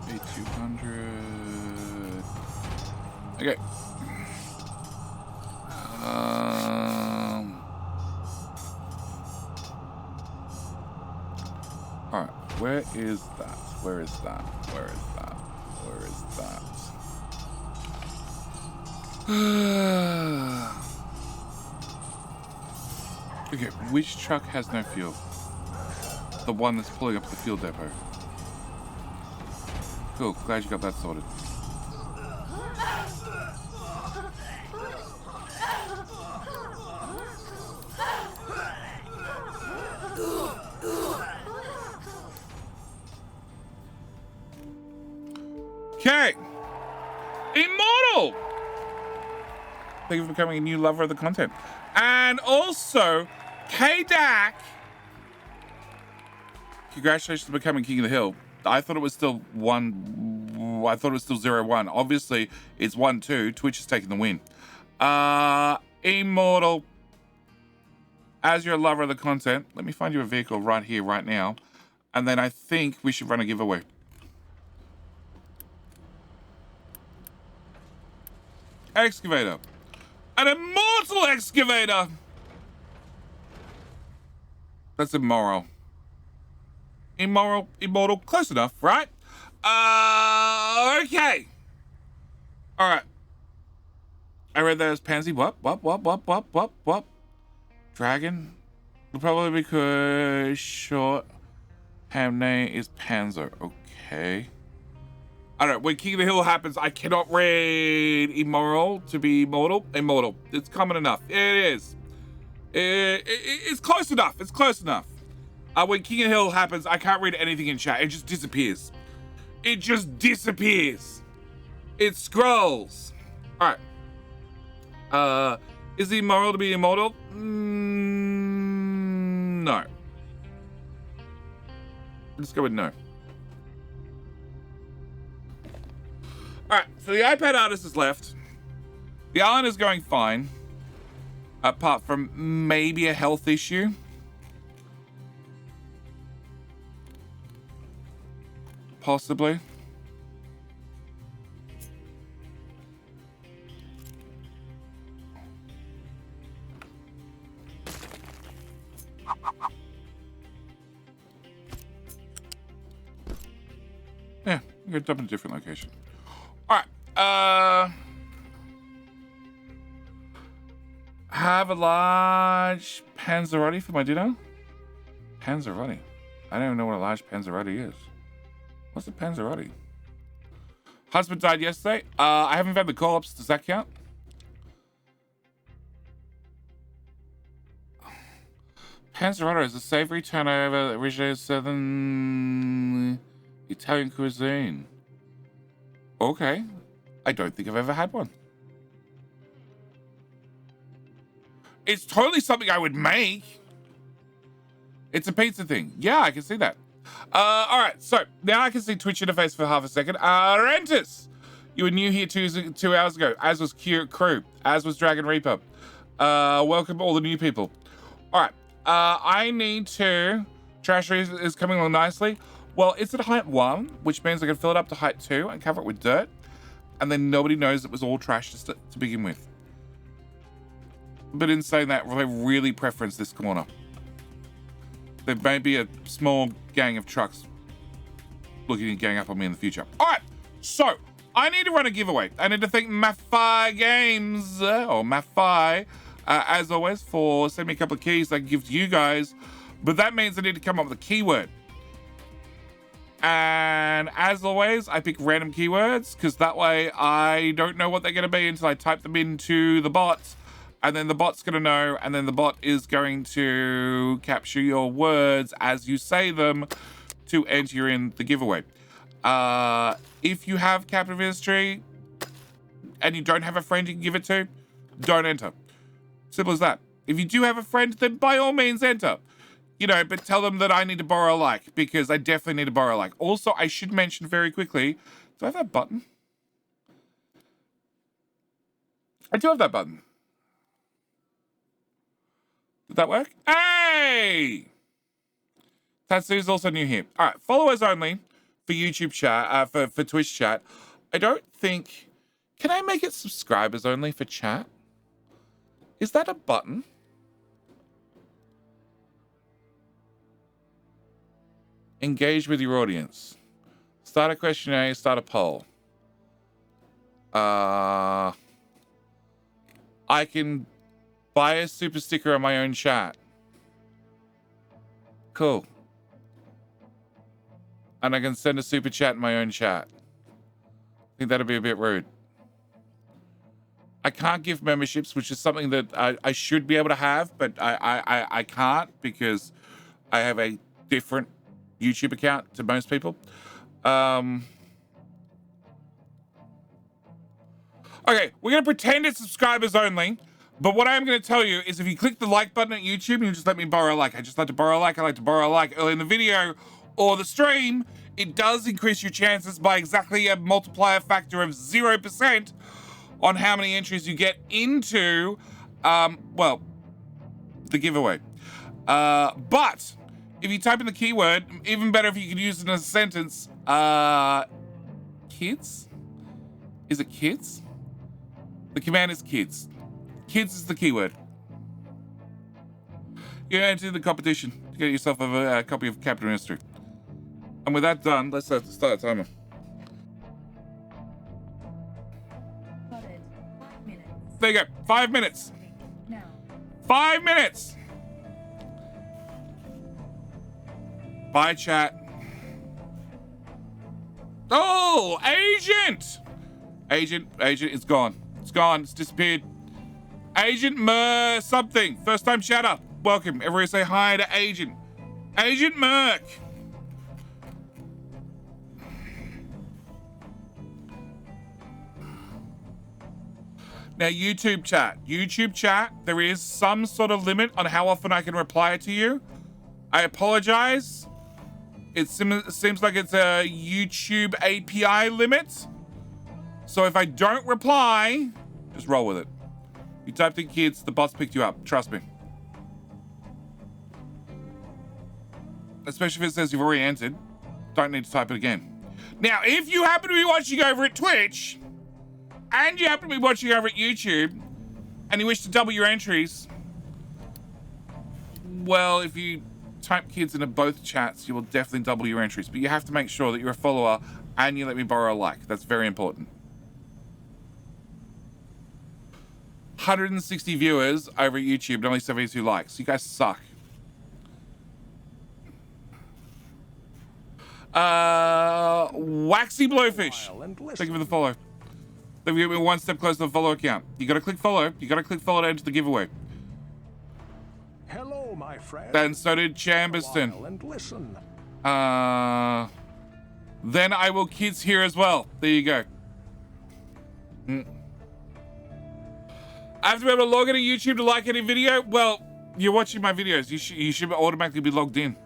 Speed 200. Okay. All right. Where is that? Where is that? Where is that? Where is that? Okay. Which truck has no fuel? The one that's pulling up the fuel depot. Cool. Glad you got that sorted. Okay. Immortal! Thank you for becoming a new lover of the content. And also, K-Dak. Congratulations on becoming King of the Hill. I thought it was still 1. I thought it was still 0-1. Obviously, it's 1-2. Twitch is taking the win. Immortal. As you're a lover of the content, let me find you a vehicle right here, right now. And then I think we should run a giveaway. Excavator. An immortal excavator. That's immoral. Immortal, close enough, right? Okay. All right. I read that as pansy. What? Dragon? Probably because short ham name is Panzer. Okay. I don't know. When King of the Hill happens, I cannot read immoral to be immortal. Immortal. It's common enough. It is. It's close enough. It's close enough. When King of the Hill happens, I can't read anything in chat. It just disappears. It just disappears. It scrolls. All right. Is it immoral to be immortal? No. Let's go with no. All right, so the iPad artist is left. The island is going fine, apart from maybe a health issue. Possibly. Yeah, we're gonna dump in a different location. All right. Have a large panzerotti for my dinner. Panzerotti. I don't even know what a large panzerotti is. What's a panzerotti? Husband died yesterday. I haven't found the call-ups. Does that count? Panzerotti is a savory turnover that originates southern Italian cuisine. Okay. I don't think I've ever had one. It's totally something I would make. It's a pizza thing. Yeah, I can see that. All right, so now I can see Twitch interface for half a second. Rentis, you were new here 2 hours ago, as was Crew, as was Dragon Reaper. Welcome all the new people. All right, I need to... Trash is coming along nicely. Well, it's at height 1, which means I can fill it up to height 2 and cover it with dirt. And then nobody knows it was all trash to begin with. But in saying that, I really preference this corner. There may be a small gang of trucks looking to gang up on me in the future. All right, so I need to run a giveaway. I need to thank Maffei Games, or Maffei, as always, for sending me a couple of keys I can give to you guys. But that means I need to come up with a keyword. And as always, I pick random keywords because that way I don't know what they're going to be until I type them into the bot. And then the bot's going to know, and then the bot is going to capture your words as you say them to enter in the giveaway. If you have captive history and you don't have a friend you can give it to, don't enter. Simple as that. If you do have a friend, then by all means enter. You know, but tell them that I need to borrow a like, because I definitely need to borrow a like. Also, I should mention very quickly, do I have that button? I do have that button. Did that work? Hey! Tatsu's also new here. All right, followers only for YouTube chat, for Twitch chat. I don't think... Can I make it subscribers only for chat? Is that a button? Engage with your audience. Start a questionnaire, start a poll. I can buy a super sticker on my own chat. Cool. And I can send a super chat in my own chat. I think that'd be a bit rude. I can't give memberships, which is something that I should be able to have, but I can't because I have a different YouTube account to most people. Okay, we're going to pretend it's subscribers only, but what I'm going to tell you is if you click the like button at YouTube and you just let me borrow a like, I just like to borrow a like, I like to borrow a like early in the video or the stream, it does increase your chances by exactly a multiplier factor of 0% on how many entries you get into, well, the giveaway. But if you type in the keyword, even better if you could use it in a sentence, kids? Is it kids? The command is kids. Kids is the keyword. You enter the competition to get yourself a copy of Captain History. And with that done, let's start the timer. Got it. 5 minutes. There you go. 5 minutes. Now. 5 minutes. Bye, chat. Oh, agent! Agent, it's gone. It's gone. It's disappeared. Agent something. First time chatter. Welcome. Everybody say hi to Agent. Agent Merc. Now, YouTube chat, there is some sort of limit on how often I can reply to you. I apologize. It seems like it's a YouTube API limit. So if I don't reply, just roll with it. You typed in kids, the bots picked you up. Trust me. Especially if it says you've already entered. Don't need to type it again. Now, if you happen to be watching over at Twitch, and you happen to be watching over at YouTube, and you wish to double your entries, well, if you type kids into both chats, you will definitely double your entries. But you have to make sure that you're a follower and you let me borrow a like. That's very important. 160 viewers over at YouTube and only 72 likes. You guys suck. Waxy Blowfish. Thank you for the follow. Then we get one step closer to the follow account. You gotta click follow. You gotta click follow to enter the giveaway. Hello, my friend. And so did Chamberston. And listen. Then I will kids here as well. There you go. I have to be able to log into YouTube to like any video. Well, you're watching my videos. You should automatically be logged in.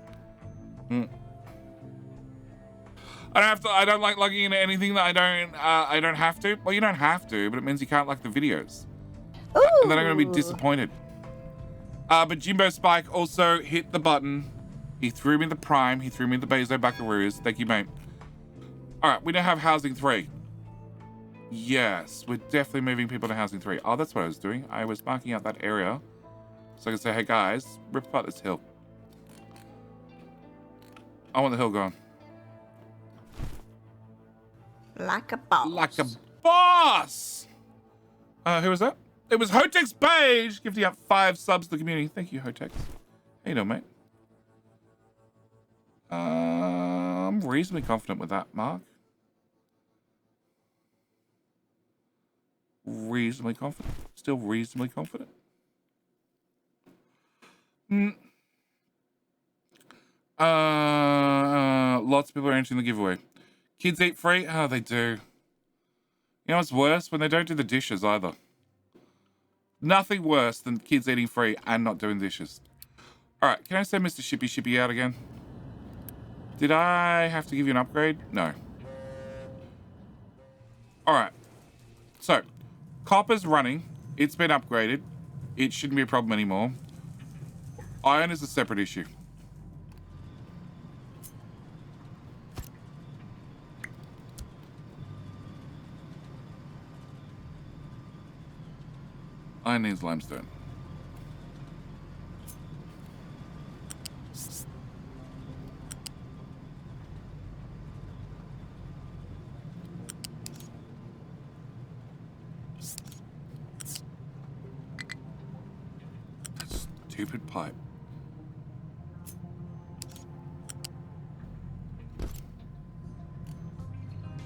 I don't like logging into anything that I don't have to. Well, you don't have to, but it means you can't like the videos. Ooh. And then I'm gonna be disappointed. But Jimbo Spike also hit the button. He threw me the Prime. He threw me the Bezo Buckaroos. Thank you, mate. All right, we now have Housing 3. Yes, we're definitely moving people to Housing 3. Oh, that's what I was doing. I was marking out that area so I can say, hey, guys, rip apart this hill. I want the hill gone. Like a boss. Like a boss! Who was that? It was Hotex Page gifting out 5 subs to the community. Thank you, Hotex. How you doing, mate? I'm reasonably confident with that, Mark. Reasonably confident. Still reasonably confident. Lots of people are entering the giveaway. Kids eat free? Oh, they do. You know what's worse? When they don't do the dishes either. Nothing worse than kids eating free and not doing dishes. All right, can I send Mr. Shippy out again? Did I have to give you an upgrade? No. All right. So, copper's running. It's been upgraded. It shouldn't be a problem anymore. Iron is a separate issue. Iron needs limestone. Stupid pipe.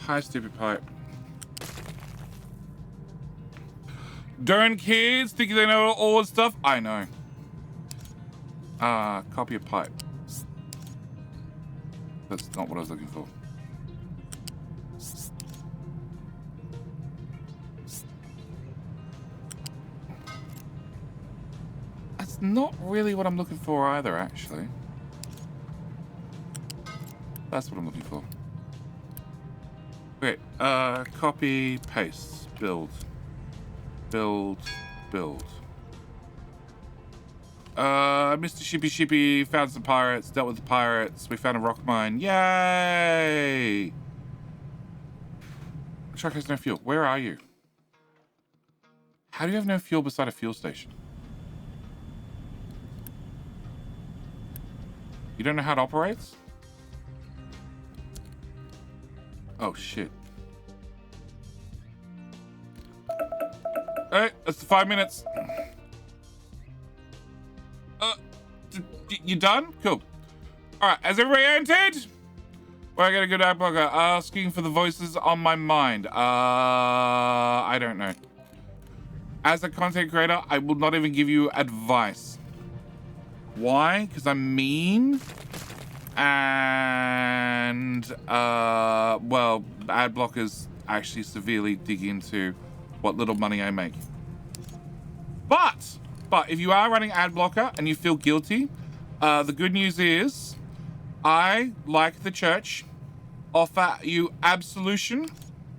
Hi, stupid pipe. Darn kids think they know all this stuff. I know. Copy a pipe. That's not what I was looking for. That's not really what I'm looking for either, actually. That's what I'm looking for. Okay, copy, paste, build. Build. Mr. Shippy found some pirates, dealt with the pirates. We found a rock mine. Yay! Truck has no fuel. Where are you? How do you have no fuel beside a fuel station? You don't know how it operates? Oh, shit. Alright, that's the 5 minutes. You done? Cool. Alright, has everybody entered? Well, I got a good ad blogger asking for the voices on my mind. I don't know. As a content creator, I will not even give you advice. Why? Because I'm mean. And, well, ad blockers actually severely dig into what little money I make. But if you are running ad blocker and you feel guilty, the good news is I, like the church, offer you absolution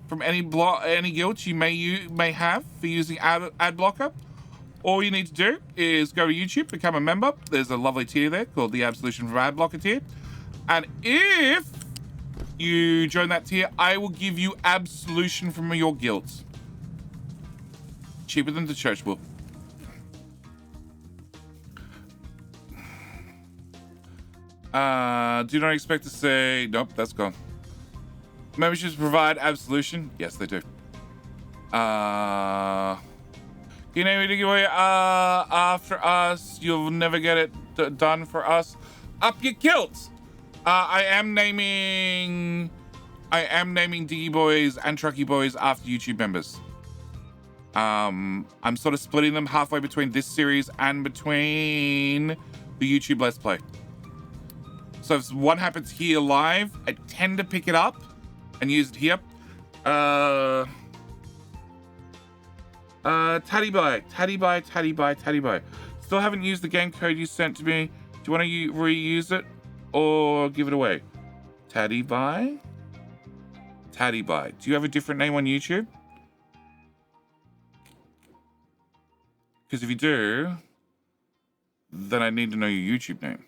from any guilt you may have for using ad blocker. All you need to do is go to YouTube, become a member. There's a lovely tier there called the Absolution from Ad Blocker tier. And if you join that tier, I will give you absolution from your guilt. Cheaper than the church will. Do not expect to say... Nope, that's gone. Memberships provide absolution? Yes, they do. You know, after us, you'll never get it done for us. Up your kilts. I am naming Diggy Boys and Trucky Boys after YouTube members. I'm sort of splitting them halfway between this series and between the YouTube Let's Play. So if one happens here live, I tend to pick it up and use it here. Taddy Bye. Still haven't used the game code you sent to me. Do you want to reuse it or give it away? Taddy Bye. Do you have a different name on YouTube? Because if you do, then I need to know your YouTube name.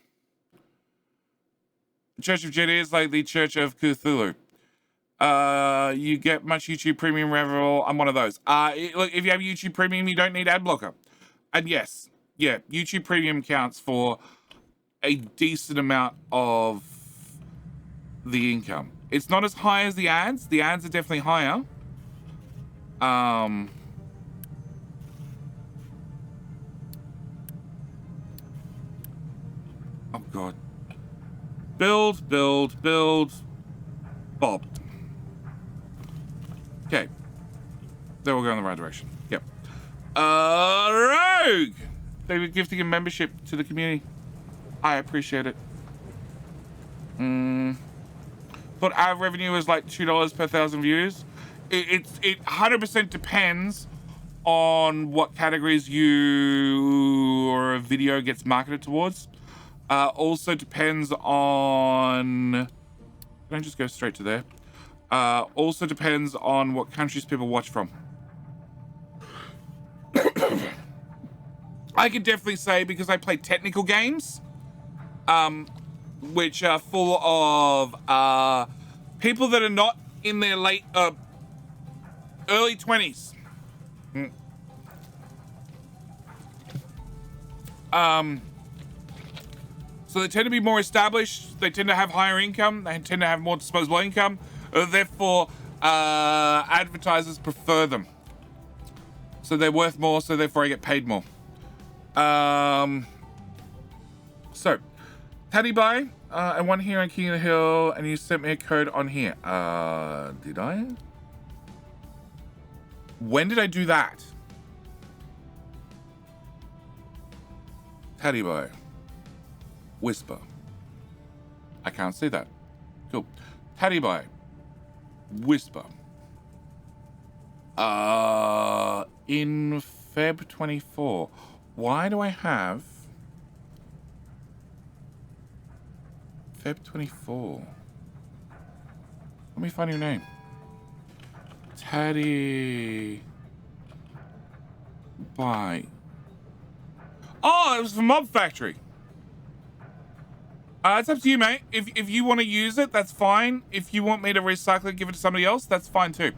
The Church of Jedi is like the Church of Cthulhu. You get much YouTube Premium revenue. I'm one of those. Look, if you have YouTube Premium, you don't need ad blocker. And yes, yeah, YouTube Premium counts for a decent amount of the income. It's not as high as the ads. The ads are definitely higher. Oh God. Build. Bob. Okay. Then we'll go in the right direction. Yep. Rogue! They were gifting a membership to the community. I appreciate it. Thought our revenue was like $2 per 1,000 views. It 100% depends on what categories your video gets marketed towards. Also depends on... Can I just go straight to there? Also depends on what countries people watch from. I can definitely say, because I play technical games, which are full of people that are not in their early 20s. So they tend to be more established, they tend to have higher income, they tend to have more disposable income, therefore advertisers prefer them. So they're worth more, so therefore I get paid more. So, Taddy Bye, and one here on King of the Hill, and you sent me a code on here. Did I? When did I do that? Taddy Bye. Whisper. I can't see that. Cool. Taddy Bye. Whisper. In Feb 24. Why do I have Feb 24? Let me find your name. Taddy Bye. Oh, it was from Mob Factory. It's up to you, mate. If you want to use it, that's fine. If you want me to recycle it, give it to somebody else, that's fine too.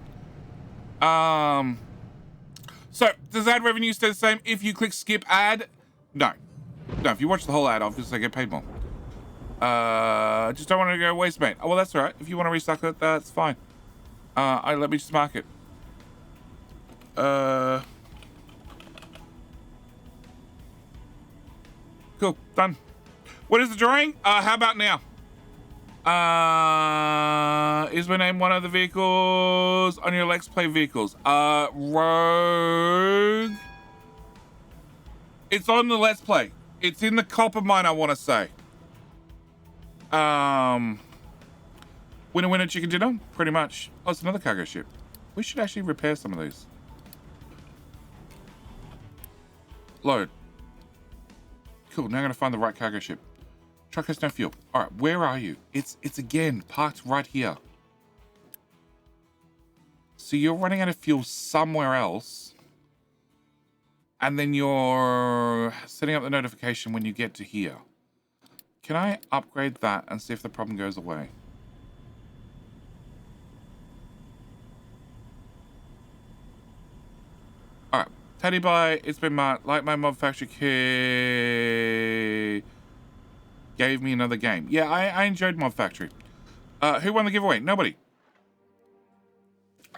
So, does ad revenue stay the same if you click skip ad? No. No, if you watch the whole ad, obviously I get paid more. Just don't want to go waste, mate. Oh, well, that's all right. If you want to recycle it, that's fine. Let me just mark it. Cool, done. What is the drawing? How about now? Is my name one of the vehicles on your Let's Play vehicles? Rogue. It's on the Let's Play. It's in the copper mine, I want to say. Winner, chicken dinner? Pretty much. Oh, it's another cargo ship. We should actually repair some of these. Load. Cool, now I'm gonna find the right cargo ship. Truck has no fuel. All right, where are you? It's again parked right here. So you're running out of fuel somewhere else, and then you're setting up the notification when you get to here. Can I upgrade that and see if the problem goes away? All right, Teddy Bye, it's been marked like my Mod Factory key. Gave me another game. Yeah, I enjoyed Mod Factory. Who won the giveaway? Nobody.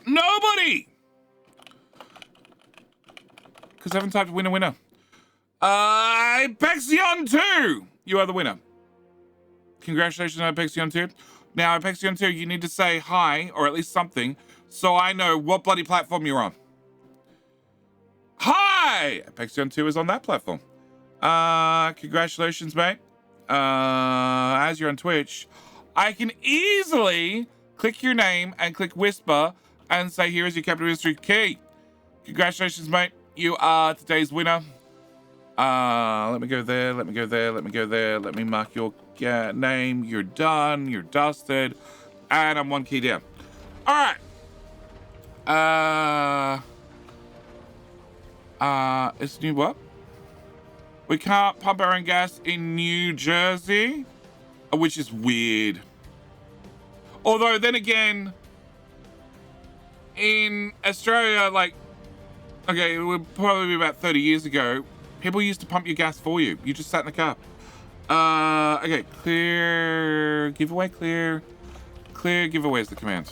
Nobody! Because I haven't typed winner. Apexion 2! You are the winner. Congratulations on Apexion 2. Now, Apexion 2, you need to say hi, or at least something, so I know what bloody platform you're on. Hi! Apexion 2 is on that platform. Congratulations, mate. As you're on Twitch, I can easily click your name and click whisper and say, here is your capital history key. Congratulations, mate. You are today's winner. Let me go there. Let me mark your name. You're done. You're dusted. And I'm one key down. All right. It's new what? We can't pump our own gas in New Jersey, which is weird. Although, then again, in Australia, like, okay, it would probably be about 30 years ago, people used to pump your gas for you. You just sat in the car. Okay, clear giveaway, clear giveaway is the command.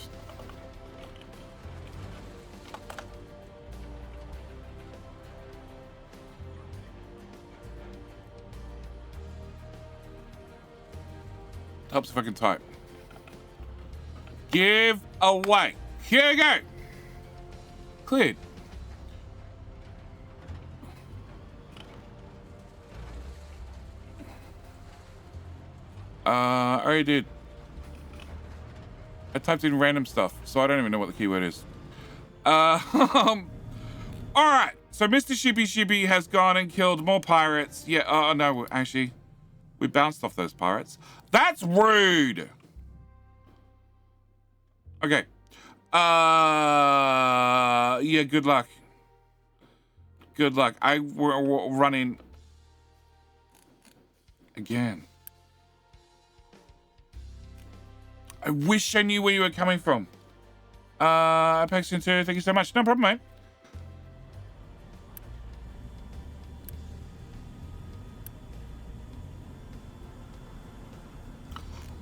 Helps if I can type. Give away. Here you go. Cleared. I already did. I typed in random stuff, so I don't even know what the keyword is. All right. So Mr. Shippy has gone and killed more pirates. Yeah. Oh no, actually, we bounced off those pirates. That's rude. Okay. Yeah, good luck. Good luck. We're running again. I wish I knew where you were coming from. Apexion 2, thank you so much. No problem, mate.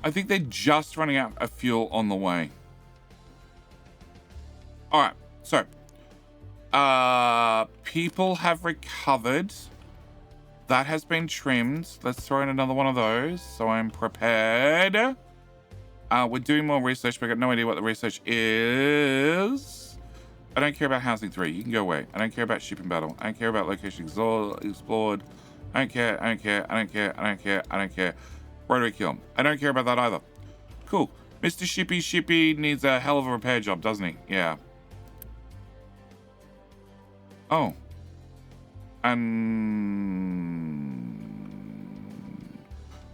I think they're just running out of fuel on the way. All right, so people have recovered. That has been trimmed. Let's throw in another one of those so I'm prepared. We're doing more research, but I got no idea what the research is. I don't care about Housing 3. You can go away. I don't care about Shipping Battle. I don't care about Location Explored. I don't care. Rotary Kiln. I don't care about that either. Cool. Mr. Shippy needs a hell of a repair job, doesn't he? Yeah. Oh. And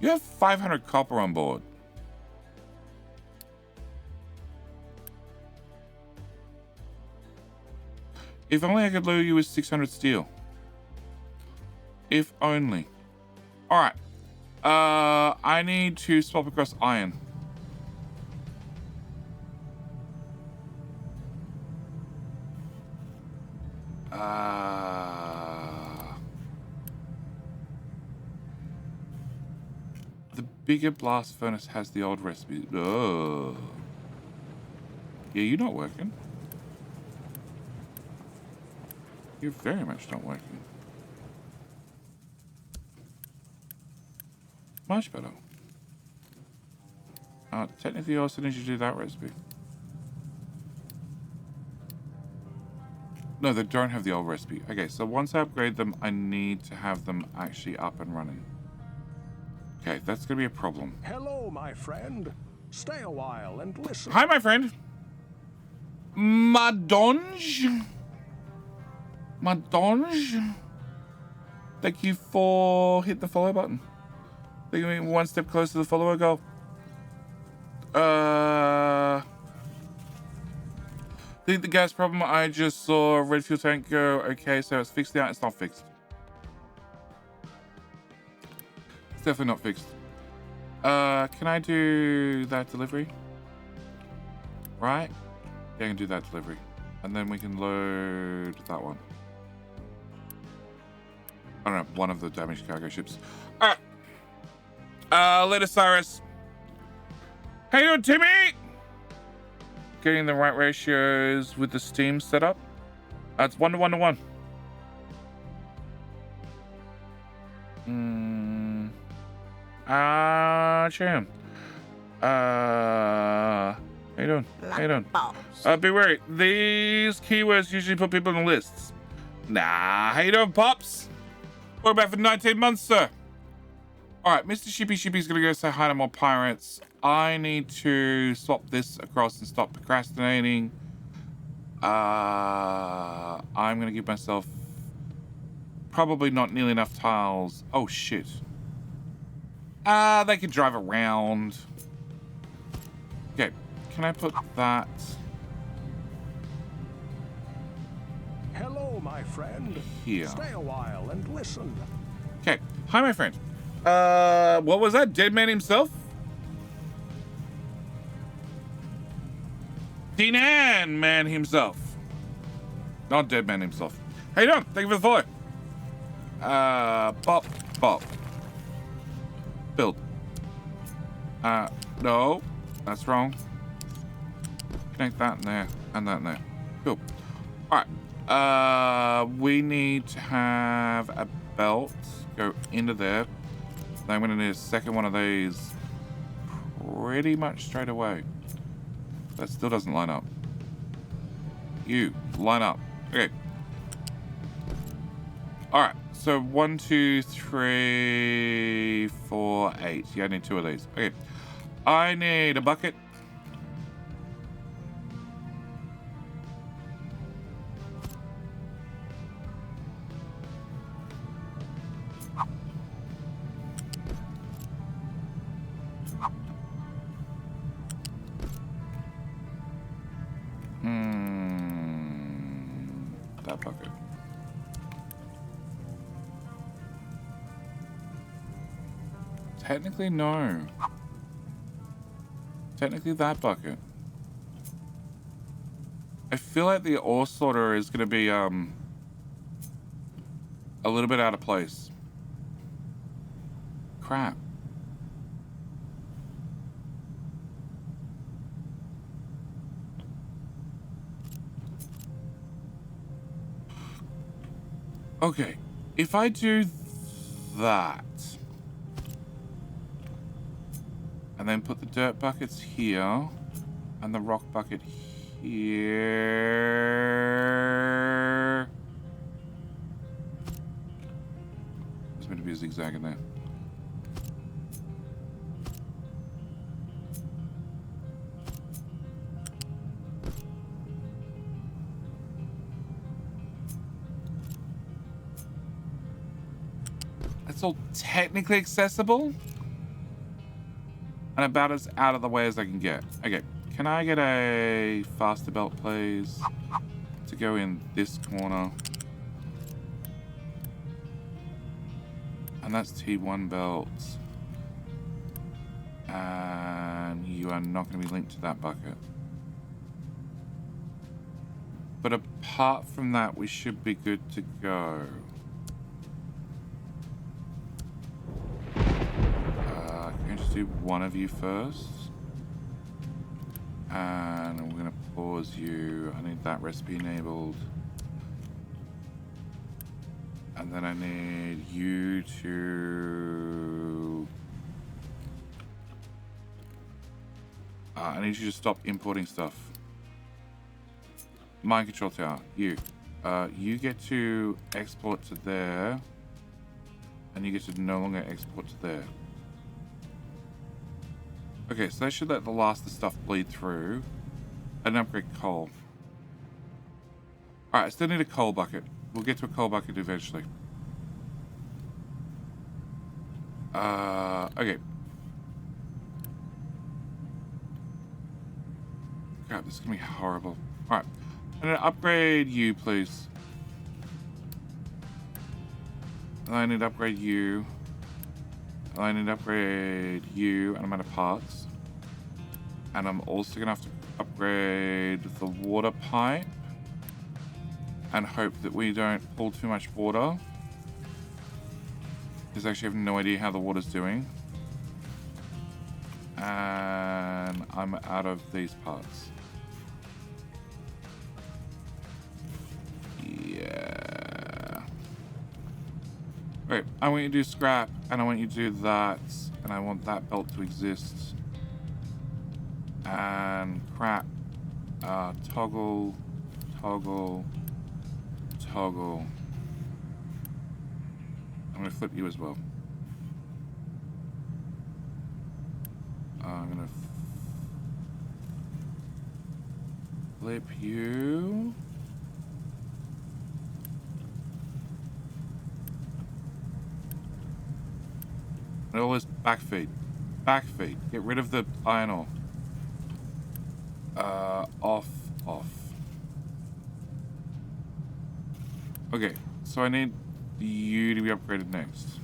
you have 500 copper on board. If only I could lure you with 600 steel. If only. All right. I need to swap across iron. The bigger blast furnace has the old recipe. Oh. Yeah, you're not working. You're very much not working. Much better. Technically, I also need you to do that recipe. No, they don't have the old recipe. Okay, so once I upgrade them, I need to have them actually up and running. Okay, that's going to be a problem. Hello, my friend. Stay a while and listen. Hi, my friend. Madonge. Thank you for hitting the follow button. Thank you, one step closer to the follower goal. I think the gas problem I just saw, red fuel tank go, okay, so it's fixed now. It's not fixed. It's definitely not fixed. Can I do that delivery? Right? Yeah, I can do that delivery. And then we can load that one. I don't know, one of the damaged cargo ships. Alright. Later, Cyrus. How you doing, Timmy? Getting the right ratios with the steam setup. It's 1 to 1 to 1. Cham. How you doing? How you doing? Be wary. These keywords usually put people in lists. Nah, how you doing, Pops? Welcome back for 19 months, sir. Alright, Mr. Shippy's gonna go say hi to more pirates. I need to swap this across and stop procrastinating. I'm gonna give myself probably not nearly enough tiles. Oh shit. They can drive around. Okay, can I put that? Hello, my friend. Here. Stay a while and listen. Okay, hi, my friend. What was that? Dead man himself? Dinan man himself. Not dead man himself. How you doing? Thank you for the follow. Bop. Build. No. That's wrong. Connect that in there and that in there. Cool. Alright. We need to have a belt go into there. Then I'm going to need a second one of these pretty much straight away. That still doesn't line up. You, line up. Okay. Alright, so 1, 2, 3, 4, 8. Yeah, I need 2 of these. Okay. I need a bucket. That bucket. Technically, no. Technically, that bucket. I feel like the ore sorter is going to be, a little bit out of place. Crap. Okay, if I do that, and then put the dirt buckets here, and the rock bucket here, there's meant to be a zigzag in there. It's all technically accessible and about as out of the way as I can get. Okay, can I get a faster belt, please, to go in this corner? And that's T1 belts. And you are not going to be linked to that bucket. But apart from that, we should be good to go. Do one of you first, and I'm gonna pause you. I need that recipe enabled, and then I need you to I need you to stop importing stuff. Mind control tower, you get to export to there, and you get to no longer export to there. Okay, so that should let the last of the stuff bleed through. And upgrade coal. Alright, I still need a coal bucket. We'll get to a coal bucket eventually. Okay. Crap, this is gonna be horrible. Alright. I'm gonna upgrade you, please. I need to upgrade you. I need to upgrade you, and I'm out of parts. And I'm also gonna have to upgrade the water pipe. And hope that we don't pull too much water. Because I actually have no idea how the water's doing. And I'm out of these parts. Yeah. Right, I want you to do scrap, and I want you to do that, and I want that belt to exist. And crap. Toggle, toggle, toggle. I'm gonna flip you as well. I'm gonna flip you. And all this backfeed. Backfeed. Get rid of the iron ore. Off. Okay, so I need you to be upgraded next.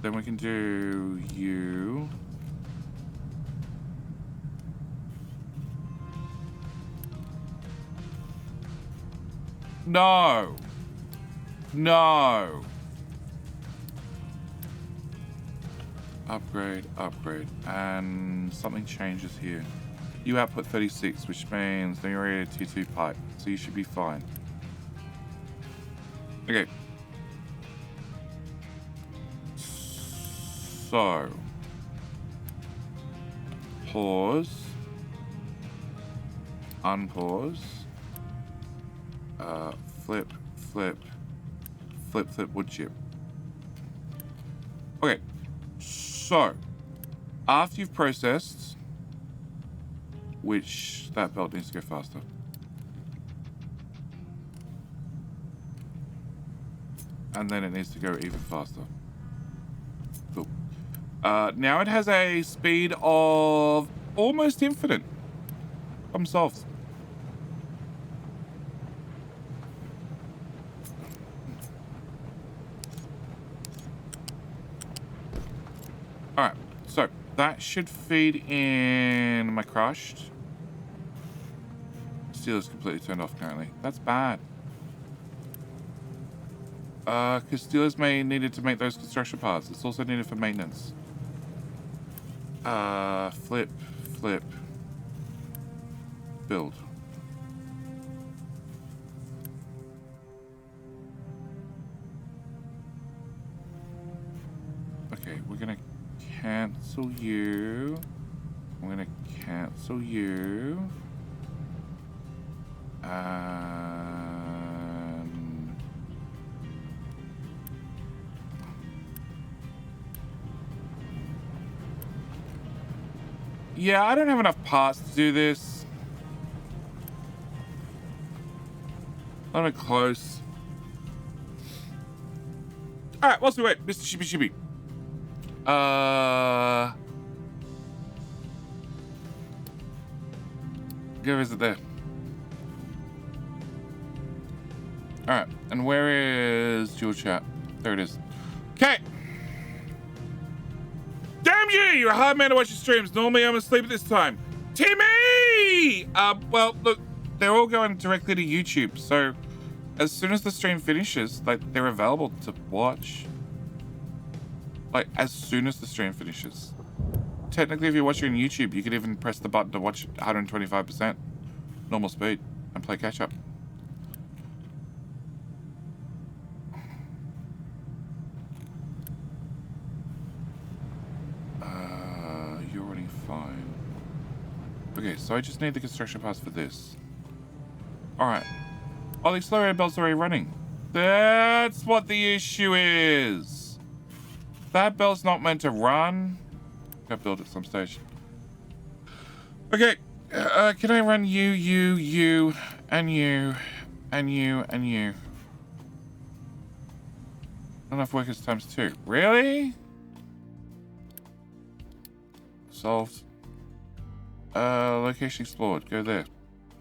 Then we can do you. No. No. Upgrade, upgrade. And something changes here. You output 36, which means then you're already at T2 pipe. So you should be fine. Okay. So. Pause. Unpause. Flip, flip. Flip, flip, wood chip. Okay. So. After you've processed, which that belt needs to go faster. And then it needs to go even faster. Cool. Now it has a speed of almost infinite. Problem solved. Alright, so that should feed in my crushed. Steel is completely turned off currently. That's bad. Because steelers may needed to make those construction parts. It's also needed for maintenance. Flip, flip, build. Okay, we're gonna cancel you. I'm gonna cancel you. Yeah, I don't have enough parts to do this. Not even close. Alright, whilst we wait, Mr. Shippy Shippy. Go visit there. Alright, and where is Dual Chat? There it is. Okay. Damn you! You're a hard man to watch your streams. Normally I'm asleep at this time. Timmy! Well, look, they're all going directly to YouTube, so as soon as the stream finishes, like, they're available to watch. Like, as soon as the stream finishes. Technically, if you're watching on YouTube, you could even press the button to watch 125% normal speed and play catch up. You're running fine. Okay, so I just need the construction parts for this. Alright. Oh, the accelerator belt's already running. That's what the issue is. That belt's not meant to run. Gotta build at some stage. Okay. Can I run you, and you, and you, and you? Enough workers times 2. Really? Solved. Location explored. Go there.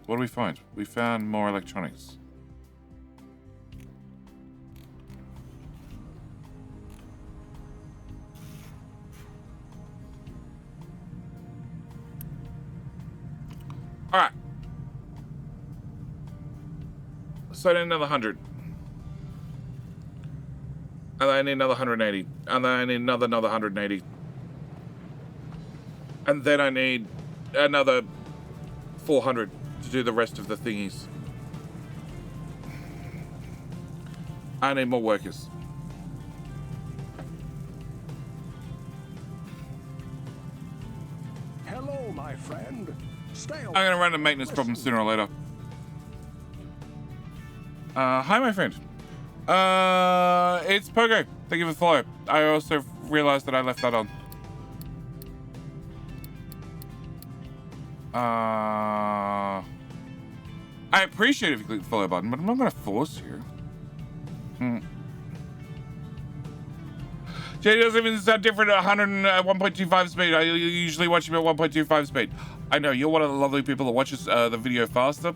What do we find? We found more electronics. Alright. So I need another 100. And then I need another 180. And then I need another 180. And then I need another 400 to do the rest of the thingies. I need more workers. Hello, my friend. Stay I'm gonna run into maintenance problems sooner or later. Hi, my friend. It's Pogo. Thank you for the follow. I also realized that I left that on. I appreciate it if you click the follow button, but I'm not gonna force you. JD doesn't even sound different at 101.25 speed. I usually watch him at 1.25 speed. I know, you're one of the lovely people that watches the video faster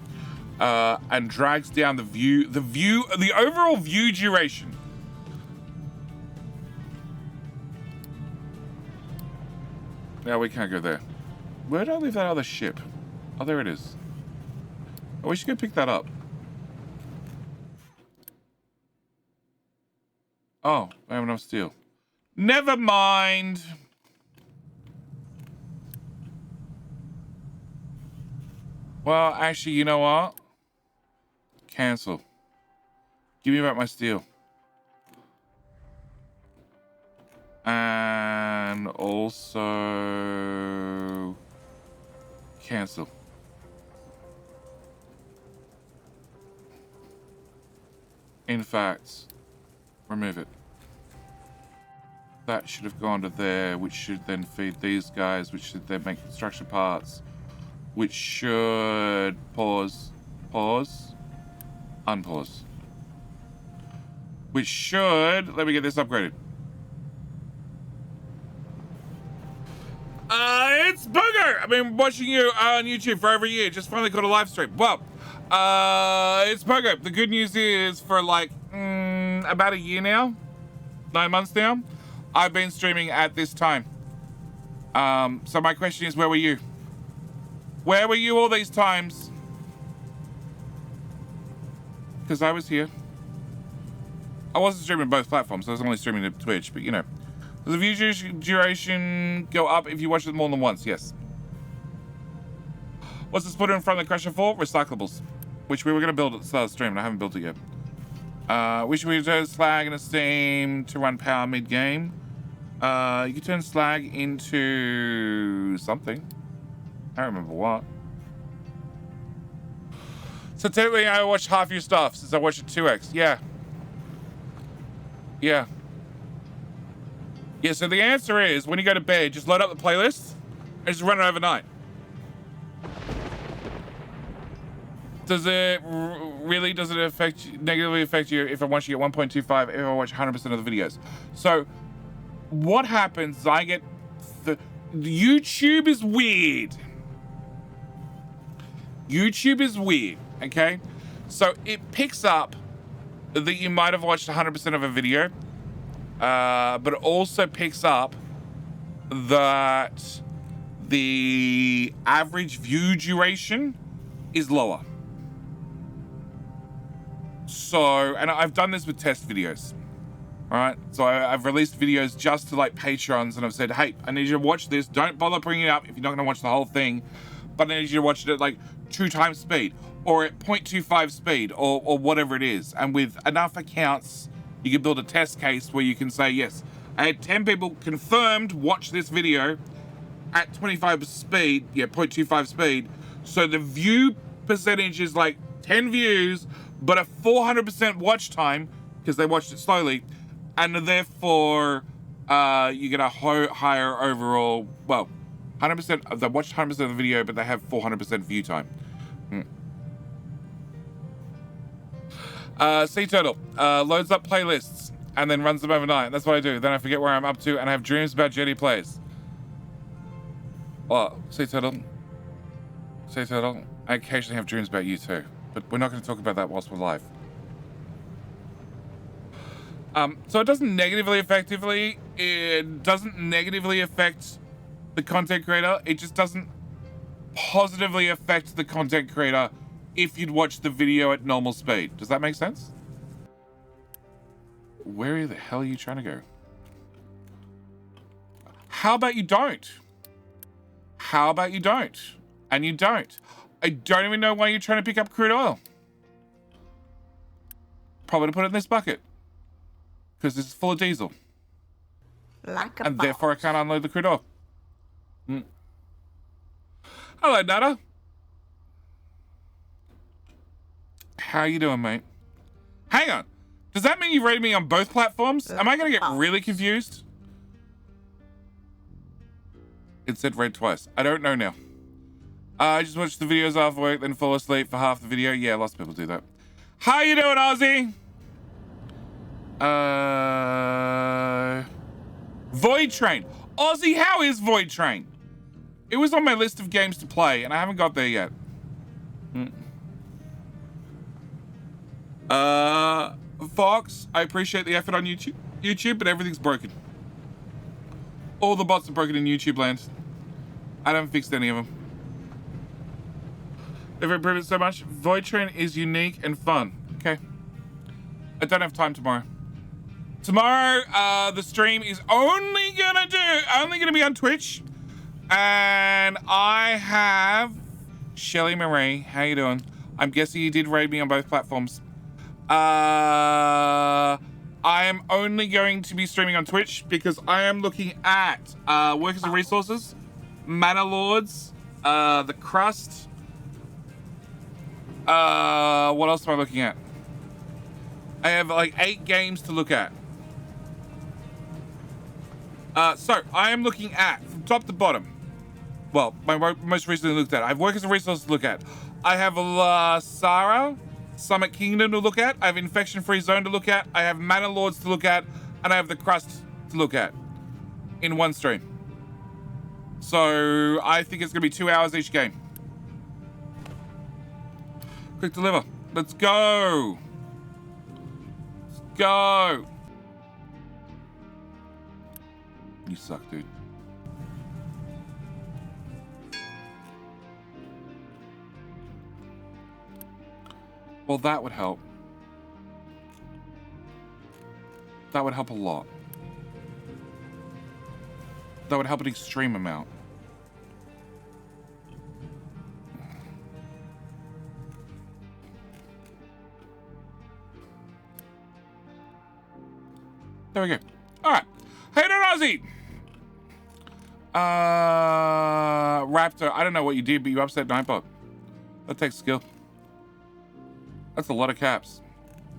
and drags down the overall view duration. Now we can't go there. Where did I leave that other ship? Oh, there it is. Oh, we should go pick that up. Oh, I have enough steel. Never mind. Well, actually, you know what? Cancel. Give me back my steel. And also cancel. In fact, remove it. That should have gone to there, which should then feed these guys, which should then make construction parts, which should pause, unpause. Which should, let me get this upgraded. It's Booger! I've been watching you on YouTube for over a year. Just finally got a live stream. Well, it's Booger. The good news is for like about a year now, 9 months now, I've been streaming at this time. So my question is, where were you? Where were you all these times? Because I was here. I wasn't streaming both platforms. I was only streaming to Twitch, but you know. Does the view duration go up if you watch it more than once? Yes. What's this put in front of the crusher for? Recyclables. Which we were going to build at the start of the stream, and I haven't built it yet. Wish we could turn slag into steam to run power mid-game. You could turn slag into something. I don't remember what. So technically I watched half your stuff since I watched it 2x. Yeah. Yeah. Yeah, so the answer is, when you go to bed, just load up the playlist and just run it overnight. Does it really, negatively affect you if I watch you at 1.25, if I watch 100% of the videos? So what happens is I get, YouTube is weird. YouTube is weird, okay? So it picks up that you might have watched 100% of a video, but it also picks up that the average view duration is lower. So, and I've done this with test videos, all right? So I've released videos just to like Patrons, and I've said, hey, I need you to watch this. Don't bother bringing it up if you're not gonna watch the whole thing, but I need you to watch it at like 2 times speed or at 0.25 speed or whatever it is. And with enough accounts, you can build a test case where you can say, yes, I had 10 people confirmed watch this video at 25 speed, 0.25 speed. So the view percentage is like 10 views, but a 400% watch time because they watched it slowly. And therefore, you get a higher overall, well, 100%, they watched 100% of the video, but they have 400% view time. Sea Turtle loads up playlists. and then runs them overnight. That's what I do. Then I forget where I'm up to and I have dreams about Jetty plays. Well, see Turtle. See Turtle. I occasionally have dreams about you too, but we're not going to talk about that whilst we're live. So it doesn't negatively affect the content creator. It just doesn't positively affect the content creator if you'd watch the video at normal speed. Does that make sense? Where the hell are you trying to go? How about you don't? How about you don't? And you don't. I don't even know why you're trying to pick up crude oil. Probably to put it in this bucket. Because this is full of diesel. Like a And boss. therefore I can't unload the crude oil. Hello, Nada. How you doing, mate? Hang on. Does that mean you rated me on both platforms? Am I going to get really confused? It said red twice. I don't know now. I just watched the videos after work, then fall asleep for half the video. Yeah, lots of people do that. How you doing, Ozzy? Void Train. Ozzy, how is Void Train? It was on my list of games to play, and I haven't got there yet. Fox, I appreciate the effort on YouTube, but everything's broken. All the bots are broken in YouTube land. I haven't fixed any of them. They've improved it so much. Void Train is unique and fun. Okay. I don't have time tomorrow. Tomorrow, the stream is only gonna be on Twitch. And I have Shelly Marie. How you doing? I'm guessing you did raid me on both platforms. I am only going to be streaming on Twitch because I am looking at Workers and Resources, Mana Lords, The Crust. What else am I looking at? I have like 8 games to look at. So I am looking at from top to bottom. Well, my most recently looked at. I have Workers and Resources to look at. I have Lasara, Summit Kingdom to look at. I have Infection Free Zone to look at. I have Mana Lords to look at, and I have The Crust to look at in one stream. So I think it's gonna be 2 hours each game. Quick deliver. Let's go. Let's go. You suck, dude. Well, that would help. That would help a lot. That would help an extreme amount. There we go. All right. Hey, Ozzy. Raptor. I don't know what you did, but you upset Nightbot. That takes skill. That's a lot of caps.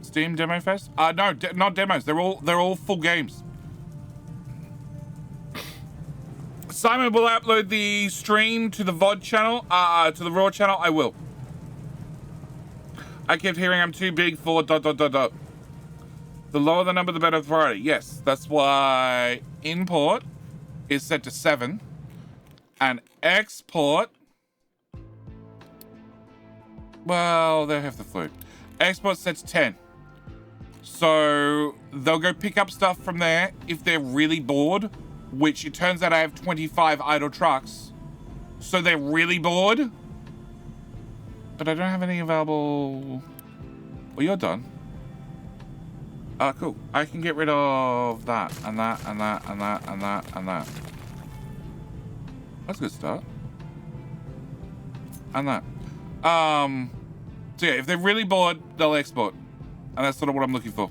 Steam Demo Fest? No, not demos. They're all full games. Simon will upload the stream to the VOD channel, to the Raw channel. I will. I kept hearing I'm too big for ... The lower the number, the better the priority. Yes, that's why import is set to 7 and export. Well, they have the flu. Export set to 10. So they'll go pick up stuff from there if they're really bored, which it turns out I have 25 idle trucks. So they're really bored. But I don't have any available. Well, you're done. Cool. I can get rid of that and that and that and that and that and that. That's a good start. And that. So yeah, if they're really bored, they'll export. And that's sort of what I'm looking for.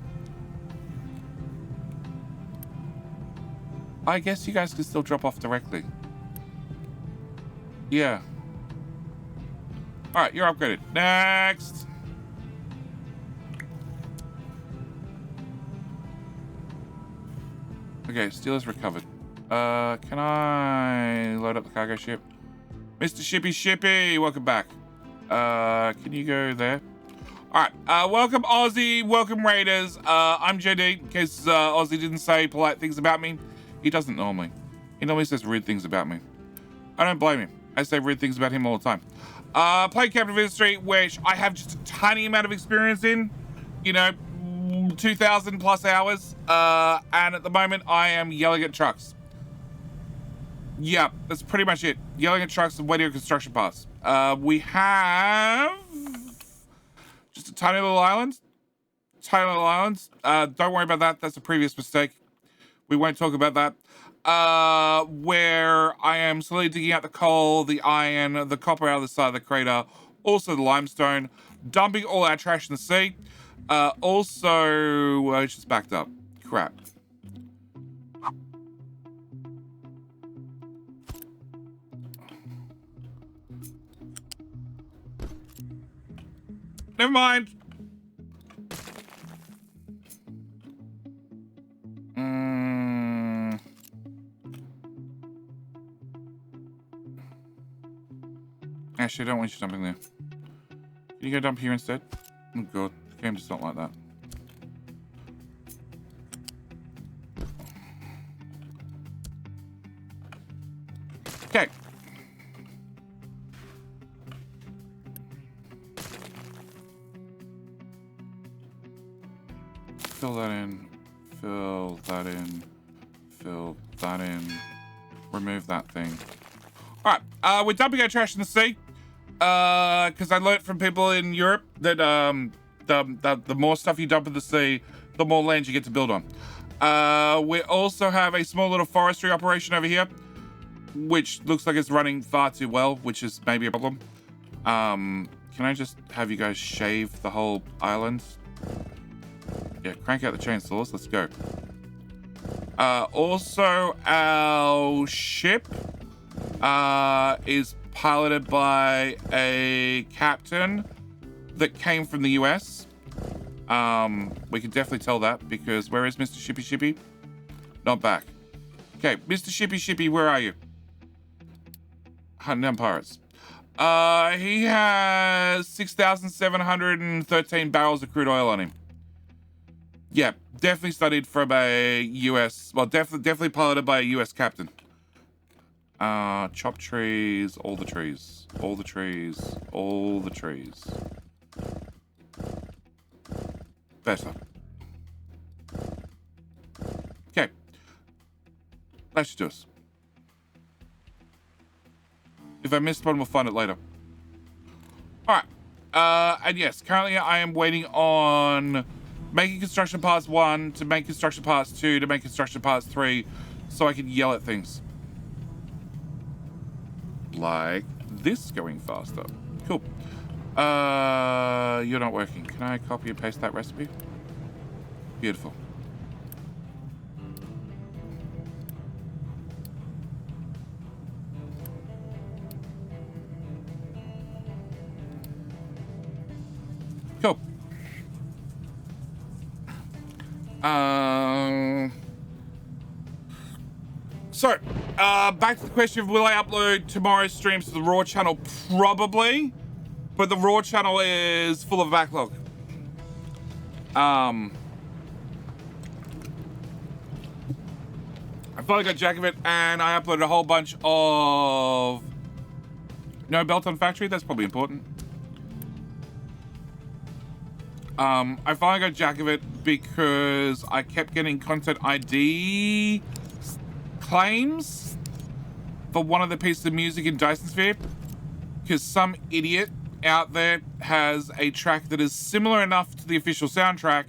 I guess you guys can still drop off directly. Yeah. Alright, you're upgraded. Next! Okay, steel is recovered. Can I load up the cargo ship? Mr. Shippy, welcome back. Can you go there? All right, welcome Aussie, welcome Raiders. I'm JD, in case Aussie didn't say polite things about me. He doesn't normally. He normally says rude things about me. I don't blame him. I say rude things about him all the time. Play Captain of Industry, which I have just a tiny amount of experience in. You know, 2,000 plus hours. And at the moment, I am yelling at trucks. Yeah, that's pretty much it. Yelling at trucks and waiting on construction parts. We have just a tiny little island. Tiny little island. Don't worry about that. That's a previous mistake. We won't talk about that. Where I am slowly digging out the coal, the iron, the copper out of the side of the crater, also the limestone, dumping all our trash in the sea. Also, it's just backed up. Crap. Never mind. Actually, I don't want you dumping there. Can you go dump here instead? Oh god, the game does not like that. Okay. Fill that in. Fill that in. Fill that in. Remove that thing. Alright, we're dumping our trash in the sea. Because I learned from people in Europe that the more stuff you dump in the sea, the more land you get to build on. We also have a small little forestry operation over here, which looks like it's running far too well, which is maybe a problem. Can I just have you guys shave the whole island? Yeah, crank out the chainsaws. Let's go. Also, our ship is piloted by a captain that came from the US. We can definitely tell that because where is Mr. Shippy Shippy? Not back. Okay, Mr. Shippy Shippy, where are you? Hunting down pirates. He has 6,713 barrels of crude oil on him. Yeah, definitely studied from a US, well, definitely piloted by a US captain. Chop trees, all the trees, all the trees, all the trees. Better. Okay. That should do us. If I missed one, we'll find it later. Alright. And yes, currently I am waiting on making construction parts 1 to make construction parts 2 to make construction parts 3 so I can yell at things. Like this going faster. Cool. You're not working. Can I copy and paste that recipe? Beautiful. Cool. So, back to the question of will I upload tomorrow's streams to the Raw channel? Probably, but the Raw channel is full of backlog. I finally got jack of it, and I uploaded a whole bunch of no belt on factory. That's probably important. I finally got jack of it because I kept getting content ID claims for one of the pieces of music in Dyson Sphere because some idiot out there has a track that is similar enough to the official soundtrack,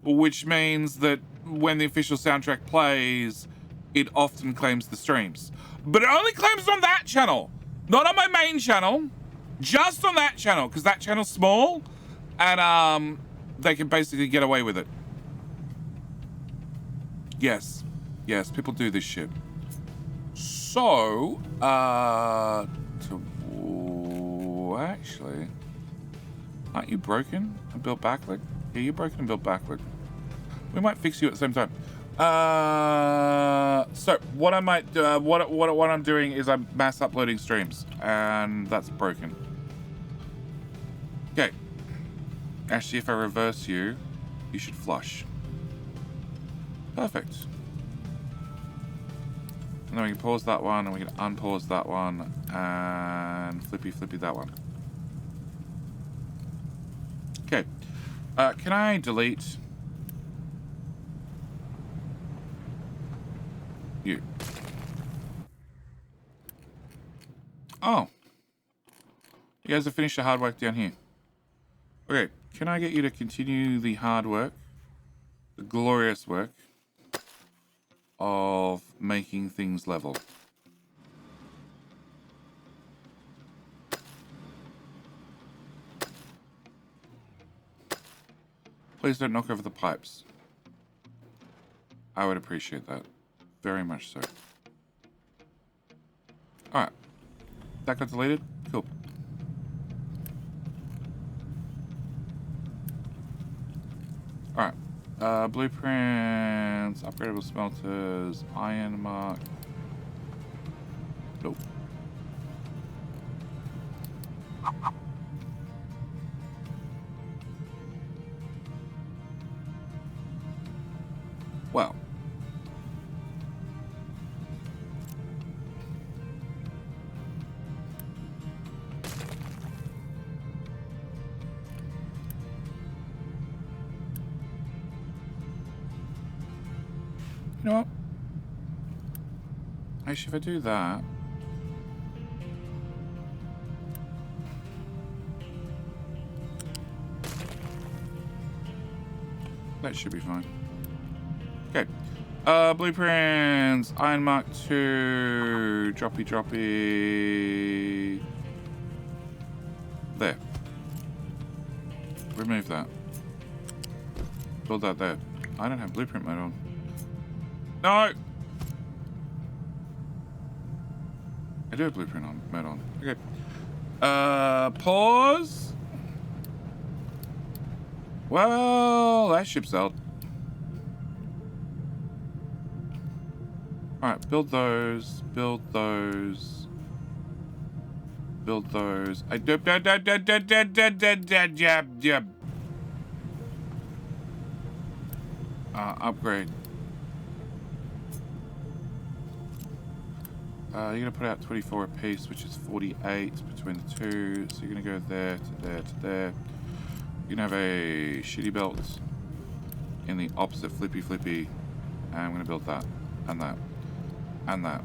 which means that when the official soundtrack plays, it often claims the streams. But it only claims on that channel, not on my main channel, just on that channel, because that channel's small and they can basically get away with it. Yes, people do this shit. So, actually, aren't you broken and built backward? Yeah, you're broken and built backward. We might fix you at the same time. So what I might do, what I'm doing is I'm mass uploading streams, and that's broken. Okay. Actually, if I reverse you, you should flush. Perfect. And then we can pause that one, and we can unpause that one, and flippy that one. Okay. Can I delete you? Oh. You guys have finished the hard work down here. Okay, can I get you to continue the hard work, the glorious work of making things level? Please don't knock over the pipes. I would appreciate that. Very much so. Alright. That got deleted? Cool. Alright. Blueprints, upgradable smelters, iron mark. Nope. Well. You know what? Actually, if I do that... that should be fine. Okay. Blueprints. Iron Mark 2. Droppy. There. Remove that. Build that there. I don't have blueprint mode on. No! I do have blueprint mode on. Okay. Pause. Well, that ship's out. Alright, build those. Build those. Build those. Upgrade. You're gonna put out 24 a piece, which is 48 between the two. So you're gonna go there to there to there. You're gonna have a shitty belt in the opposite flippy. And I'm gonna build that and that and that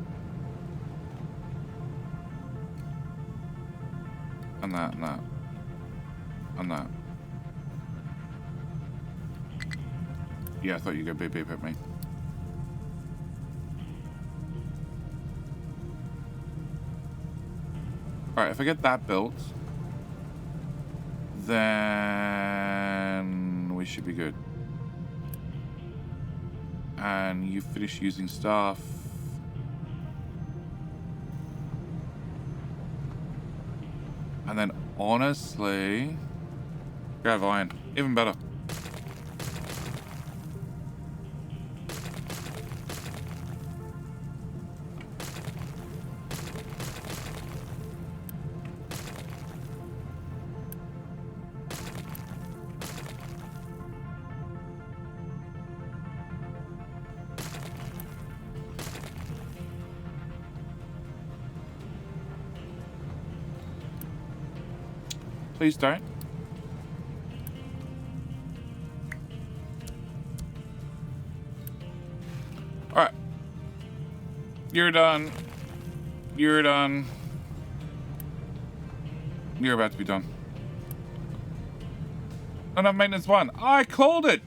and that and that and that. Yeah, I thought you'd go beep beep at me. Alright, if I get that built, then we should be good. And you finish using stuff. And then honestly, grab iron. Even better. Please don't. Alright. You're done. You're done. You're about to be done. Enough maintenance 1. I called it!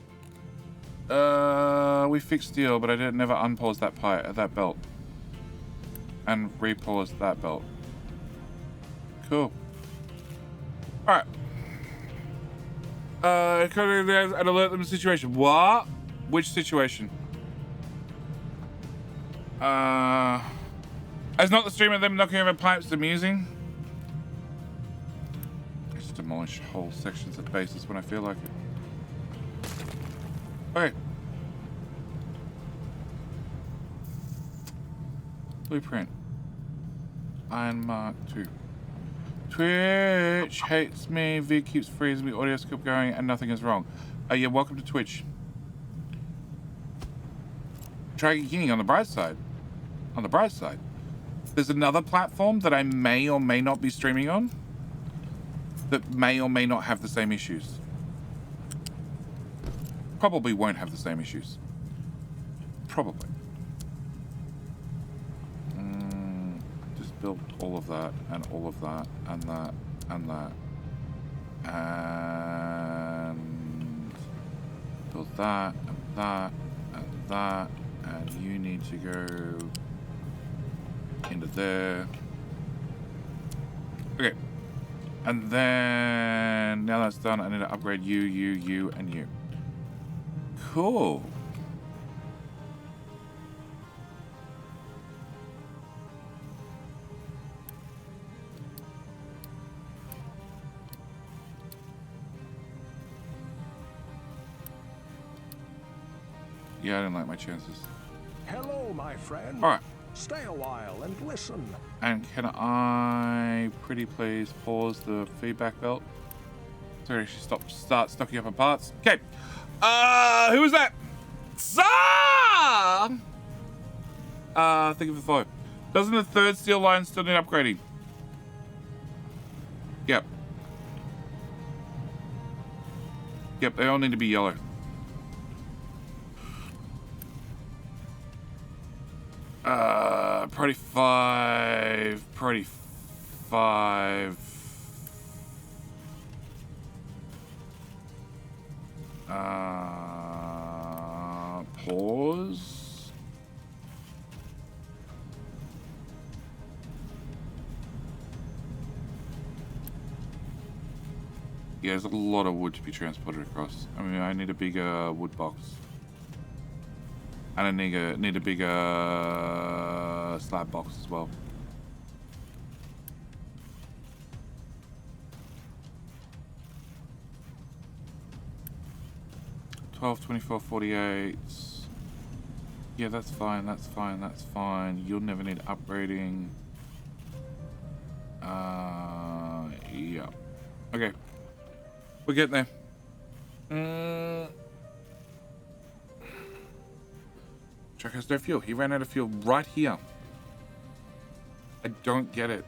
We fixed steel, but I never unpaused that belt. And repaused that belt. Cool. Alright. And alert them situation. What? Which situation? As not the stream of them knocking over pipes amusing? I just demolish whole sections of bases when I feel like it. Okay. Blueprint. Iron Mark 2. Twitch hates me. Vid keeps freezing me. Audio keeps going, and nothing is wrong. Yeah, welcome to Twitch. Dragon King on the bright side. On the bright side, there's another platform that I may or may not be streaming on that may or may not have the same issues. Probably won't have the same issues. Probably. Just built all of that, and all of that, and that, and that. And build that, and that, and that. And you need to go into there. Okay. And then, now that's done, I need to upgrade you, and you. Cool. Yeah, I didn't like my chances. Hello, my friend. All right. Stay a while and listen. And can I, pretty please, pause the feedback belt? Sorry, she start stocking up on parts. Okay. Who was that? Zah! Think of the follow. Doesn't the third steel line still need upgrading? Yep. Yep, they all need to be yellow. Priority 5. Priority 5. Pause. Yeah, there's a lot of wood to be transported across. I mean, I need a bigger wood box. And I need a bigger slab box as well. $12, $24, $48. Yeah, that's fine, that's fine, that's fine. You'll never need upgrading. Yeah. Okay. We're getting there. Truck has no fuel. He ran out of fuel right here. I don't get it.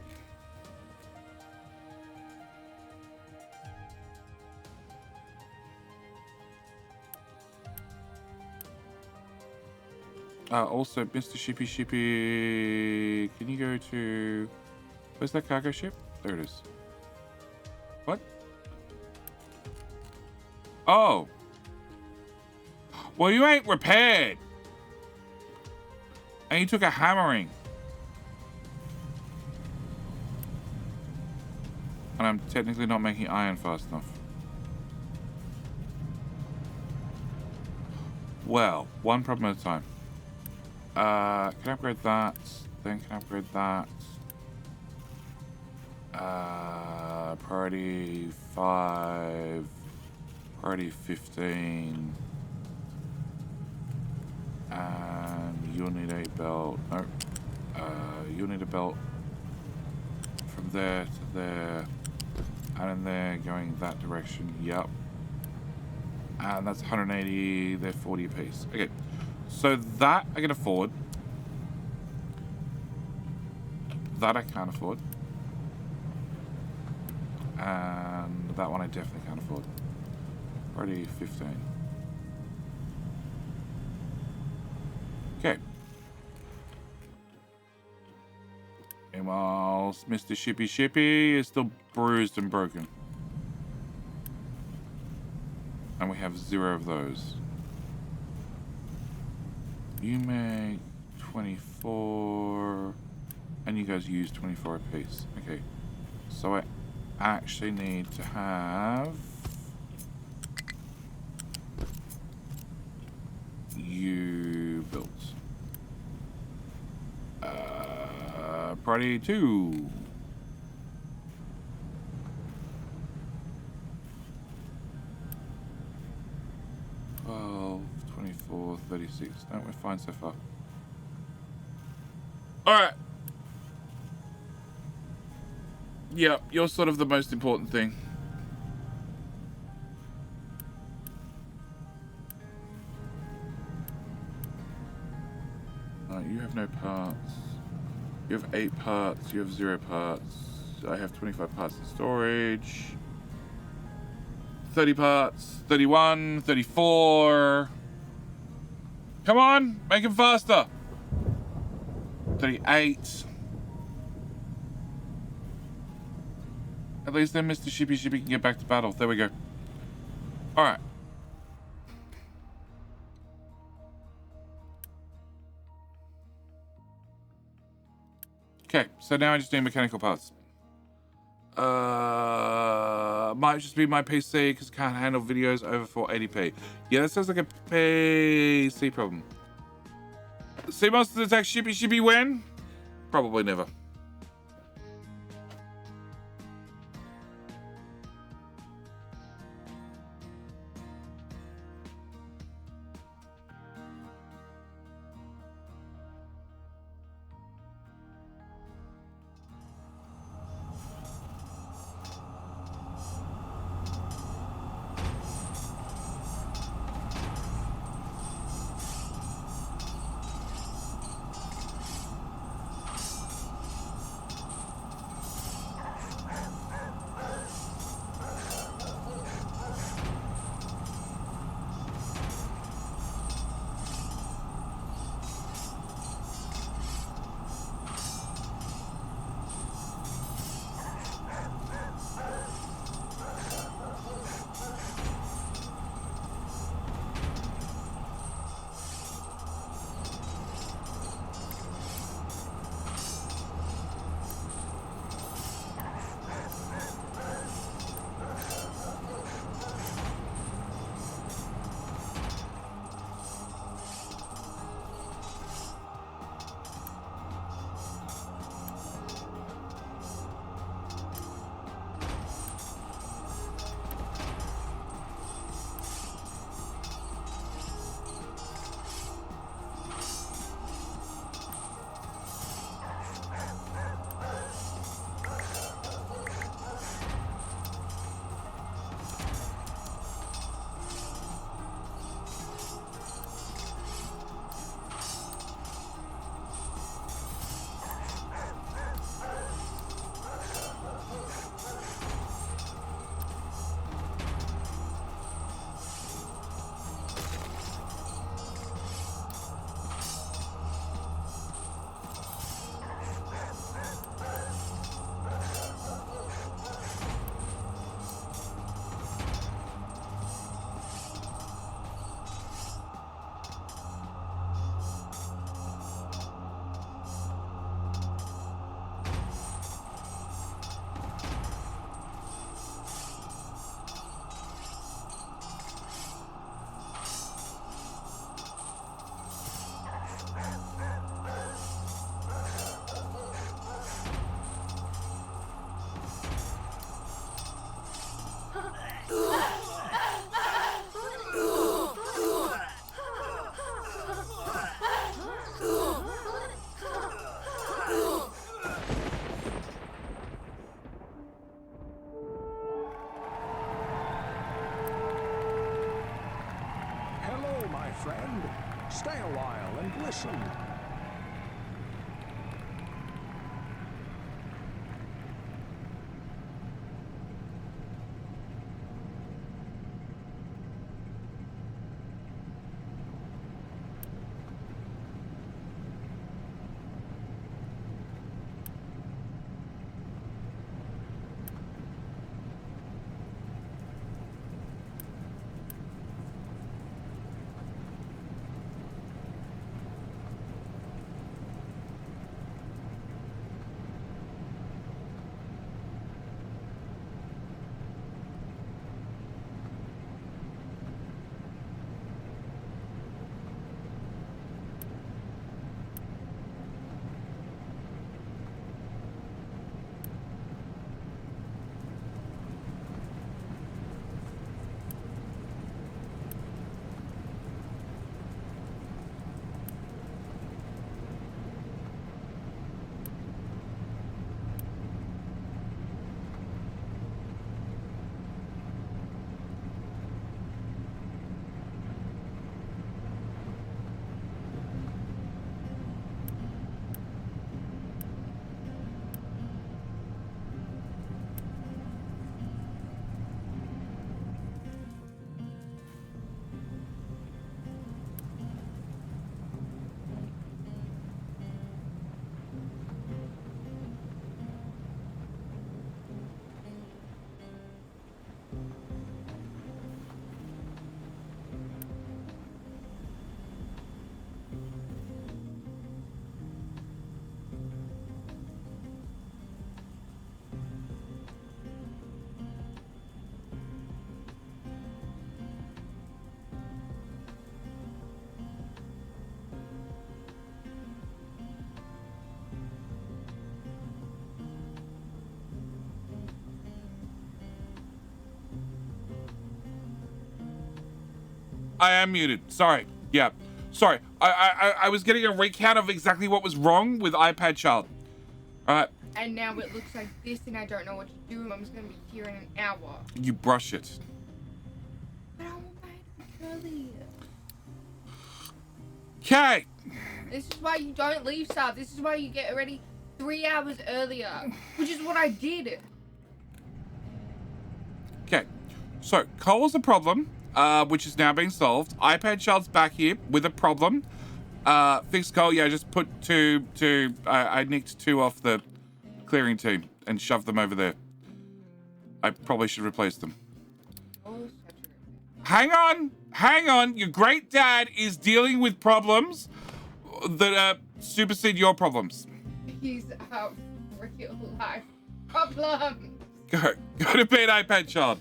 Also, Mr. Shippy, can you go to... Where's that cargo ship? There it is. What? Oh. Well, you ain't repaired. And you took a hammering. And I'm technically not making iron fast enough. Well, one problem at a time. Can I upgrade that? Then can I upgrade that? Priority 5. Priority 15. And you'll need a belt. No. You'll need a belt from there to there. And in there, going that direction. Yep. And that's 180. They're 40 apiece. Okay. So that I can afford. That I can't afford. And that one I definitely can't afford. Already 15. Okay. Meanwhile, Mr. Shippy is still bruised and broken. And we have 0 of those. You make 24, and you guys use 24 apiece. Okay, so I actually need to have you built. Priority 2. Well, 24, 36. No, we're fine so far. Alright. Yeah, you're sort of the most important thing. You have no parts. You have 8 parts. You have 0 parts. I have 25 parts in storage. 30 parts. 31. 34. Come on, make him faster. 38. At least then Mr. Shippy can get back to battle. There we go. Alright. Okay, so now I just need mechanical parts. Might just be my PC because it can't handle videos over 480p. Yeah, that sounds like a PC problem. Sea monsters attack Shippy when? Probably never. friend. Stay a while and listen. I am muted. Sorry. Yeah. Sorry. I was getting a recount of exactly what was wrong with iPad Child. All right. And now it looks like this, and I don't know what to do. Mum's gonna be here in an hour. You brush it. But I want my hair to be curly. Okay. This is why you don't leave stuff. This is why you get ready 3 hours earlier, which is what I did. Okay. So, Cole's a problem, which is now being solved. iPad Child's back here with a problem. Fix Cole. Yeah, just put two. I nicked 2 off the clearing team and shoved them over there. I probably should replace them. Oh, Hang on. Your great dad is dealing with problems that supersede your problems. he's a real life problem. Go to bed, iPad Child.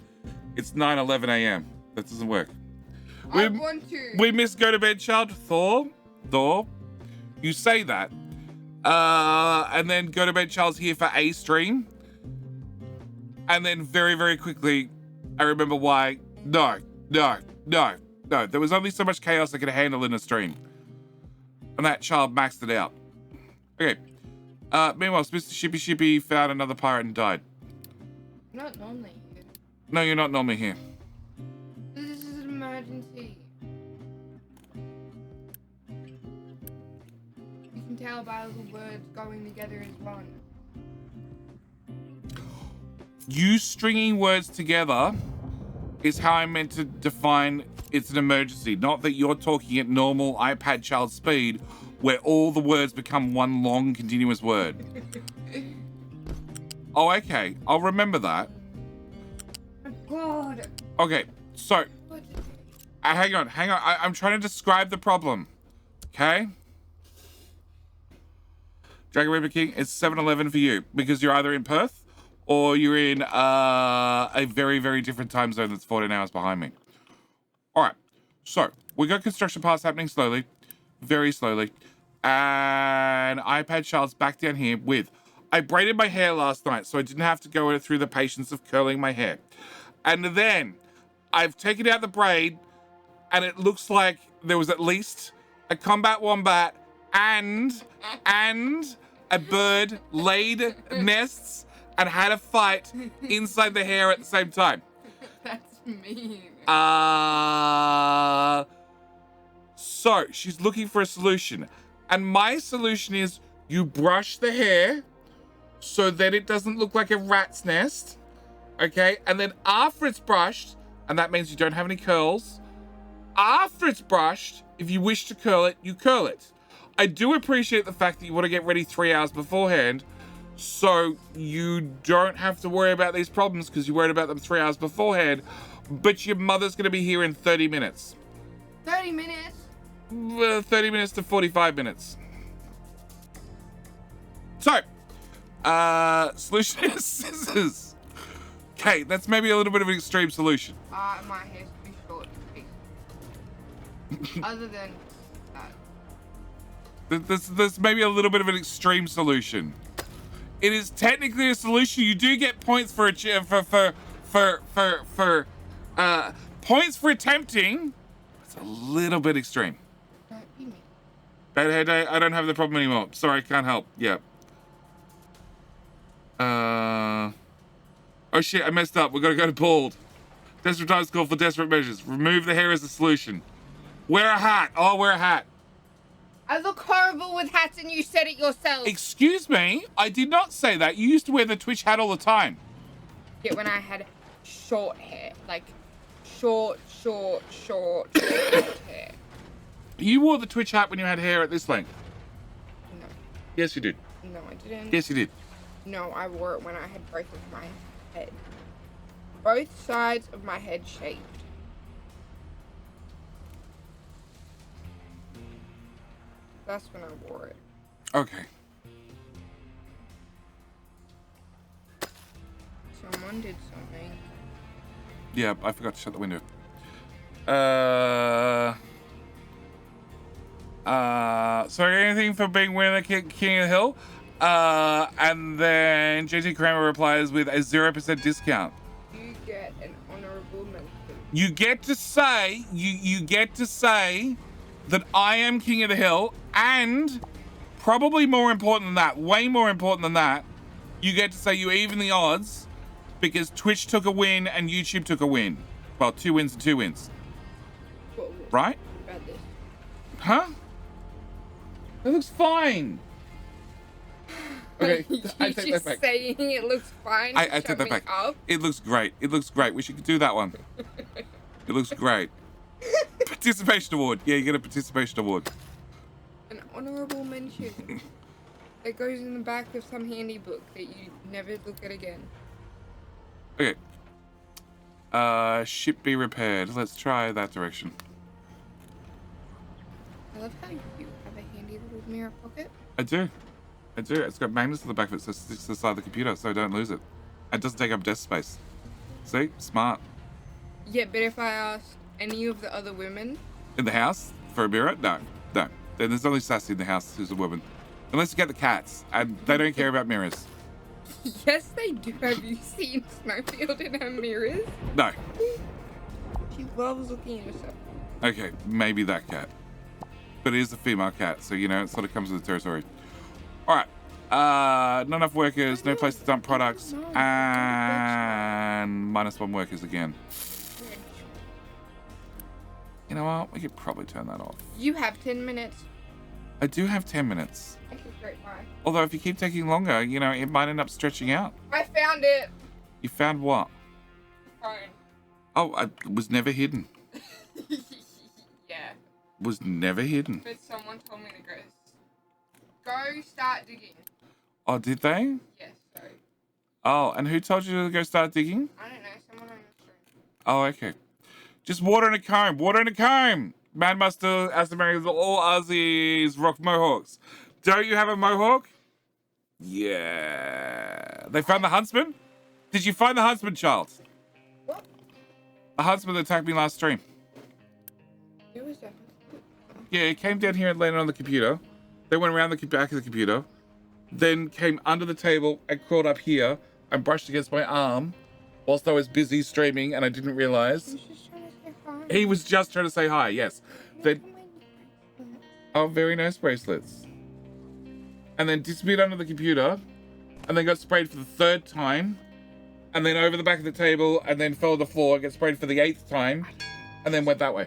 It's 9:11 a.m. That doesn't work. I want to. We miss go to bed, child. Thor. You say that. And then go to bed, child's here for a stream. And then very, very quickly, I remember why. No. There was only so much chaos I could handle in a stream. And that child maxed it out. Okay. Meanwhile, Mr. Shippy found another pirate and died. I'm not normally here. No, you're not normally here. This is an emergency. You can tell by the words going together as one. You stringing words together is how I meant to define it's an emergency. Not that you're talking at normal iPad Child speed where all the words become one long continuous word. Oh, okay. I'll remember that. Oh God. Okay, so hang on. I'm trying to describe the problem. Okay? Dragon Reaper King, it's 7:11 for you because you're either in Perth or you're in a very, very different time zone that's 14 hours behind me. All right, so we got construction parts happening slowly, very slowly, and iPad Child's back down here with, I braided my hair last night so I didn't have to go through the patience of curling my hair. And then I've taken out the braid and it looks like there was at least a combat wombat and a bird laid nests and had a fight inside the hair at the same time. That's mean. So she's looking for a solution. And my solution is you brush the hair so that it doesn't look like a rat's nest. Okay? And then after it's brushed, and that means you don't have any curls, after it's brushed, if you wish to curl it, you curl it. I do appreciate the fact that you want to get ready 3 hours beforehand, so you don't have to worry about these problems because you worried about them 3 hours beforehand, but your mother's going to be here in 30 minutes. 30 minutes? 30 minutes to 45 minutes. So, solution is scissors. Okay, that's maybe a little bit of an extreme solution. My hair's too short to fix. Other than that. There's maybe a little bit of an extreme solution. It is technically a solution. You do get points for points for attempting. It's a little bit extreme. Don't be me. Bad hair day. I don't have the problem anymore. Sorry, can't help. Yeah. Oh shit, I messed up. We're gonna go to bald. Desperate times call for desperate measures. Remove the hair as a solution. Wear a hat. Oh, wear a hat. I look horrible with hats and you said it yourself. Excuse me? I did not say that. You used to wear the Twitch hat all the time. Yeah, when I had short hair. Like, short hair. You wore the Twitch hat when you had hair at this length. No. Yes, you did. No, I didn't. Yes, you did. No, I wore it when I had both of my head. Both sides of my head shaved. That's when I wore it. Okay. Someone did something. Yeah, I forgot to shut the window. Sorry, anything for being winner King of the Hill? And then JT Kramer replies with a 0% discount. You get an honorable mention. You get to say, you get to say that I am king of the hill, and probably more important than that, way more important than that, you get to say you even the odds because Twitch took a win and YouTube took a win. Well, 2 wins and 2 wins. What Right? about this? Huh? It looks fine. Okay, You I take that just back. saying it looks fine. I take that back. Up. It looks great. It looks great. We should do that one. It looks great. Participation award. Yeah, you get a participation award. An honourable mention that goes in the back of some handy book that you never look at again. Okay. Ship be repaired. Let's try that direction. I love how you have a handy little mirror pocket. I do. I do. It's got magnets on the back of it, so it sticks to the side of the computer, so I don't lose it. It doesn't take up desk space. See? Smart. Yeah, but if I asked any of the other women, In the house? For a mirror? No. No. Then there's only Sassy in the house who's a woman. Unless you get the cats, and they don't care about mirrors. yes, they do. Have you seen Snowfield in her mirrors? No. She loves looking at herself. Okay, maybe that cat. But it is a female cat, so you know, it sort of comes with the territory. Alright. Not enough workers, no place to dump products, and -1 workers again. You know what? We could probably turn that off. You have 10 minutes. I do have 10 minutes. Okay, great, bye. Although if you keep taking longer, you know, it might end up stretching out. I found it. You found what? Phone. Oh, it was never hidden. Yeah, Was never hidden. but someone told me to go start digging. Oh, did they? Yes, sorry. Oh, and who told you to go start digging? I don't know, someone on the street. Oh, okay. Just water in a comb. Water in a comb. Madmaster has to marry all Aussies rock mohawks. Don't you have a mohawk? Yeah. They found the huntsman? Did you find the huntsman, child? What? The huntsman that attacked me last stream. Who was that? Yeah, it came down here and landed on the computer. Then went around the back of the computer. Then came under the table and crawled up here and brushed against my arm whilst I was busy streaming and I didn't realize. He was just trying to say hi. He was just trying to say hi, yes. Then, oh, very nice bracelets. And then disappeared under the computer and then got sprayed for the 3rd time. And then over the back of the table and then fell to the floor, got sprayed for the 8th time. And then went that way.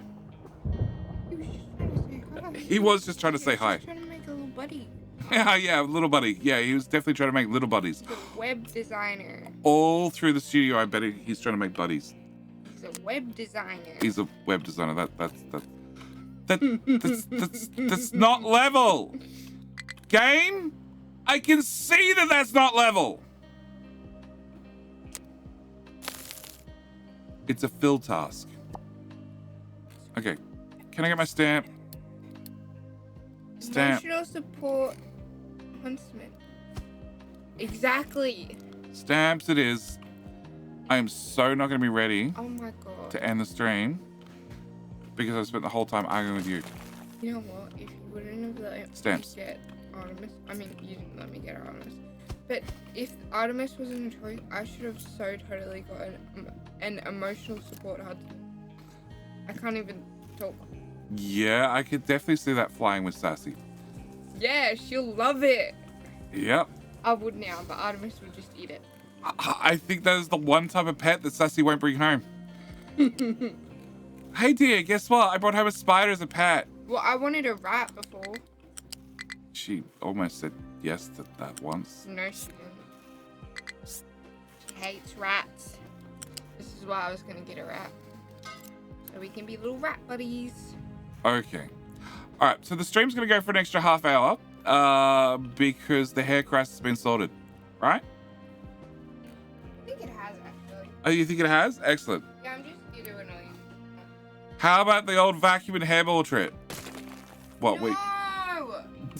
He was just trying to say hi. He was just trying to say hi. He was trying to make a little buddy. Yeah, little buddy. Yeah, he was definitely trying to make little buddies. He's a web designer. All through the studio, I bet he's trying to make buddies. He's a web designer. He's a web designer. That's not level. Game? I can see that that's not level. It's a fill task. Okay. Can I get my stamp? Stamp. Emotional support huntsman. Exactly. Stamps it is. I am so not going to be ready Oh my god. to end the stream because I spent the whole time arguing with you. You know what? If you wouldn't have let Stamps. me get Artemis, I mean, you didn't let me get Artemis. But if Artemis wasn't a choice, I should have so totally got an emotional support huntsman. I can't even talk. Yeah, I could definitely see that flying with Sassy. Yeah, she'll love it. Yep. I would now, but Artemis would just eat it. I think that is the one type of pet that Sassy won't bring home. Hey dear, guess what? I brought home a spider as a pet. Well, I wanted a rat before. She almost said yes to that once. No, she didn't. She hates rats. This is why I was gonna get a rat. So we can be little rat buddies. Okay. Alright, so the stream's gonna go for an extra half hour because the hair crisis has been sorted. Right? I think it has actually. Oh, you think it has? Excellent. Yeah, I'm just here to annoy you. How about the old vacuum and hairball trip? What, wait. No!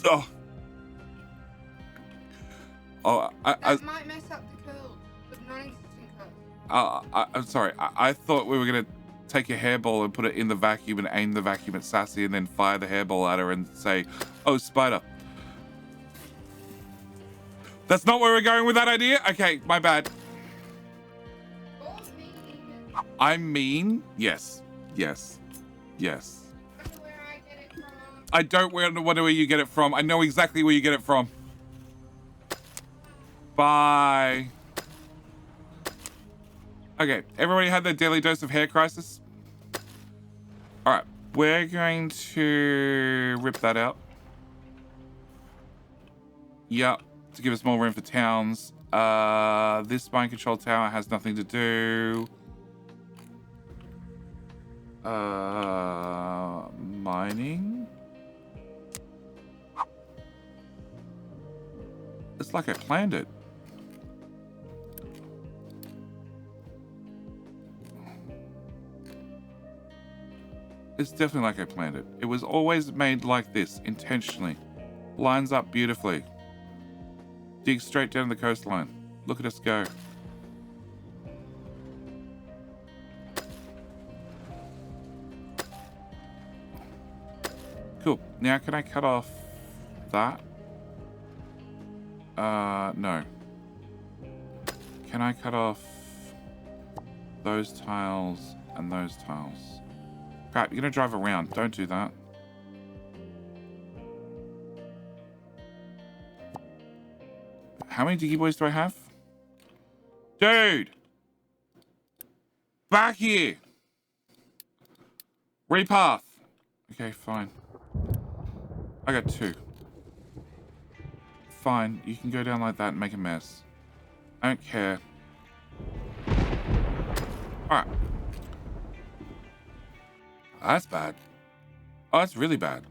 Oh. Oh, That might mess up the curls, but non-existent curls. I'm sorry. I thought we were going to take a hairball and put it in the vacuum and aim the vacuum at Sassy and then fire the hairball at her and say, oh, spider. That's not where we're going with that idea? Okay, my bad. Or me even. I mean, yes. Yes. Yes. Where I get it from. I don't know where you get it from. I know exactly where you get it from. Bye. Okay, everybody had their daily dose of hair crisis? Alright, we're going to rip that out. Yep, to give us more room for towns. This mind control tower has nothing to do. Mining? It's like I planned it. It's definitely like I planned it. It was always made like this, intentionally. Lines up beautifully. Dig straight down the coastline. Look at us go. Cool. Now can I cut off that? No. Can I cut off those tiles and those tiles? Crap, you're gonna drive around. Don't do that. How many diggy boys do I have? Dude! Back here! Repath! Okay, fine. I got 2. Fine, you can go down like that and make a mess. I don't care. Alright. That's bad. Oh, that's really bad.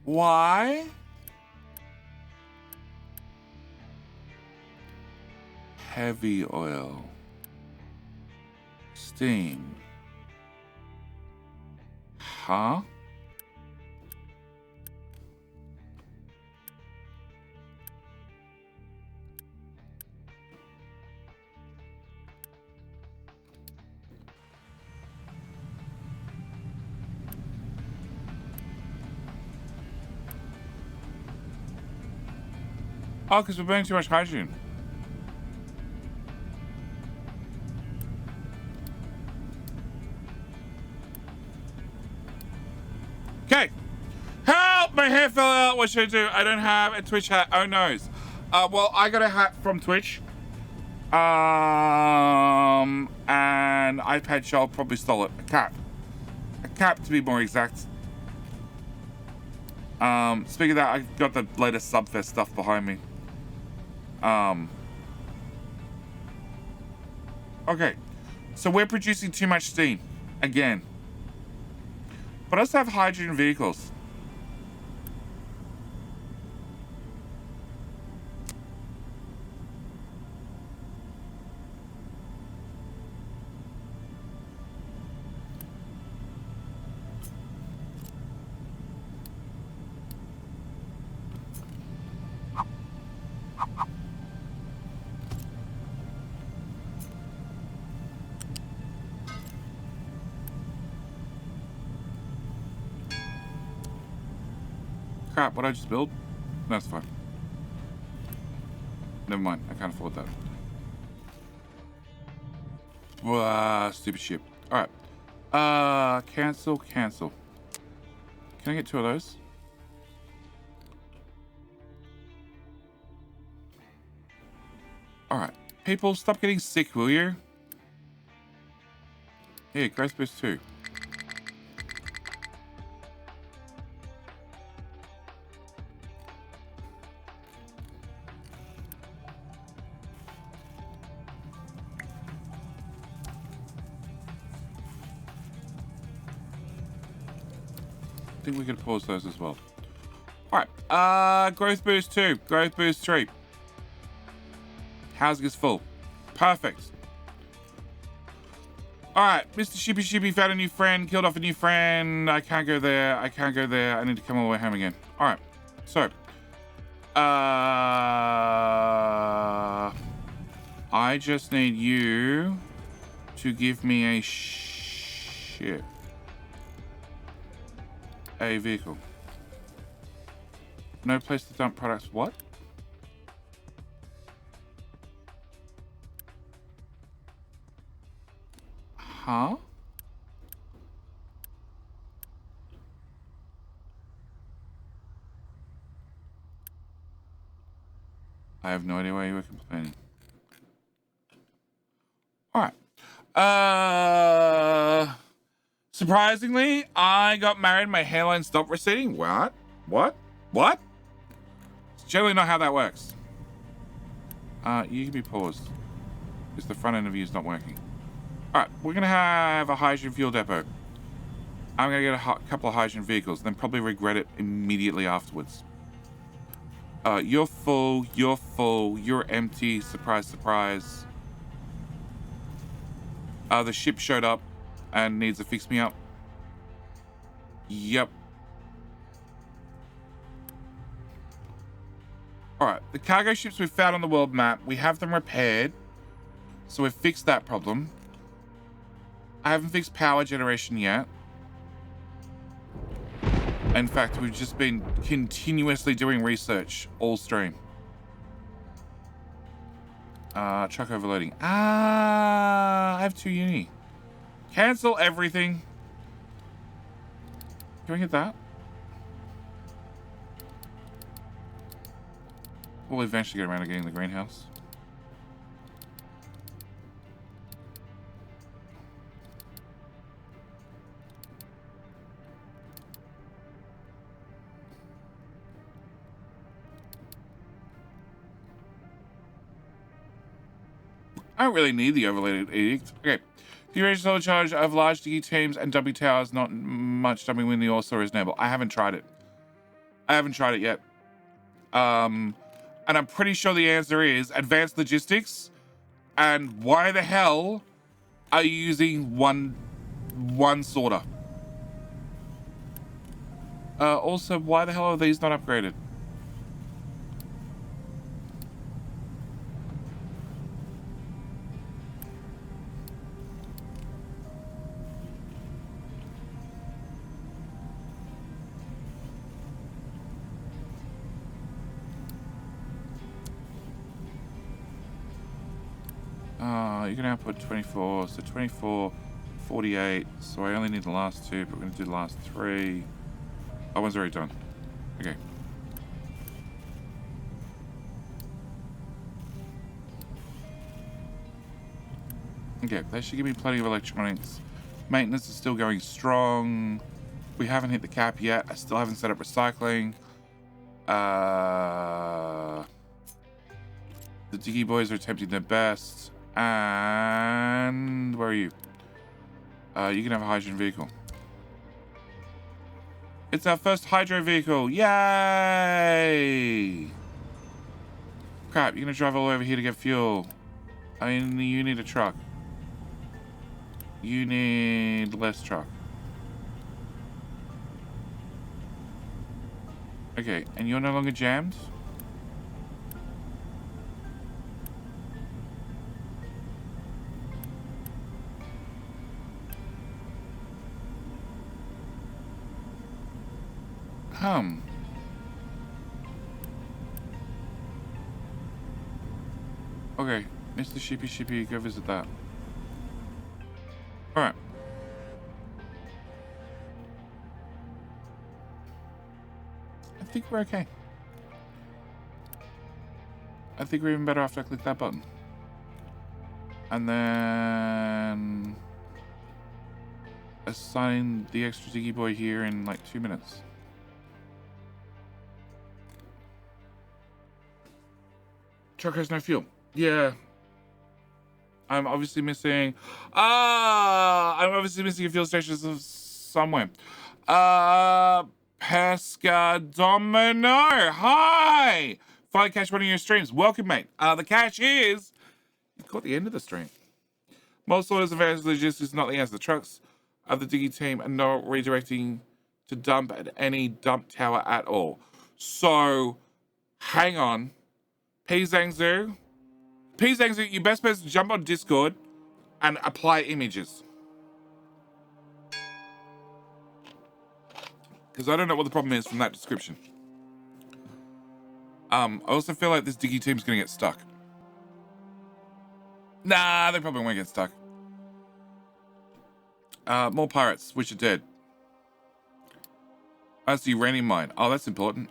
Why? Heavy oil. Steam. Huh? Oh, because we're burning too much hydrogen. Okay. Help! My hair fell out. What should I do? I don't have a Twitch hat. Oh, no. Well, I got a hat from Twitch. And iPad Shell probably stole it. A cap. A cap, to be more exact. Speaking of that, I got the latest Subfest stuff behind me. Okay, so we're producing too much steam again, but us have hydrogen vehicles. Crap, what did I just build? That's fine. Never mind, I can't afford that. Stupid ship. Alright. Cancel. Can I get 2 of those? Alright. People, stop getting sick, will you? Here, Grace Boost 2. I think we can pause those as well. Alright, growth boost 2, growth boost 3. Housing is full. Perfect. Alright, Mr. Shippy found a new friend, killed off a new friend. I can't go there, I need to come all the way home again. Alright, so. I just need you to give me a ship. A vehicle. No place to dump products. What? Huh? I have no idea why you were complaining. All right. Surprisingly, I got married. My hairline stopped receding. What? What? It's generally not how that works. You can be paused. Because the front end of you is not working. All right, we're gonna have a hydrogen fuel depot. I'm gonna get a couple of hydrogen vehicles, then probably regret it immediately afterwards. You're full, you're empty, surprise, surprise. The ship showed up and needs to fix me up. Yep. Alright, the cargo ships we've found on the world map, we have them repaired. So we've fixed that problem. I haven't fixed power generation yet. In fact, we've just been continuously doing research all stream. Truck overloading. I have 2 uni. Cancel everything. Can we hit that? We'll eventually get around to getting the greenhouse. I don't really need the overloaded edict. Okay. The original charge of large diggy teams and W towers, not much dumping when the ore store is enabled. I haven't tried it. I haven't tried it yet. And I'm pretty sure the answer is advanced logistics. And why the hell are you using one sorter? Also, why the hell are these not upgraded? You can output 24, so 24, 48. So I only need the last 2, but we're going to do the last 3. That one's already done. Okay. Okay, that should give me plenty of electronics. Maintenance is still going strong. We haven't hit the cap yet. I still haven't set up recycling. The Diggy Boys are attempting their best. And where are you? You can have a hydrogen vehicle. It's our first hydro vehicle. Yay! Crap, you're gonna drive all over here to get fuel. I mean, you need a truck. You need less truck. Okay, and you're no longer jammed? Okay, Mr. Shippy, go visit that. Alright. I think we're okay. I think we're even better after I click that button. And then assign the extra Diggy Boy here in like 2 minutes. Truck has no fuel. Yeah. I'm obviously missing... I'm obviously missing a fuel station somewhere. Pesca Domino. Hi! Finally catch one of your streams. Welcome, mate. The catch is... You caught the end of the stream. Most orders of advanced logistics not the answer. The trucks of the Diggy team are not redirecting to dump at any dump tower at all. So, hang on. P-Zangzu, your best bet is to jump on Discord and apply images. Because I don't know what the problem is from that description. I also feel like this diggy team's gonna get stuck. Nah, they probably won't get stuck. More pirates, which are dead. That's the uranium mine. Oh, that's important.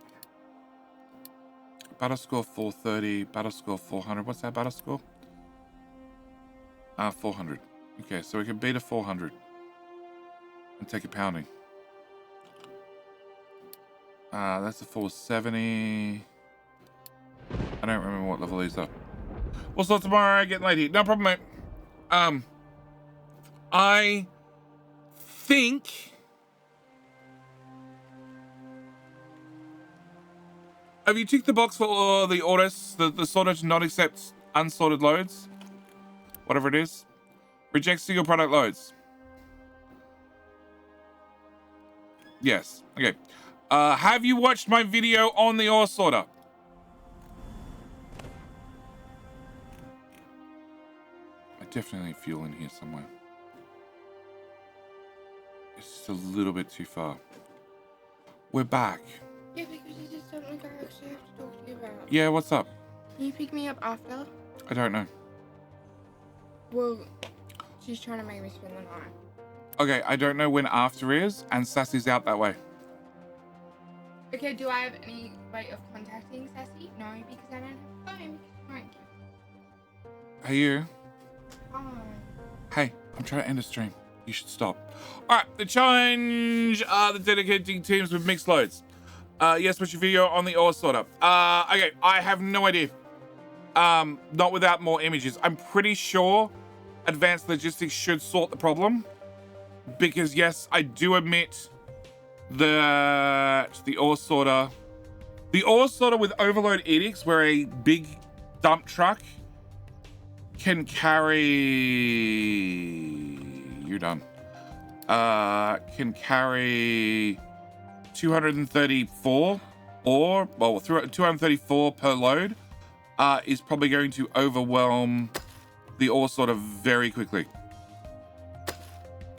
Battle score 430, battle score 400. What's that battle score? 400. Okay, so we can beat a 400 and take a pounding. That's a 470. I don't remember what level these are. We'll start tomorrow. Getting late here. No problem, mate. I think. Have you ticked the box for the orders, the sorter to not accept unsorted loads? Whatever it is. Reject single product loads. Yes. Okay. Have you watched my video on the ore sorter? I definitely have fuel in here somewhere. It's just a little bit too far. We're back. Yeah, because this is something I actually have to talk to you about. Yeah, what's up? Can you pick me up after? I don't know. Well, she's trying to make me spend the night. Okay, I don't know when after is, and Sassy's out that way. Okay, do I have any way of contacting Sassy? No, because I don't have a phone. Right. Hey, you. Fine. Hey, I'm trying to end a stream. You should stop. All right, the challenge are the dedicated teams with mixed loads. Yes, what's your video on the ore sorter? Okay, I have no idea. Not without more images. I'm pretty sure advanced logistics should sort the problem. Because yes, I do admit that the ore sorter with overload edicts, where a big dump truck can carry, you're done. Can carry 234 or, well, 234 per load, is probably going to overwhelm the ore sorter very quickly.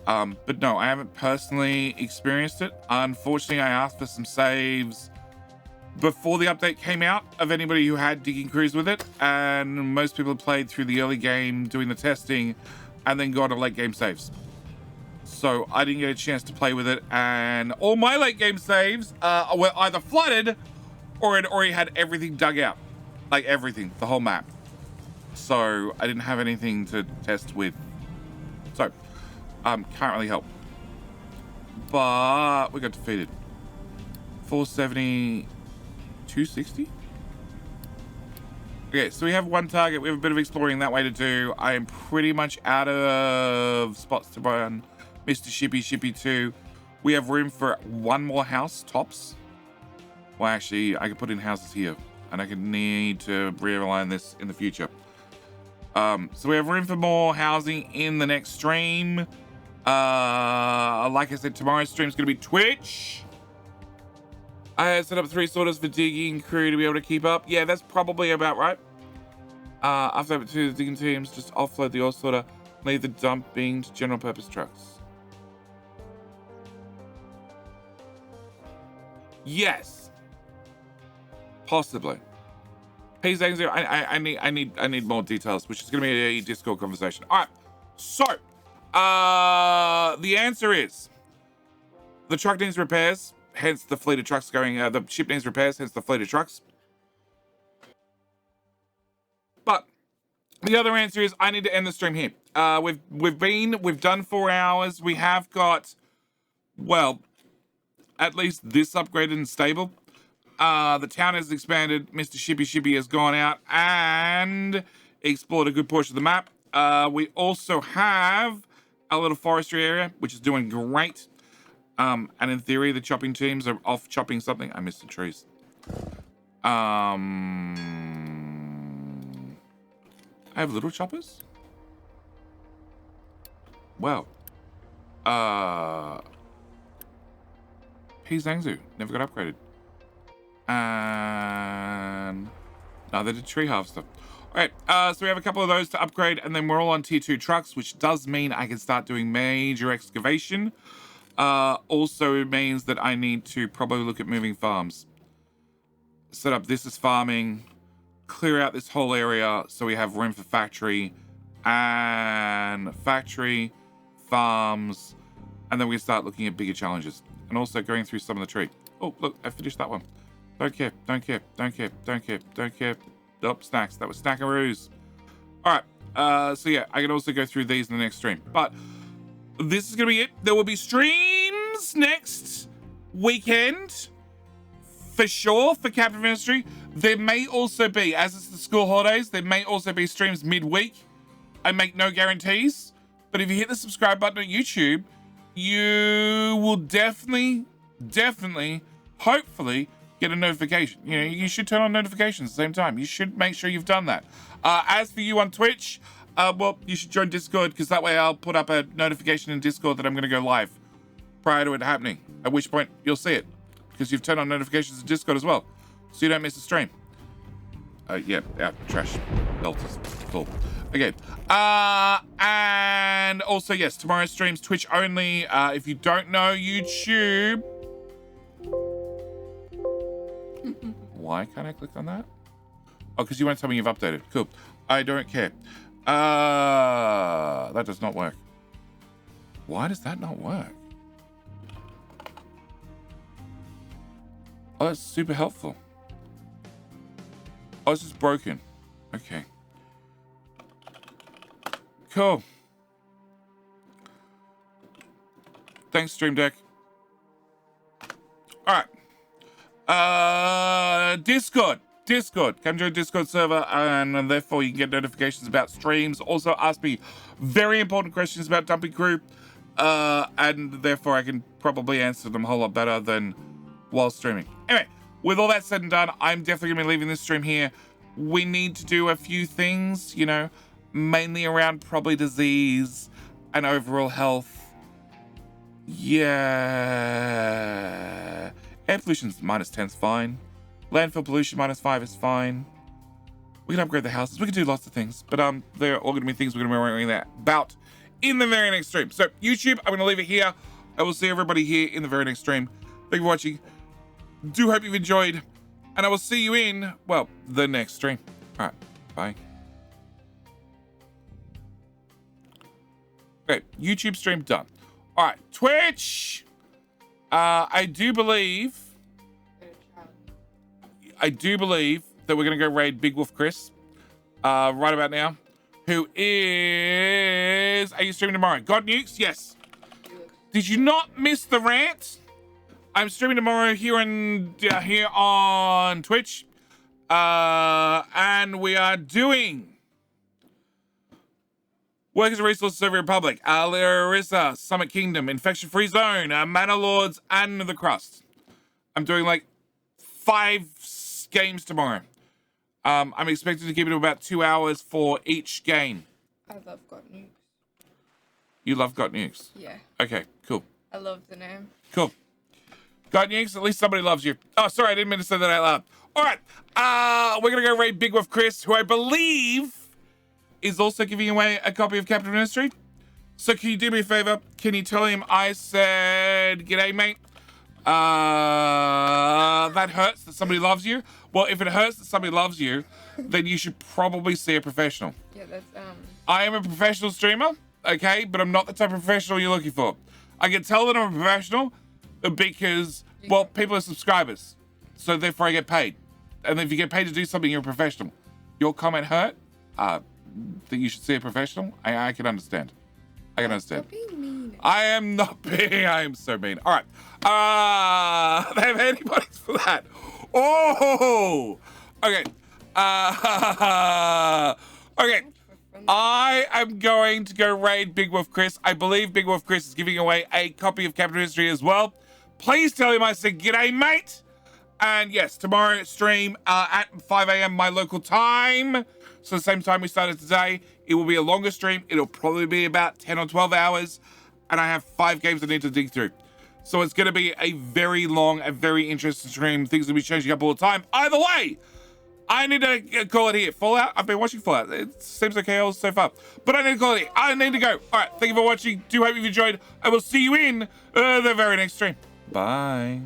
But no, I haven't personally experienced it. Unfortunately, I asked for some saves before the update came out of anybody who had digging crews with it, and most people played through the early game doing the testing and then got a late game saves. So I didn't get a chance to play with it, and all my late game saves were either flooded or it already had everything dug out. Like everything, the whole map. So I didn't have anything to test with. So can't really help. But we got defeated. 470, 260? Okay, so we have one target. We have a bit of exploring that way to do. I am pretty much out of spots to run Mr. Shippy 2. We have room for one more house, tops. Well, actually, I could put in houses here. And I could need to realign this in the future. So we have room for more housing in the next stream. Like I said, tomorrow's stream is going to be Twitch. I had set up 3 sorters for digging crew to be able to keep up. Yeah, that's probably about right. After that, 2 digging teams, just offload the ore sorter, leave the dumping to general purpose trucks. Yes. Possibly. Hey, Zangzo, I need more details, which is going to be a Discord conversation. All right. So, the answer is the truck needs repairs, hence the fleet of trucks going. The ship needs repairs, hence the fleet of trucks. But the other answer is I need to end the stream here. We've done 4 hours. We have got, well, at least this upgraded and stable. The town has expanded. Mr. Shippy has gone out and explored a good portion of the map. We also have a little forestry area, which is doing great. And in theory, the chopping teams are off chopping something. I missed the trees. I have little choppers? Well. Hey, Zangzu. Never got upgraded. And no, they did tree harvester. All right, so we have a couple of those to upgrade, and then we're all on tier 2 trucks, which does mean I can start doing major excavation. Also means that I need to probably look at moving farms. set up this as farming, clear out this whole area so we have room for factory, and factory, farms, and then we can start looking at bigger challenges. And also going through some of the tree. Oh, look, I finished that one. Don't care, don't care, don't care, don't care, don't care. Nope, snacks. That was snackaroos. All right, so yeah, I can also go through these in the next stream. But this is going to be it. There will be streams next weekend for sure for Captain Ministry. There may also be, as it's the school holidays, there may also be streams midweek. I make no guarantees. But if you hit the subscribe button on YouTube, you will definitely, hopefully, get a notification. You know, you should turn on notifications at the same time. You should make sure you've done that. As for you on Twitch, well, you should join Discord, because that way I'll put up a notification in Discord that I'm going to go live prior to it happening, at which point you'll see it, because you've turned on notifications in Discord as well, so you don't miss a stream. Yeah, trash. Belt is full. Okay. And also, yes, tomorrow's stream's Twitch only. If you don't know YouTube... Why can't I click on that? Oh, because you won't tell me you've updated. Cool. I don't care. That does not work. Why does that not work? Oh, that's super helpful. Oh, it's just broken. Okay. Cool. Thanks, Stream Deck. All right. Discord. Come join Discord server, and therefore you can get notifications about streams. Also, ask me very important questions about Dumping Crew, and therefore I can probably answer them a whole lot better than while streaming. Anyway, with all that said and done, I'm definitely going to be leaving this stream here. We need to do a few things, you know, mainly around probably disease and overall health. Yeah. Air pollution's -10's fine. Landfill pollution -5 is fine. We can upgrade the houses. We can do lots of things. But they're all going to be things we're going to be worrying about in the very next stream. So, YouTube, I'm going to leave it here. I will see everybody here in the very next stream. Thank you for watching. Do hope you've enjoyed. And I will see you in, well, the next stream. All right. Bye. Okay. YouTube stream done. All right. Twitch. I do believe that we're going to go raid Big Wolf Chris right about now, who is... Are you streaming tomorrow? God Nukes? Yes. Did you not miss the rant? I'm streaming tomorrow here on Twitch. And we are doing Workers and Resources Survey Republic, Larissa, Summit Kingdom, Infection Free Zone, Manor Lords, and The Crust. I'm doing like 5 games tomorrow. I'm expected to keep it to about 2 hours for each game. I love Got Nukes. You love Got Nukes? Yeah. Okay, cool. I love the name. Cool. Got Nukes, at least somebody loves you. Oh, sorry, I didn't mean to say that out loud. All right, we're going to go raid Big Wolf Chris, who I believe is also giving away a copy of Captain Ministry. So can you do me a favor? Can you tell him I said, g'day, mate? That hurts that somebody loves you. Well, if it hurts that somebody loves you, then you should probably see a professional. Yeah, that's I am a professional streamer, okay, but I'm not the type of professional you're looking for. I can tell that I'm a professional because, well, people are subscribers, so therefore I get paid. And if you get paid to do something, you're a professional. Your comment hurt. That you should see a professional. I can understand. I can understand. Stop being mean. I am not being. I am so mean. All right. They have antibodies for that. Oh. Okay. Okay. I am going to go raid Big Wolf Chris. I believe Big Wolf Chris is giving away a copy of Captain History as well. Please tell him I said g'day, mate. And yes, tomorrow stream at 5 a.m. my local time. So the same time we started today. It will be a longer stream. It'll probably be about 10 or 12 hours. And I have 5 games I need to dig through. So it's going to be a very long, a very interesting stream. Things will be changing up all the time. Either way, I need to call it here. Fallout? I've been watching Fallout. It seems okay so far. But I need to call it here. I need to go. All right. Thank you for watching. Do hope you've enjoyed. I will see you in the very next stream. Bye.